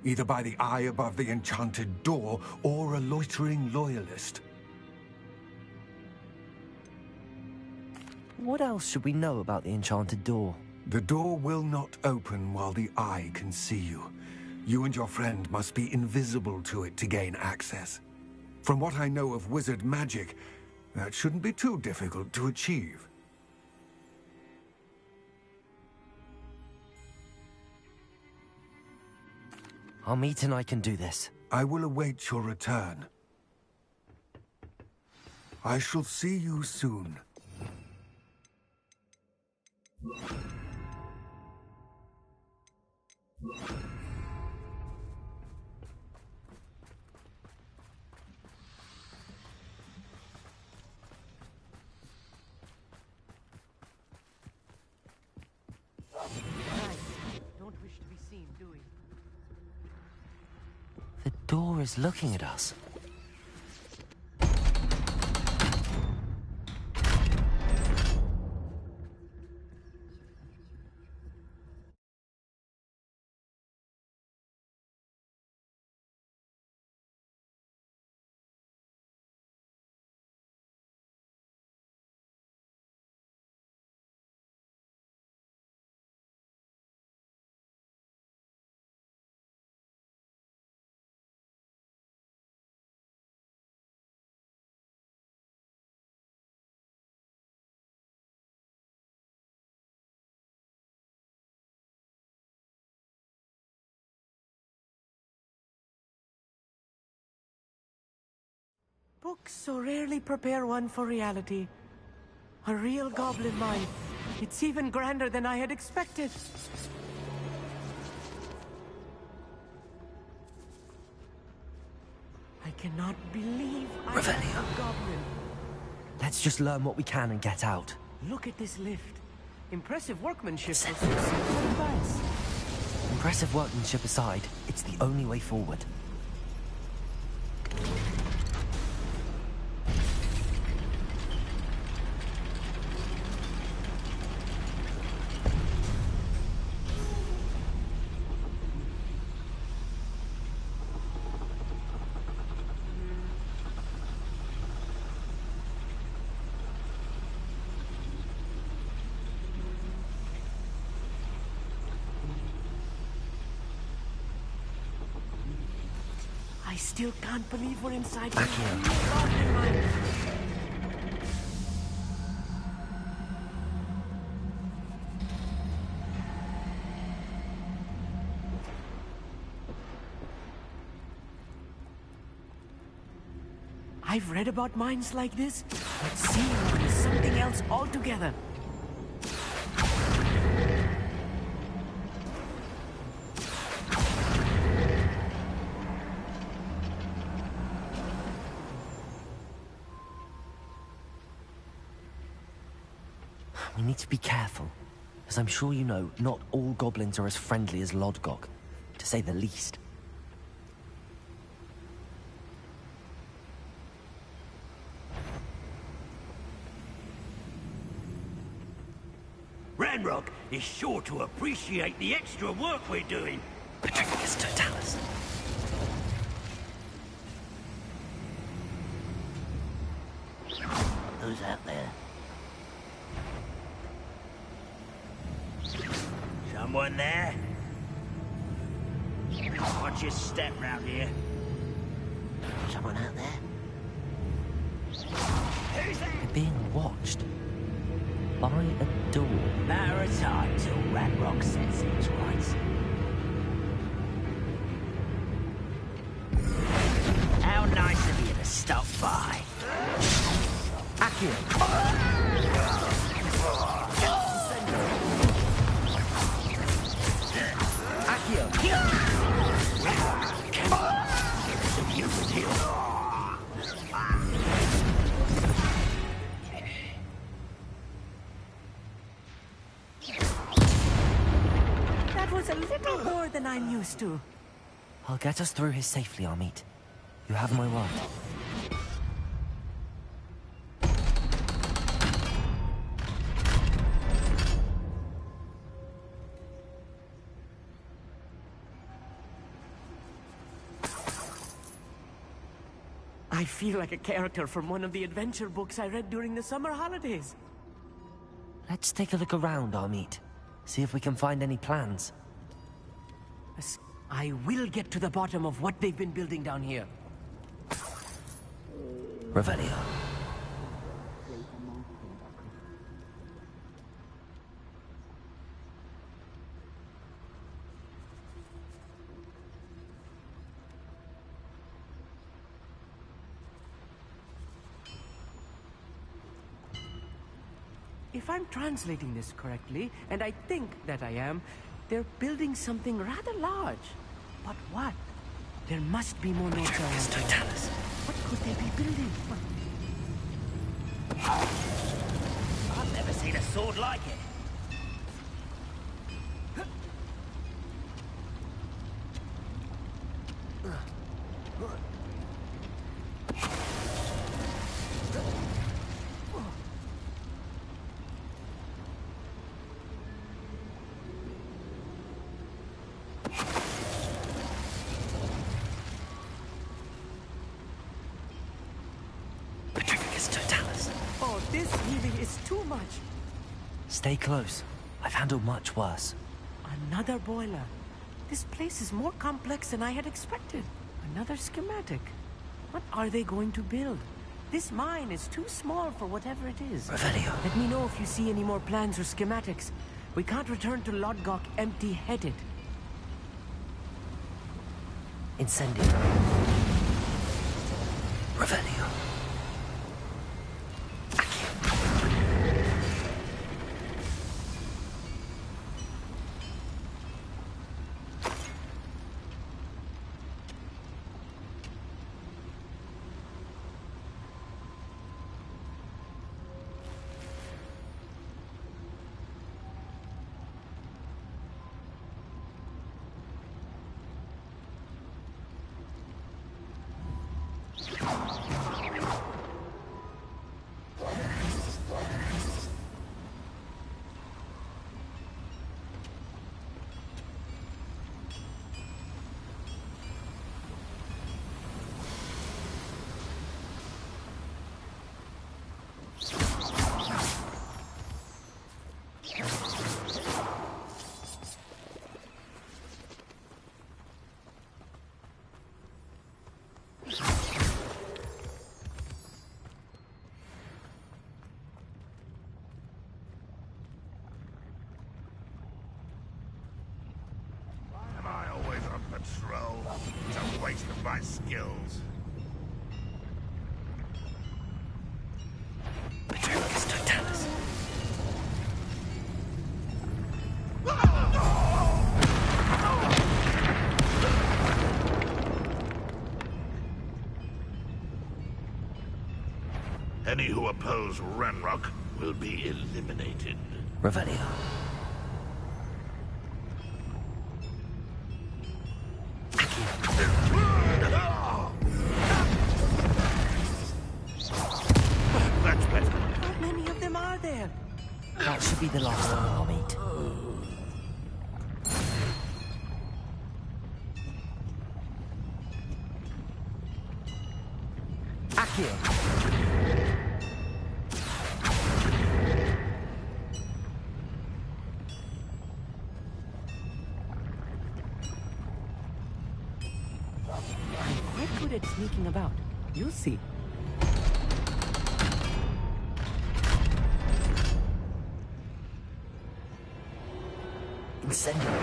either by the eye above the enchanted door or a loitering loyalist. What else should we know about the enchanted door? The door will not open while the eye can see you. You and your friend must be invisible to it to gain access. From what I know of wizard magic, that shouldn't be too difficult to achieve. Amit and I can do this. I will await your return. I shall see you soon. Don't wish to be seen, do we? The door is looking at us. Books so rarely prepare one for reality. A real goblin mind. It's even grander than I had expected. I cannot believe I'm a goblin. Let's just learn what we can and get out. Look at this lift. Impressive workmanship for so simple a device. Impressive workmanship aside, it's the only way forward. I still can't believe we're inside. Back here. I've read about mines like this, but seeing one is something else altogether. We need to be careful. As I'm sure you know, not all goblins are as friendly as Lodgok, to say the least. Ranrock is sure to appreciate the extra work we're doing. Patricius Totalis. Who's out there? Someone there? Watch your step round here. Someone out there? Who's there? We're being watched. By a door. Matter of time till Ranrock sets things right. How nice of you to stop by. That was a little more than I'm used to. I'll get us through here safely, Amit. You have my word. I feel like a character from one of the adventure books I read during the summer holidays. Let's take a look around, Amit. See if we can find any plans. I will get to the bottom of what they've been building down here. Revelio. If I'm translating this correctly, and I think that I am, they're building something rather large. But what? There must be more notes around here. What could they be building? I've never seen a sword like it. Oh, this really is too much. Stay close. I've handled much worse. Another boiler. This place is more complex than I had expected. Another schematic. What are they going to build? This mine is too small for whatever it is. Revelio. Let me know if you see any more plans or schematics. We can't return to Lodgok empty-headed. Incendio. Revelio. Am I always on patrol? It's a waste of my skills. suppose Ranrock will be eliminated. Revelio. That's better. How many of them are there? That should be the last one I'll meet. Accio. I'm quite good at sneaking about. You'll see. Incendio.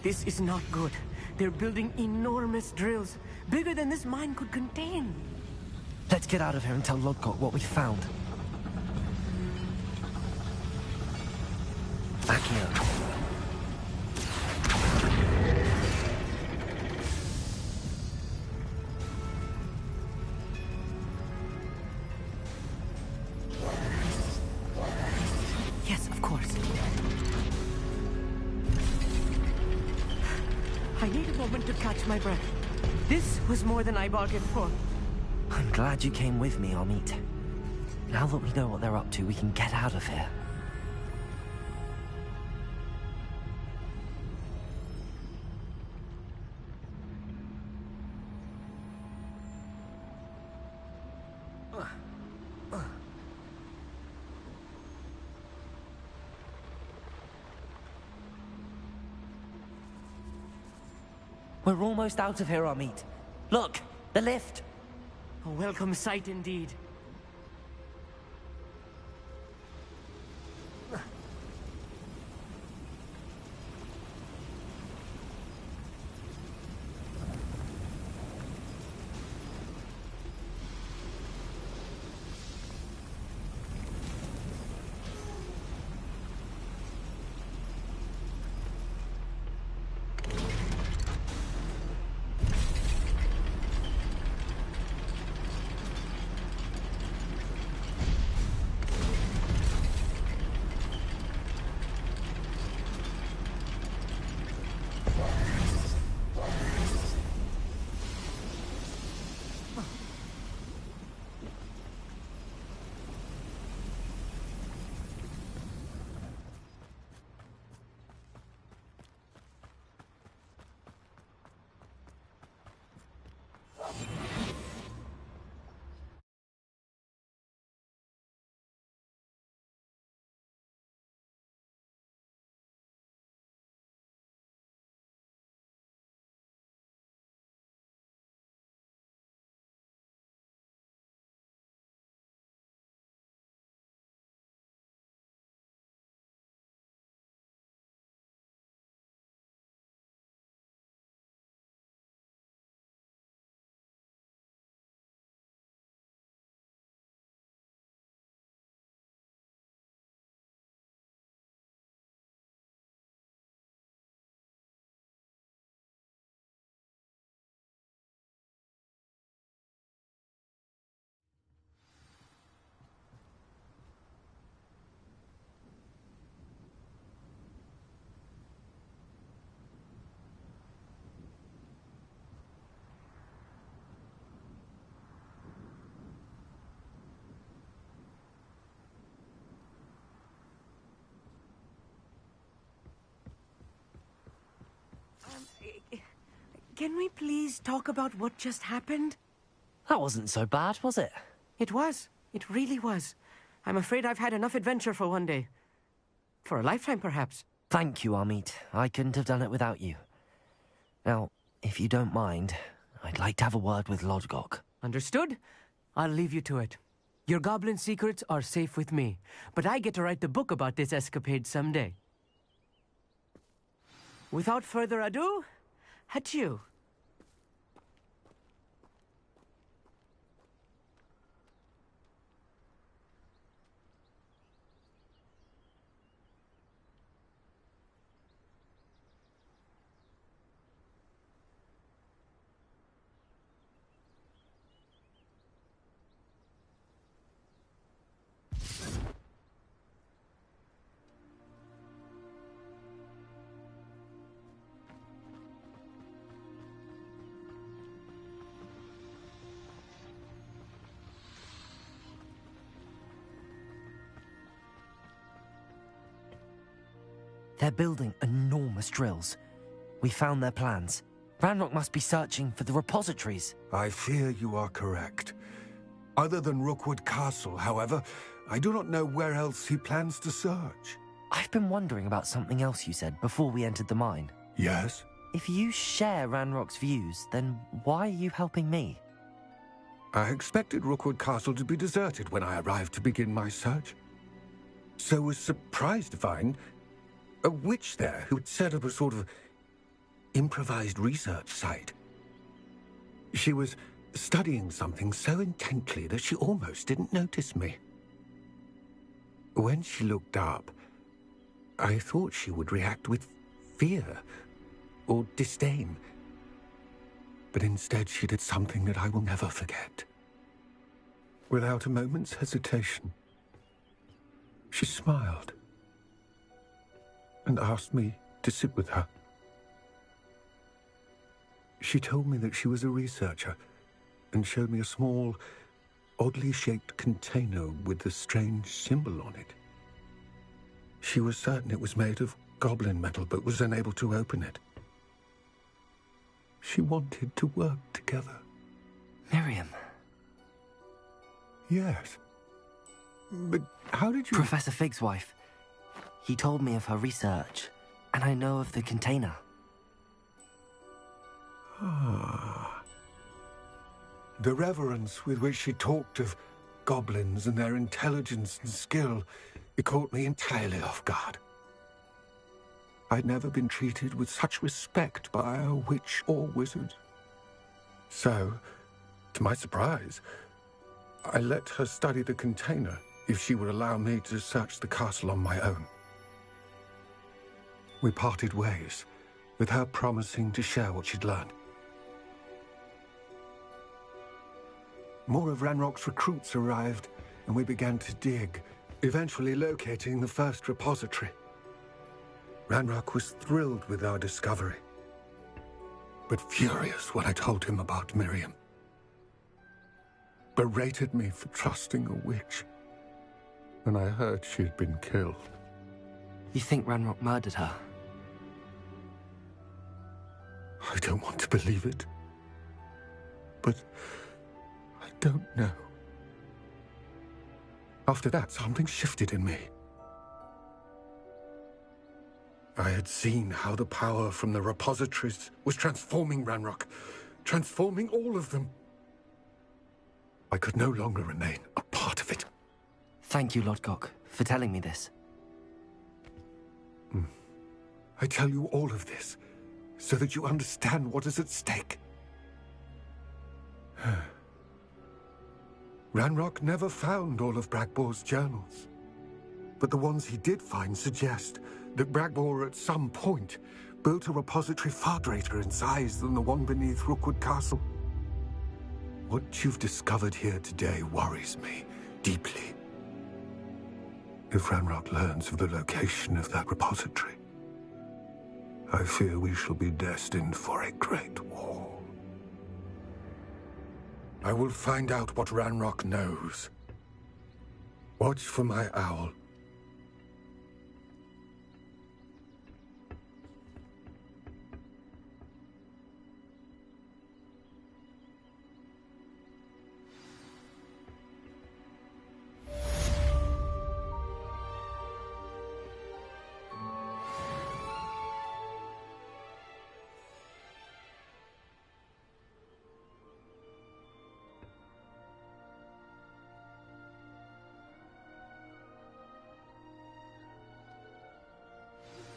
This is not good. They're building enormous drills, bigger than this mine could contain. Let's get out of here and tell Lodgok what we found. Accio. Yes, of course. I need a moment to catch my breath. This was more than I bargained for. I'm glad you came with me, Amit. Now that we know what they're up to, we can get out of here. We're almost out of here, Amit. Look, the lift. A welcome sight indeed. Can we please talk about what just happened? That wasn't so bad, was it? It was. It really was. I'm afraid I've had enough adventure for one day. For a lifetime, perhaps. Thank you, Amit. I couldn't have done it without you. Now, if you don't mind, I'd like to have a word with Lodgok. Understood? I'll leave you to it. Your goblin secrets are safe with me, but I get to write the book about this escapade someday. Without further ado, adieu. They're building enormous drills. We found their plans. Ranrock must be searching for the repositories. I fear you are correct. Other than Rookwood Castle, however, I do not know where else he plans to search. I've been wondering about something else you said before we entered the mine. Yes? If you share Ranrock's views, then why are you helping me? I expected Rookwood Castle to be deserted when I arrived to begin my search. So was surprised to find a witch there who had set up a sort of improvised research site. She was studying something so intently that she almost didn't notice me. When she looked up, I thought she would react with fear or disdain. But instead she did something that I will never forget. Without a moment's hesitation, she smiled and asked me to sit with her. She told me that she was a researcher and showed me a small, oddly shaped container with a strange symbol on it. She was certain it was made of goblin metal, but was unable to open it. She wanted to work together. Miriam. Yes. But how did you... Professor Fig's wife. He told me of her research, and I know of the container. Ah. The reverence with which she talked of goblins and their intelligence and skill, it caught me entirely off guard. I'd never been treated with such respect by a witch or wizard. So, to my surprise, I let her study the container if she would allow me to search the castle on my own. We parted ways, with her promising to share what she'd learned. More of Ranrock's recruits arrived, and we began to dig, eventually locating the first repository. Ranrock was thrilled with our discovery, but furious when I told him about Miriam. Berated me for trusting a witch when I heard she had been killed. You think Ranrock murdered her? I don't want to believe it, but I don't know. After that, something shifted in me. I had seen how the power from the repositories was transforming Ranrock, transforming all of them. I could no longer remain a part of it. Thank you, Lodgok, for telling me this. I tell you all of this so that you understand what is at stake. Ranrock never found all of Bragbor's journals, but the ones he did find suggest that Bragbor at some point built a repository far greater in size than the one beneath Rookwood Castle. What you've discovered here today worries me deeply. If Ranrock learns of the location of that repository, I fear we shall be destined for a great war. I will find out what Ranrock knows. Watch for my owl.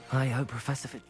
I hope Professor Fig...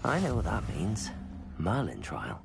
I know what that means. Merlin trial.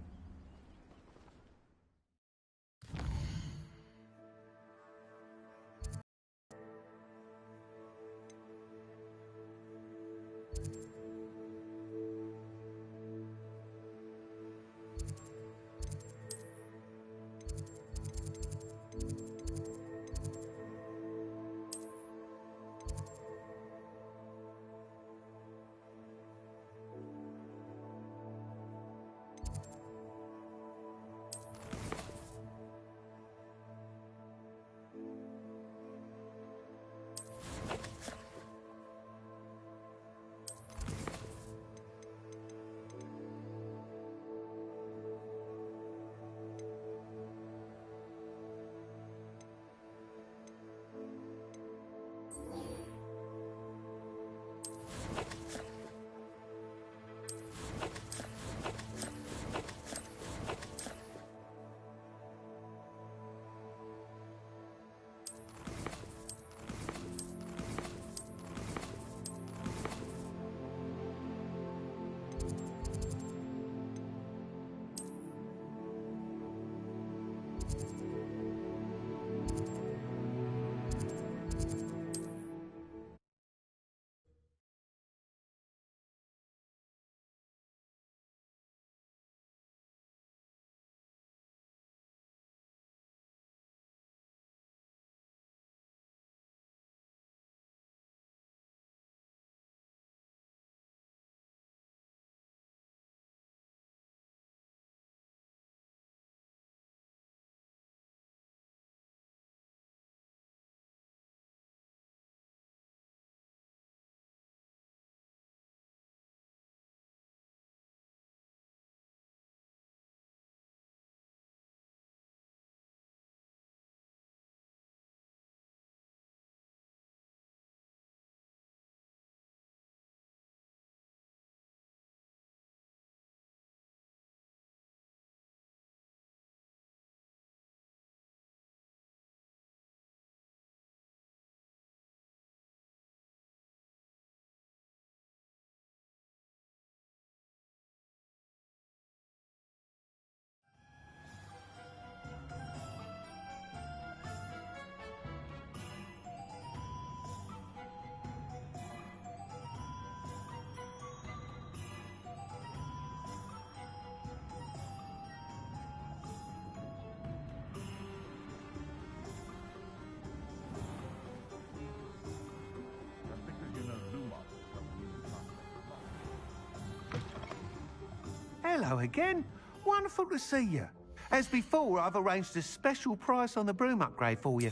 Hello again. Wonderful to see you. As before, I've arranged a special price on the broom upgrade for you.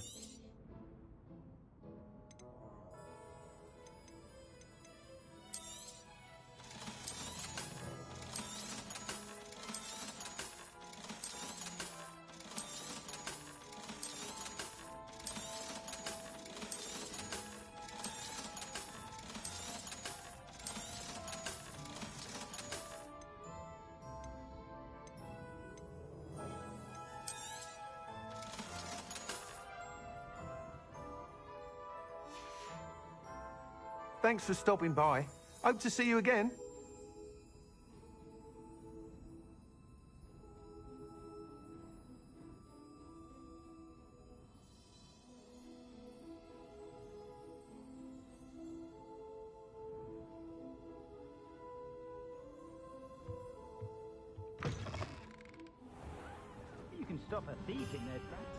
Thanks for stopping by. Hope to see you again. You can stop a thief in their tracks.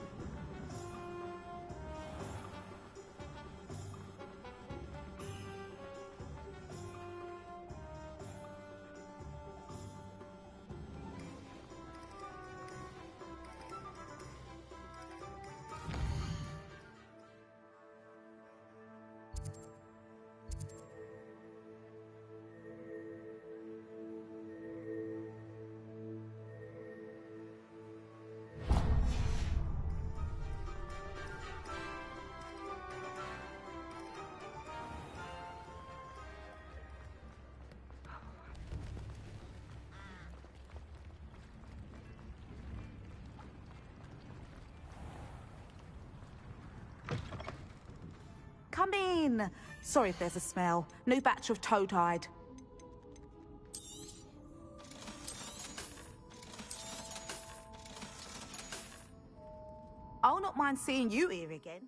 Come in. Sorry if there's a smell. New batch of toe-tied. mind seeing you here again.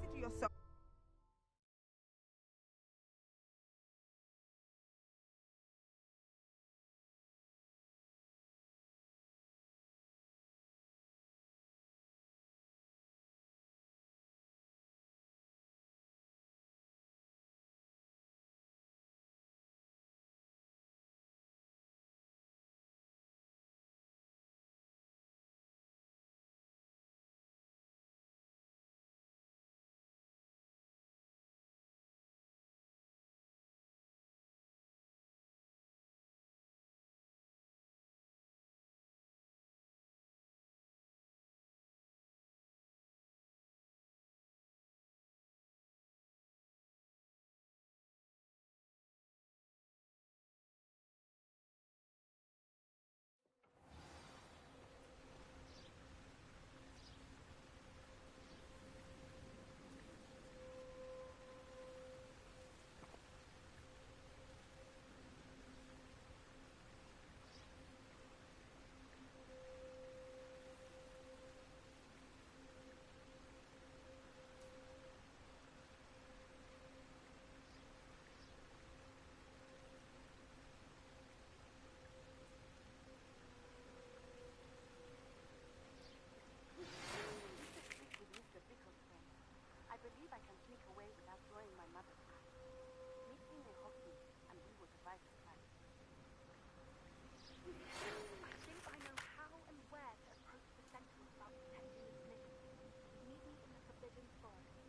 Consider yourself. I believe I can sneak away without drawing my mother's eye. Meet me in Hogwarts, and we will divide the prize. I think I know how and where to approach the Sentinel about protecting this mission. Meet me in the Forbidden Forest.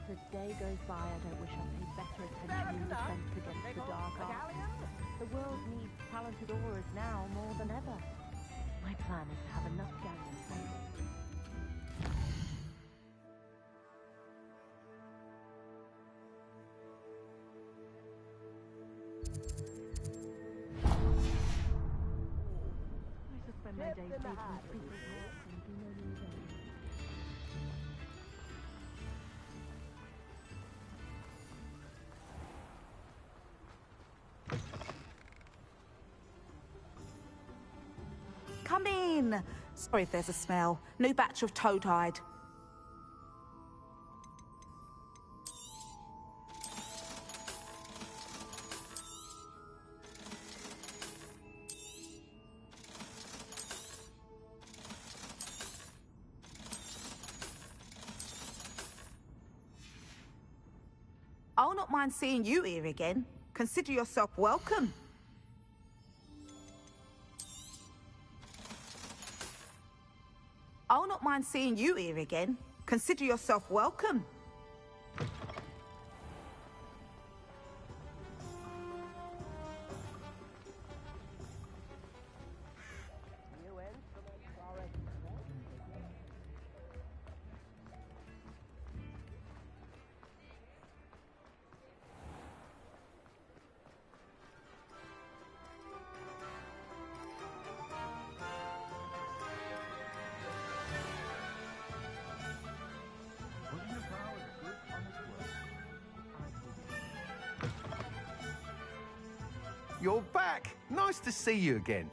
Not a day goes by I don't wish I paid better attention in defense against the dark arts. The world needs talented aurors now more than ever. My plan is to have enough galleons assembled. I shall spend my days baking people's hearts and do no more than Come in. Sorry if there's a smell. New batch of toad-hide. I'll not mind seeing you here again. Consider yourself welcome. I'll not mind seeing you here again. Consider yourself welcome. You're back. Nice to see you again.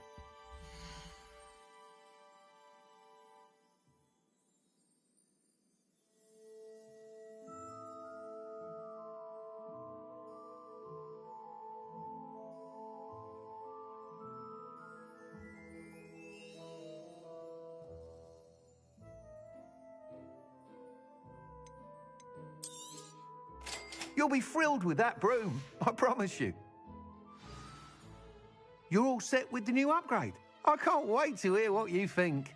You'll be thrilled with that broom, I promise you. You're all set with the new upgrade. I can't wait to hear what you think.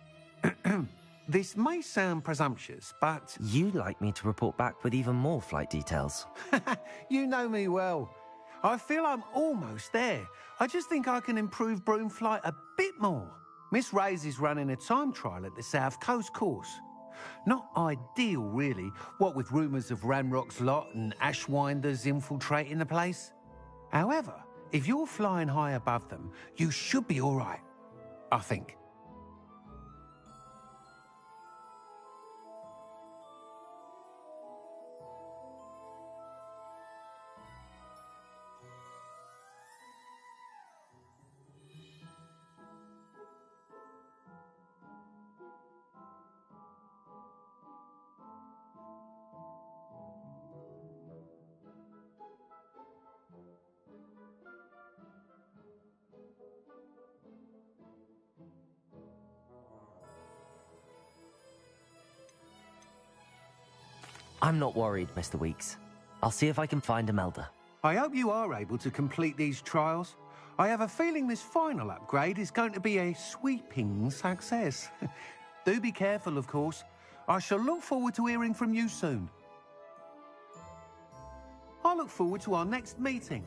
This may sound presumptuous, but... You'd like me to report back with even more flight details. You know me well. I feel I'm almost there. I just think I can improve broom flight a bit more. Miss Ray's is running a time trial at the South Coast course. Not ideal, really, what with rumours of Ranrock's lot and Ashwinders infiltrating the place. However, if you're flying high above them, you should be all right, I think. I'm not worried, Mr. Weeks. I'll see if I can find Imelda. I hope you are able to complete these trials. I have a feeling this final upgrade is going to be a sweeping success. Do be careful, of course. I shall look forward to hearing from you soon. I look forward to our next meeting.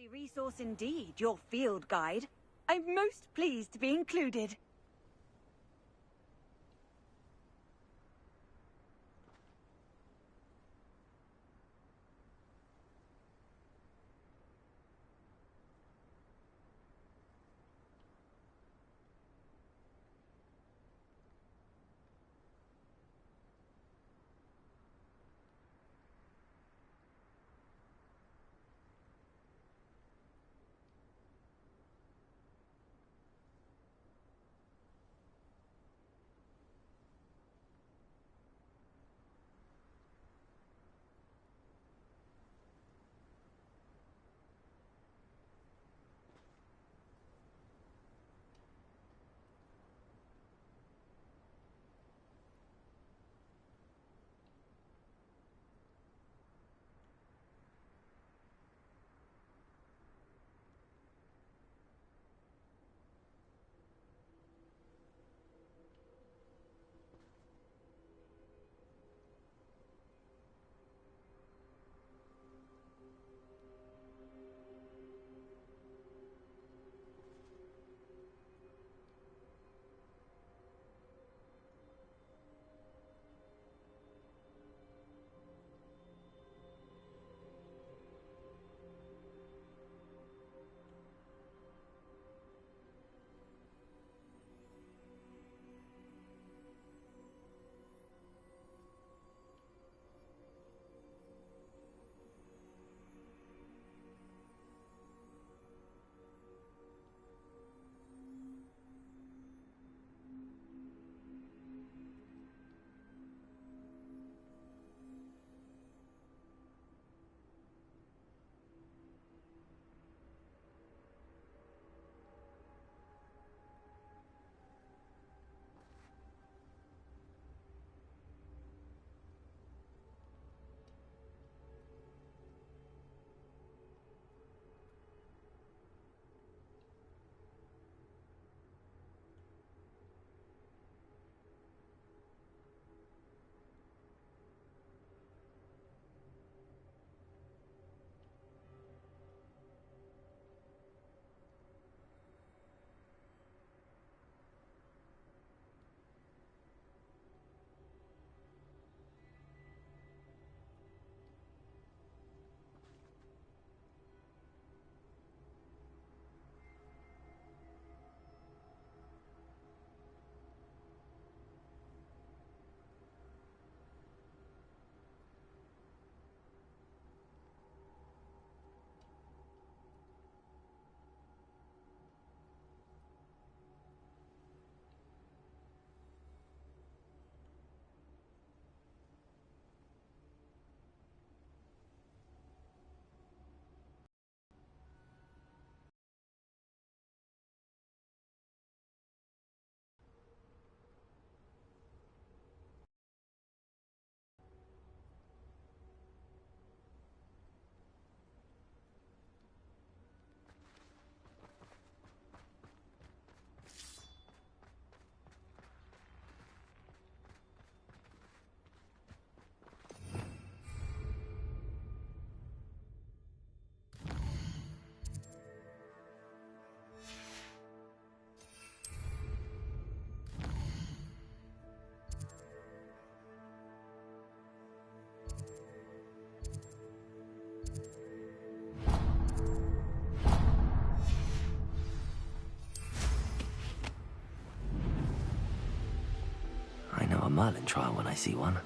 handy resource indeed, your field guide. I'm most pleased to be included. I know a Merlin trial when I see one.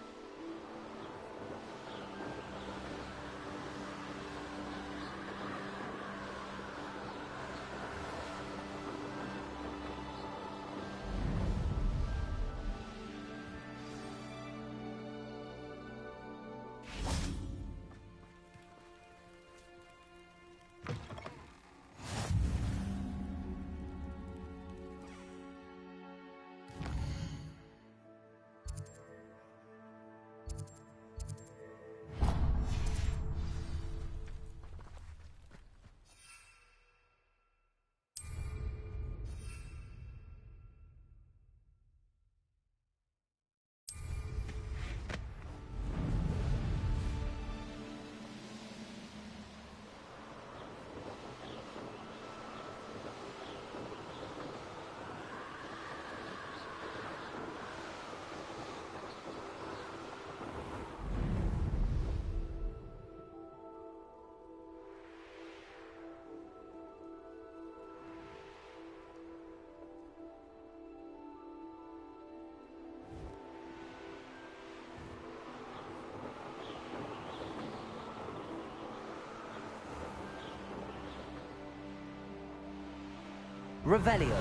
Revelio.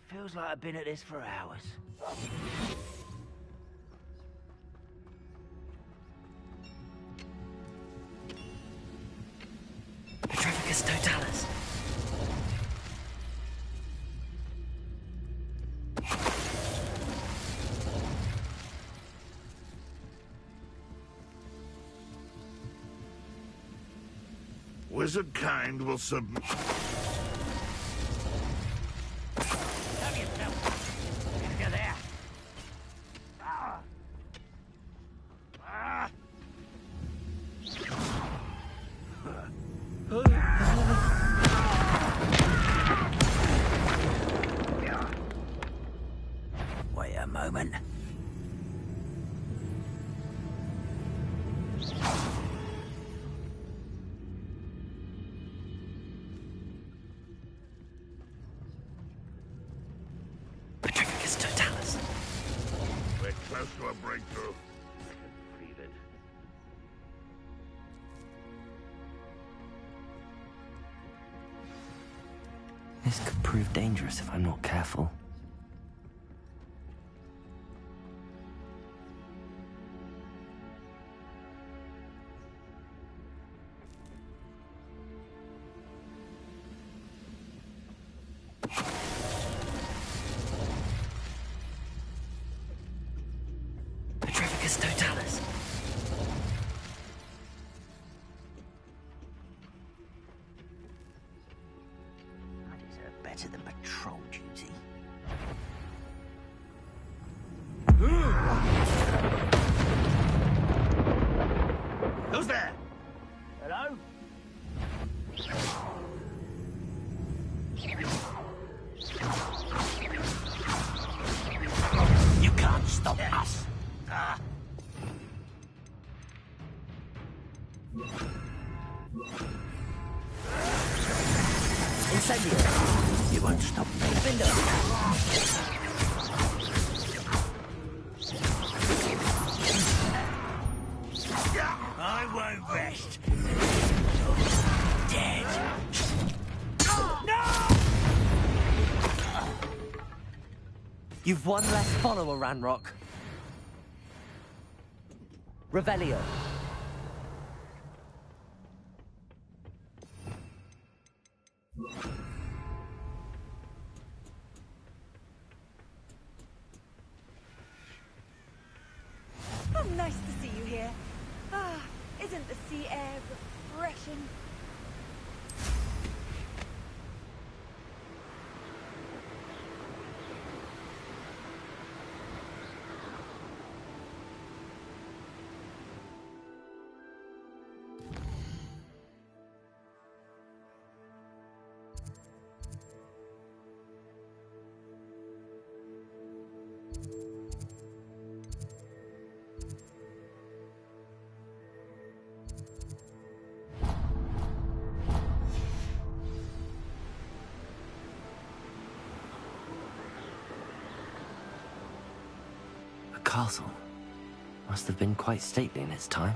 Feels like I've been at this for hours. Petrificus totalis. Wizard kind will submit. Wait a moment. Petrificus totalis. We're close to a breakthrough. I can feel it. This could prove dangerous if I'm not careful. Petrificus totalis. I deserve better than patrol duty. Who's there? Hello? You can't stop us. Incendio. You won't stop me. I won't rest. Dead. No! You've one less follower, Ranrock. Revelio. Oh, nice to see you here. Ah, isn't the sea air refreshing? A castle. Must have been quite stately in its time.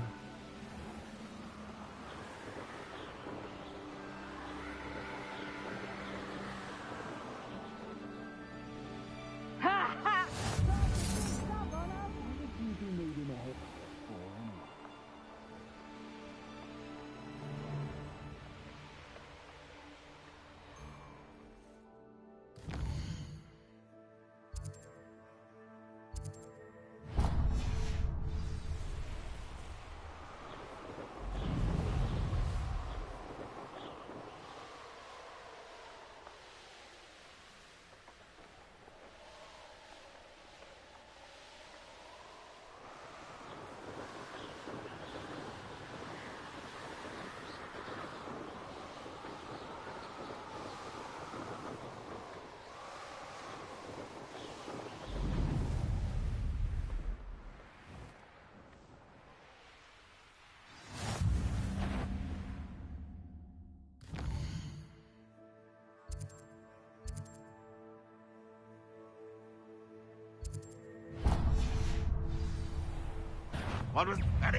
What was that?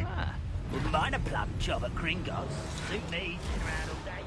Wouldn't mind a plum chop at Gringotts. Suit me, sitting around all day.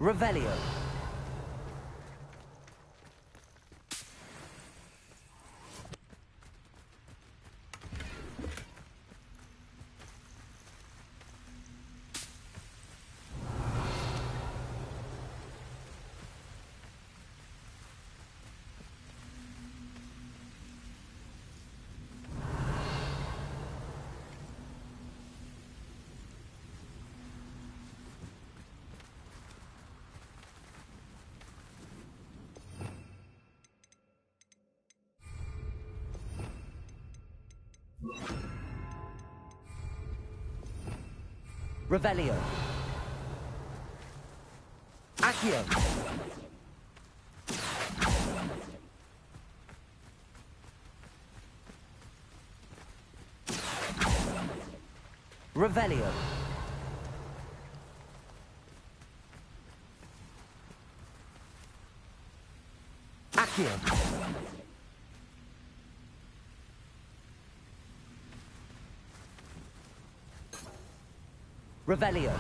Revelio. Revelio. Accio. Revelio. Accio. Revelio.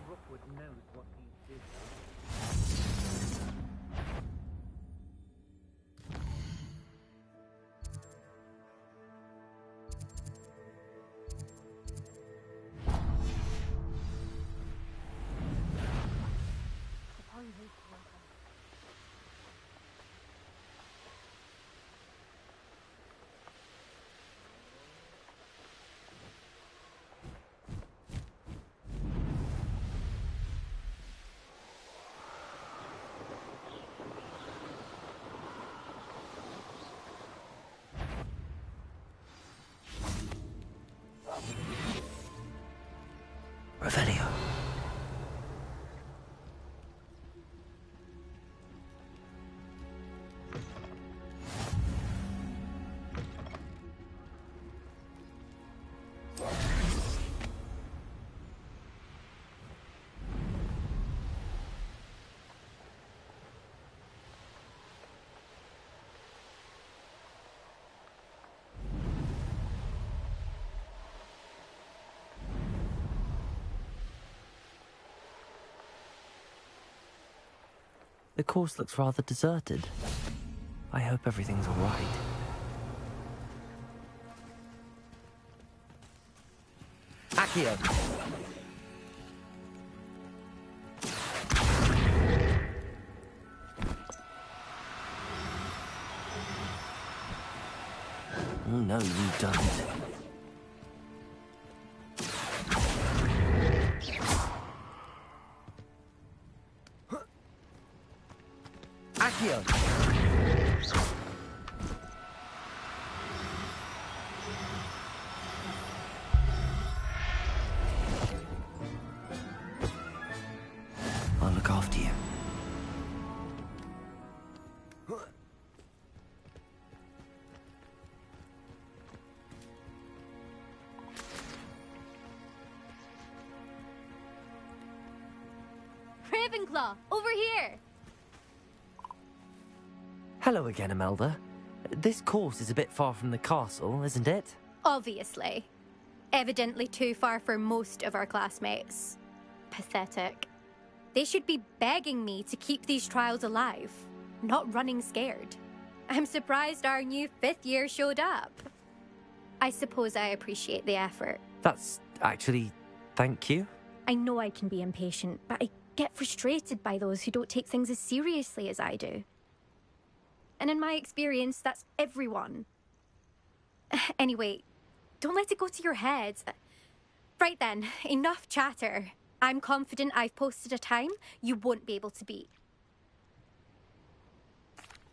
Rookwood knows what he did. Revelio. The course looks rather deserted. I hope everything's all right. Accio! Oh no, you don't. Accio! I'll look after you. Ravenclaw, over here! Hello again, Imelda. This course is a bit far from the castle, isn't it? Obviously. Evidently too far for most of our classmates. Pathetic. They should be begging me to keep these trials alive, not running scared. I'm surprised our new 5th year showed up. I suppose I appreciate the effort. That's actually... thank you. I know I can be impatient, but I get frustrated by those who don't take things as seriously as I do. And in my experience, that's everyone. Anyway, don't let it go to your head. Right then, enough chatter. I'm confident I've posted a time you won't be able to beat.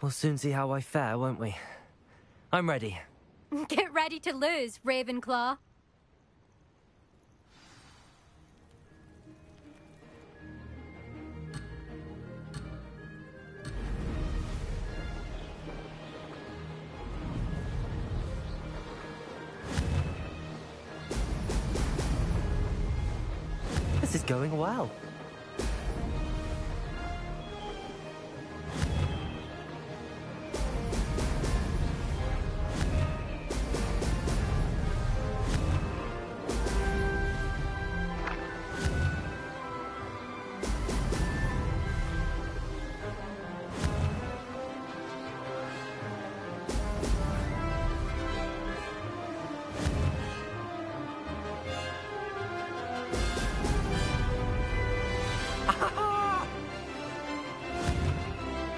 We'll soon see how I fare, won't we? I'm ready. Get ready to lose, Ravenclaw. This is going well.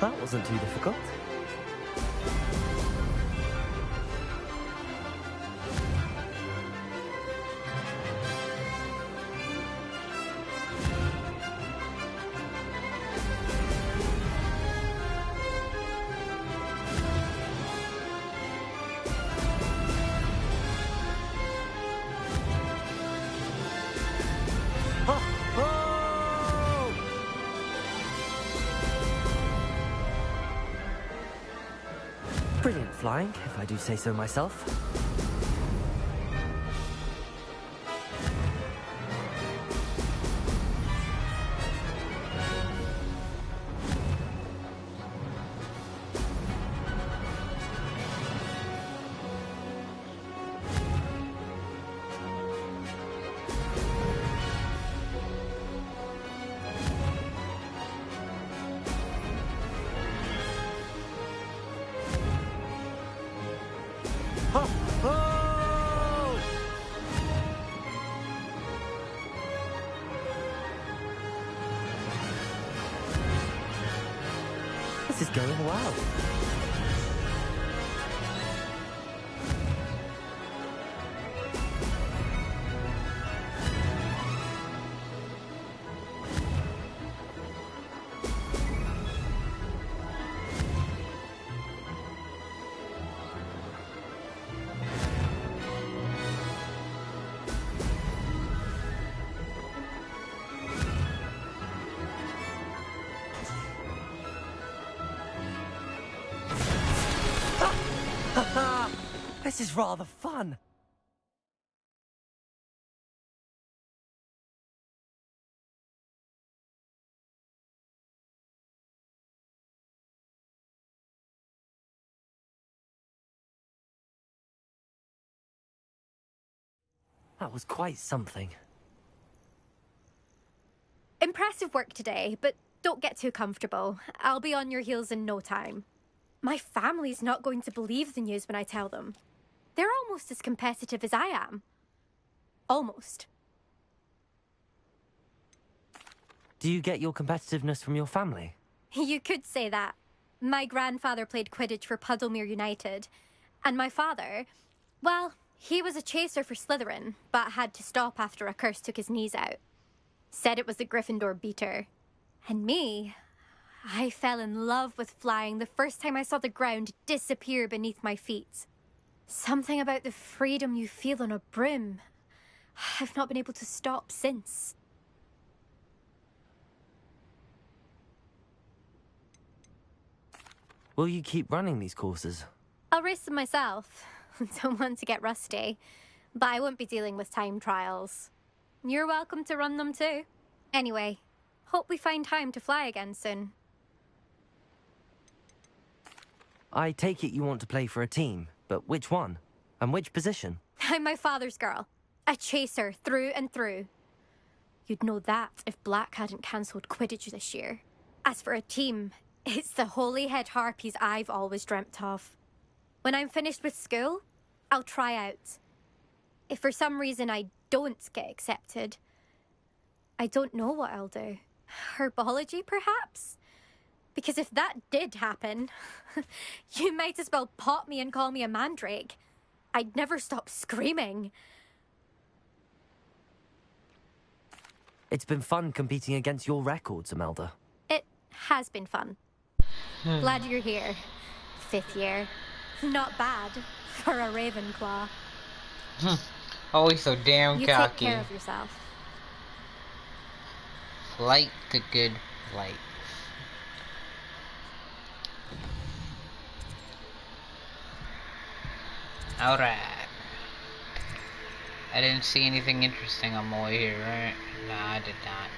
That wasn't too difficult. Brilliant flying, if I do say so myself. This is going well. This is rather fun. That was quite something. Impressive work today, but don't get too comfortable. I'll be on your heels in no time. My family's not going to believe the news when I tell them. They're almost as competitive as I am. Almost. Do you get your competitiveness from your family? You could say that. My grandfather played Quidditch for Puddlemere United. And my father, well, he was a chaser for Slytherin, but had to stop after a curse took his knees out. Said it was the Gryffindor beater. And me, I fell in love with flying the first time I saw the ground disappear beneath my feet. Something about the freedom you feel on a broom. I've not been able to stop since. Will you keep running these courses? I'll race them myself. Don't want to get rusty. But I won't be dealing with time trials. You're welcome to run them too. Anyway, hope we find time to fly again soon. I take it you want to play for a team, but which one? And which position? I'm my father's girl. A chaser through and through. You'd know that if Black hadn't cancelled Quidditch this year. As for a team, it's the Holyhead Harpies I've always dreamt of. When I'm finished with school, I'll try out. If for some reason I don't get accepted, I don't know what I'll do. Herbology, perhaps? Because if that did happen, you might as well pop me and call me a mandrake. I'd never stop screaming. It's been fun competing against your records, Imelda. It has been fun. Glad you're here. 5th year. Not bad for a Ravenclaw. Always so damn You cocky. take care of yourself. Flight to good flight. Alright. I didn't see anything interesting on my way here, right? Nah, I did not.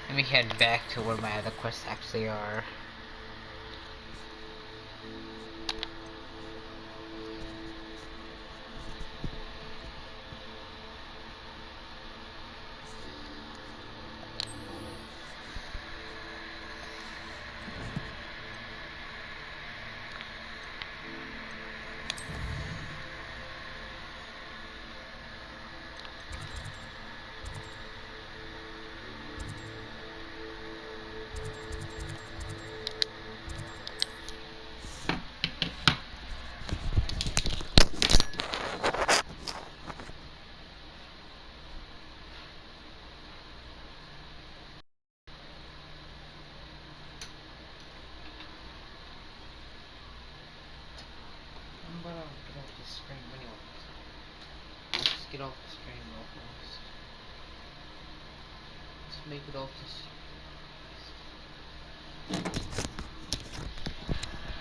Let me head back to where my other quests actually are. Get off the screen real fast. Let's make it off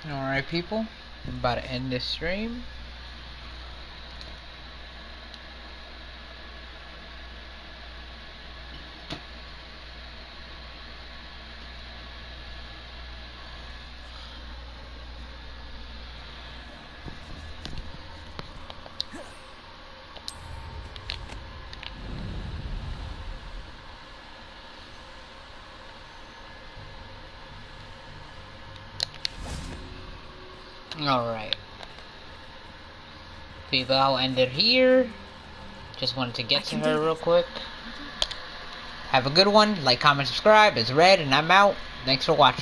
the Alright people, I'm about to end this stream. Alright. People, I'll end it here. Just wanted to get to her real quick. Have a good one. Like, comment, subscribe. It's Red, and I'm out. Thanks for watching.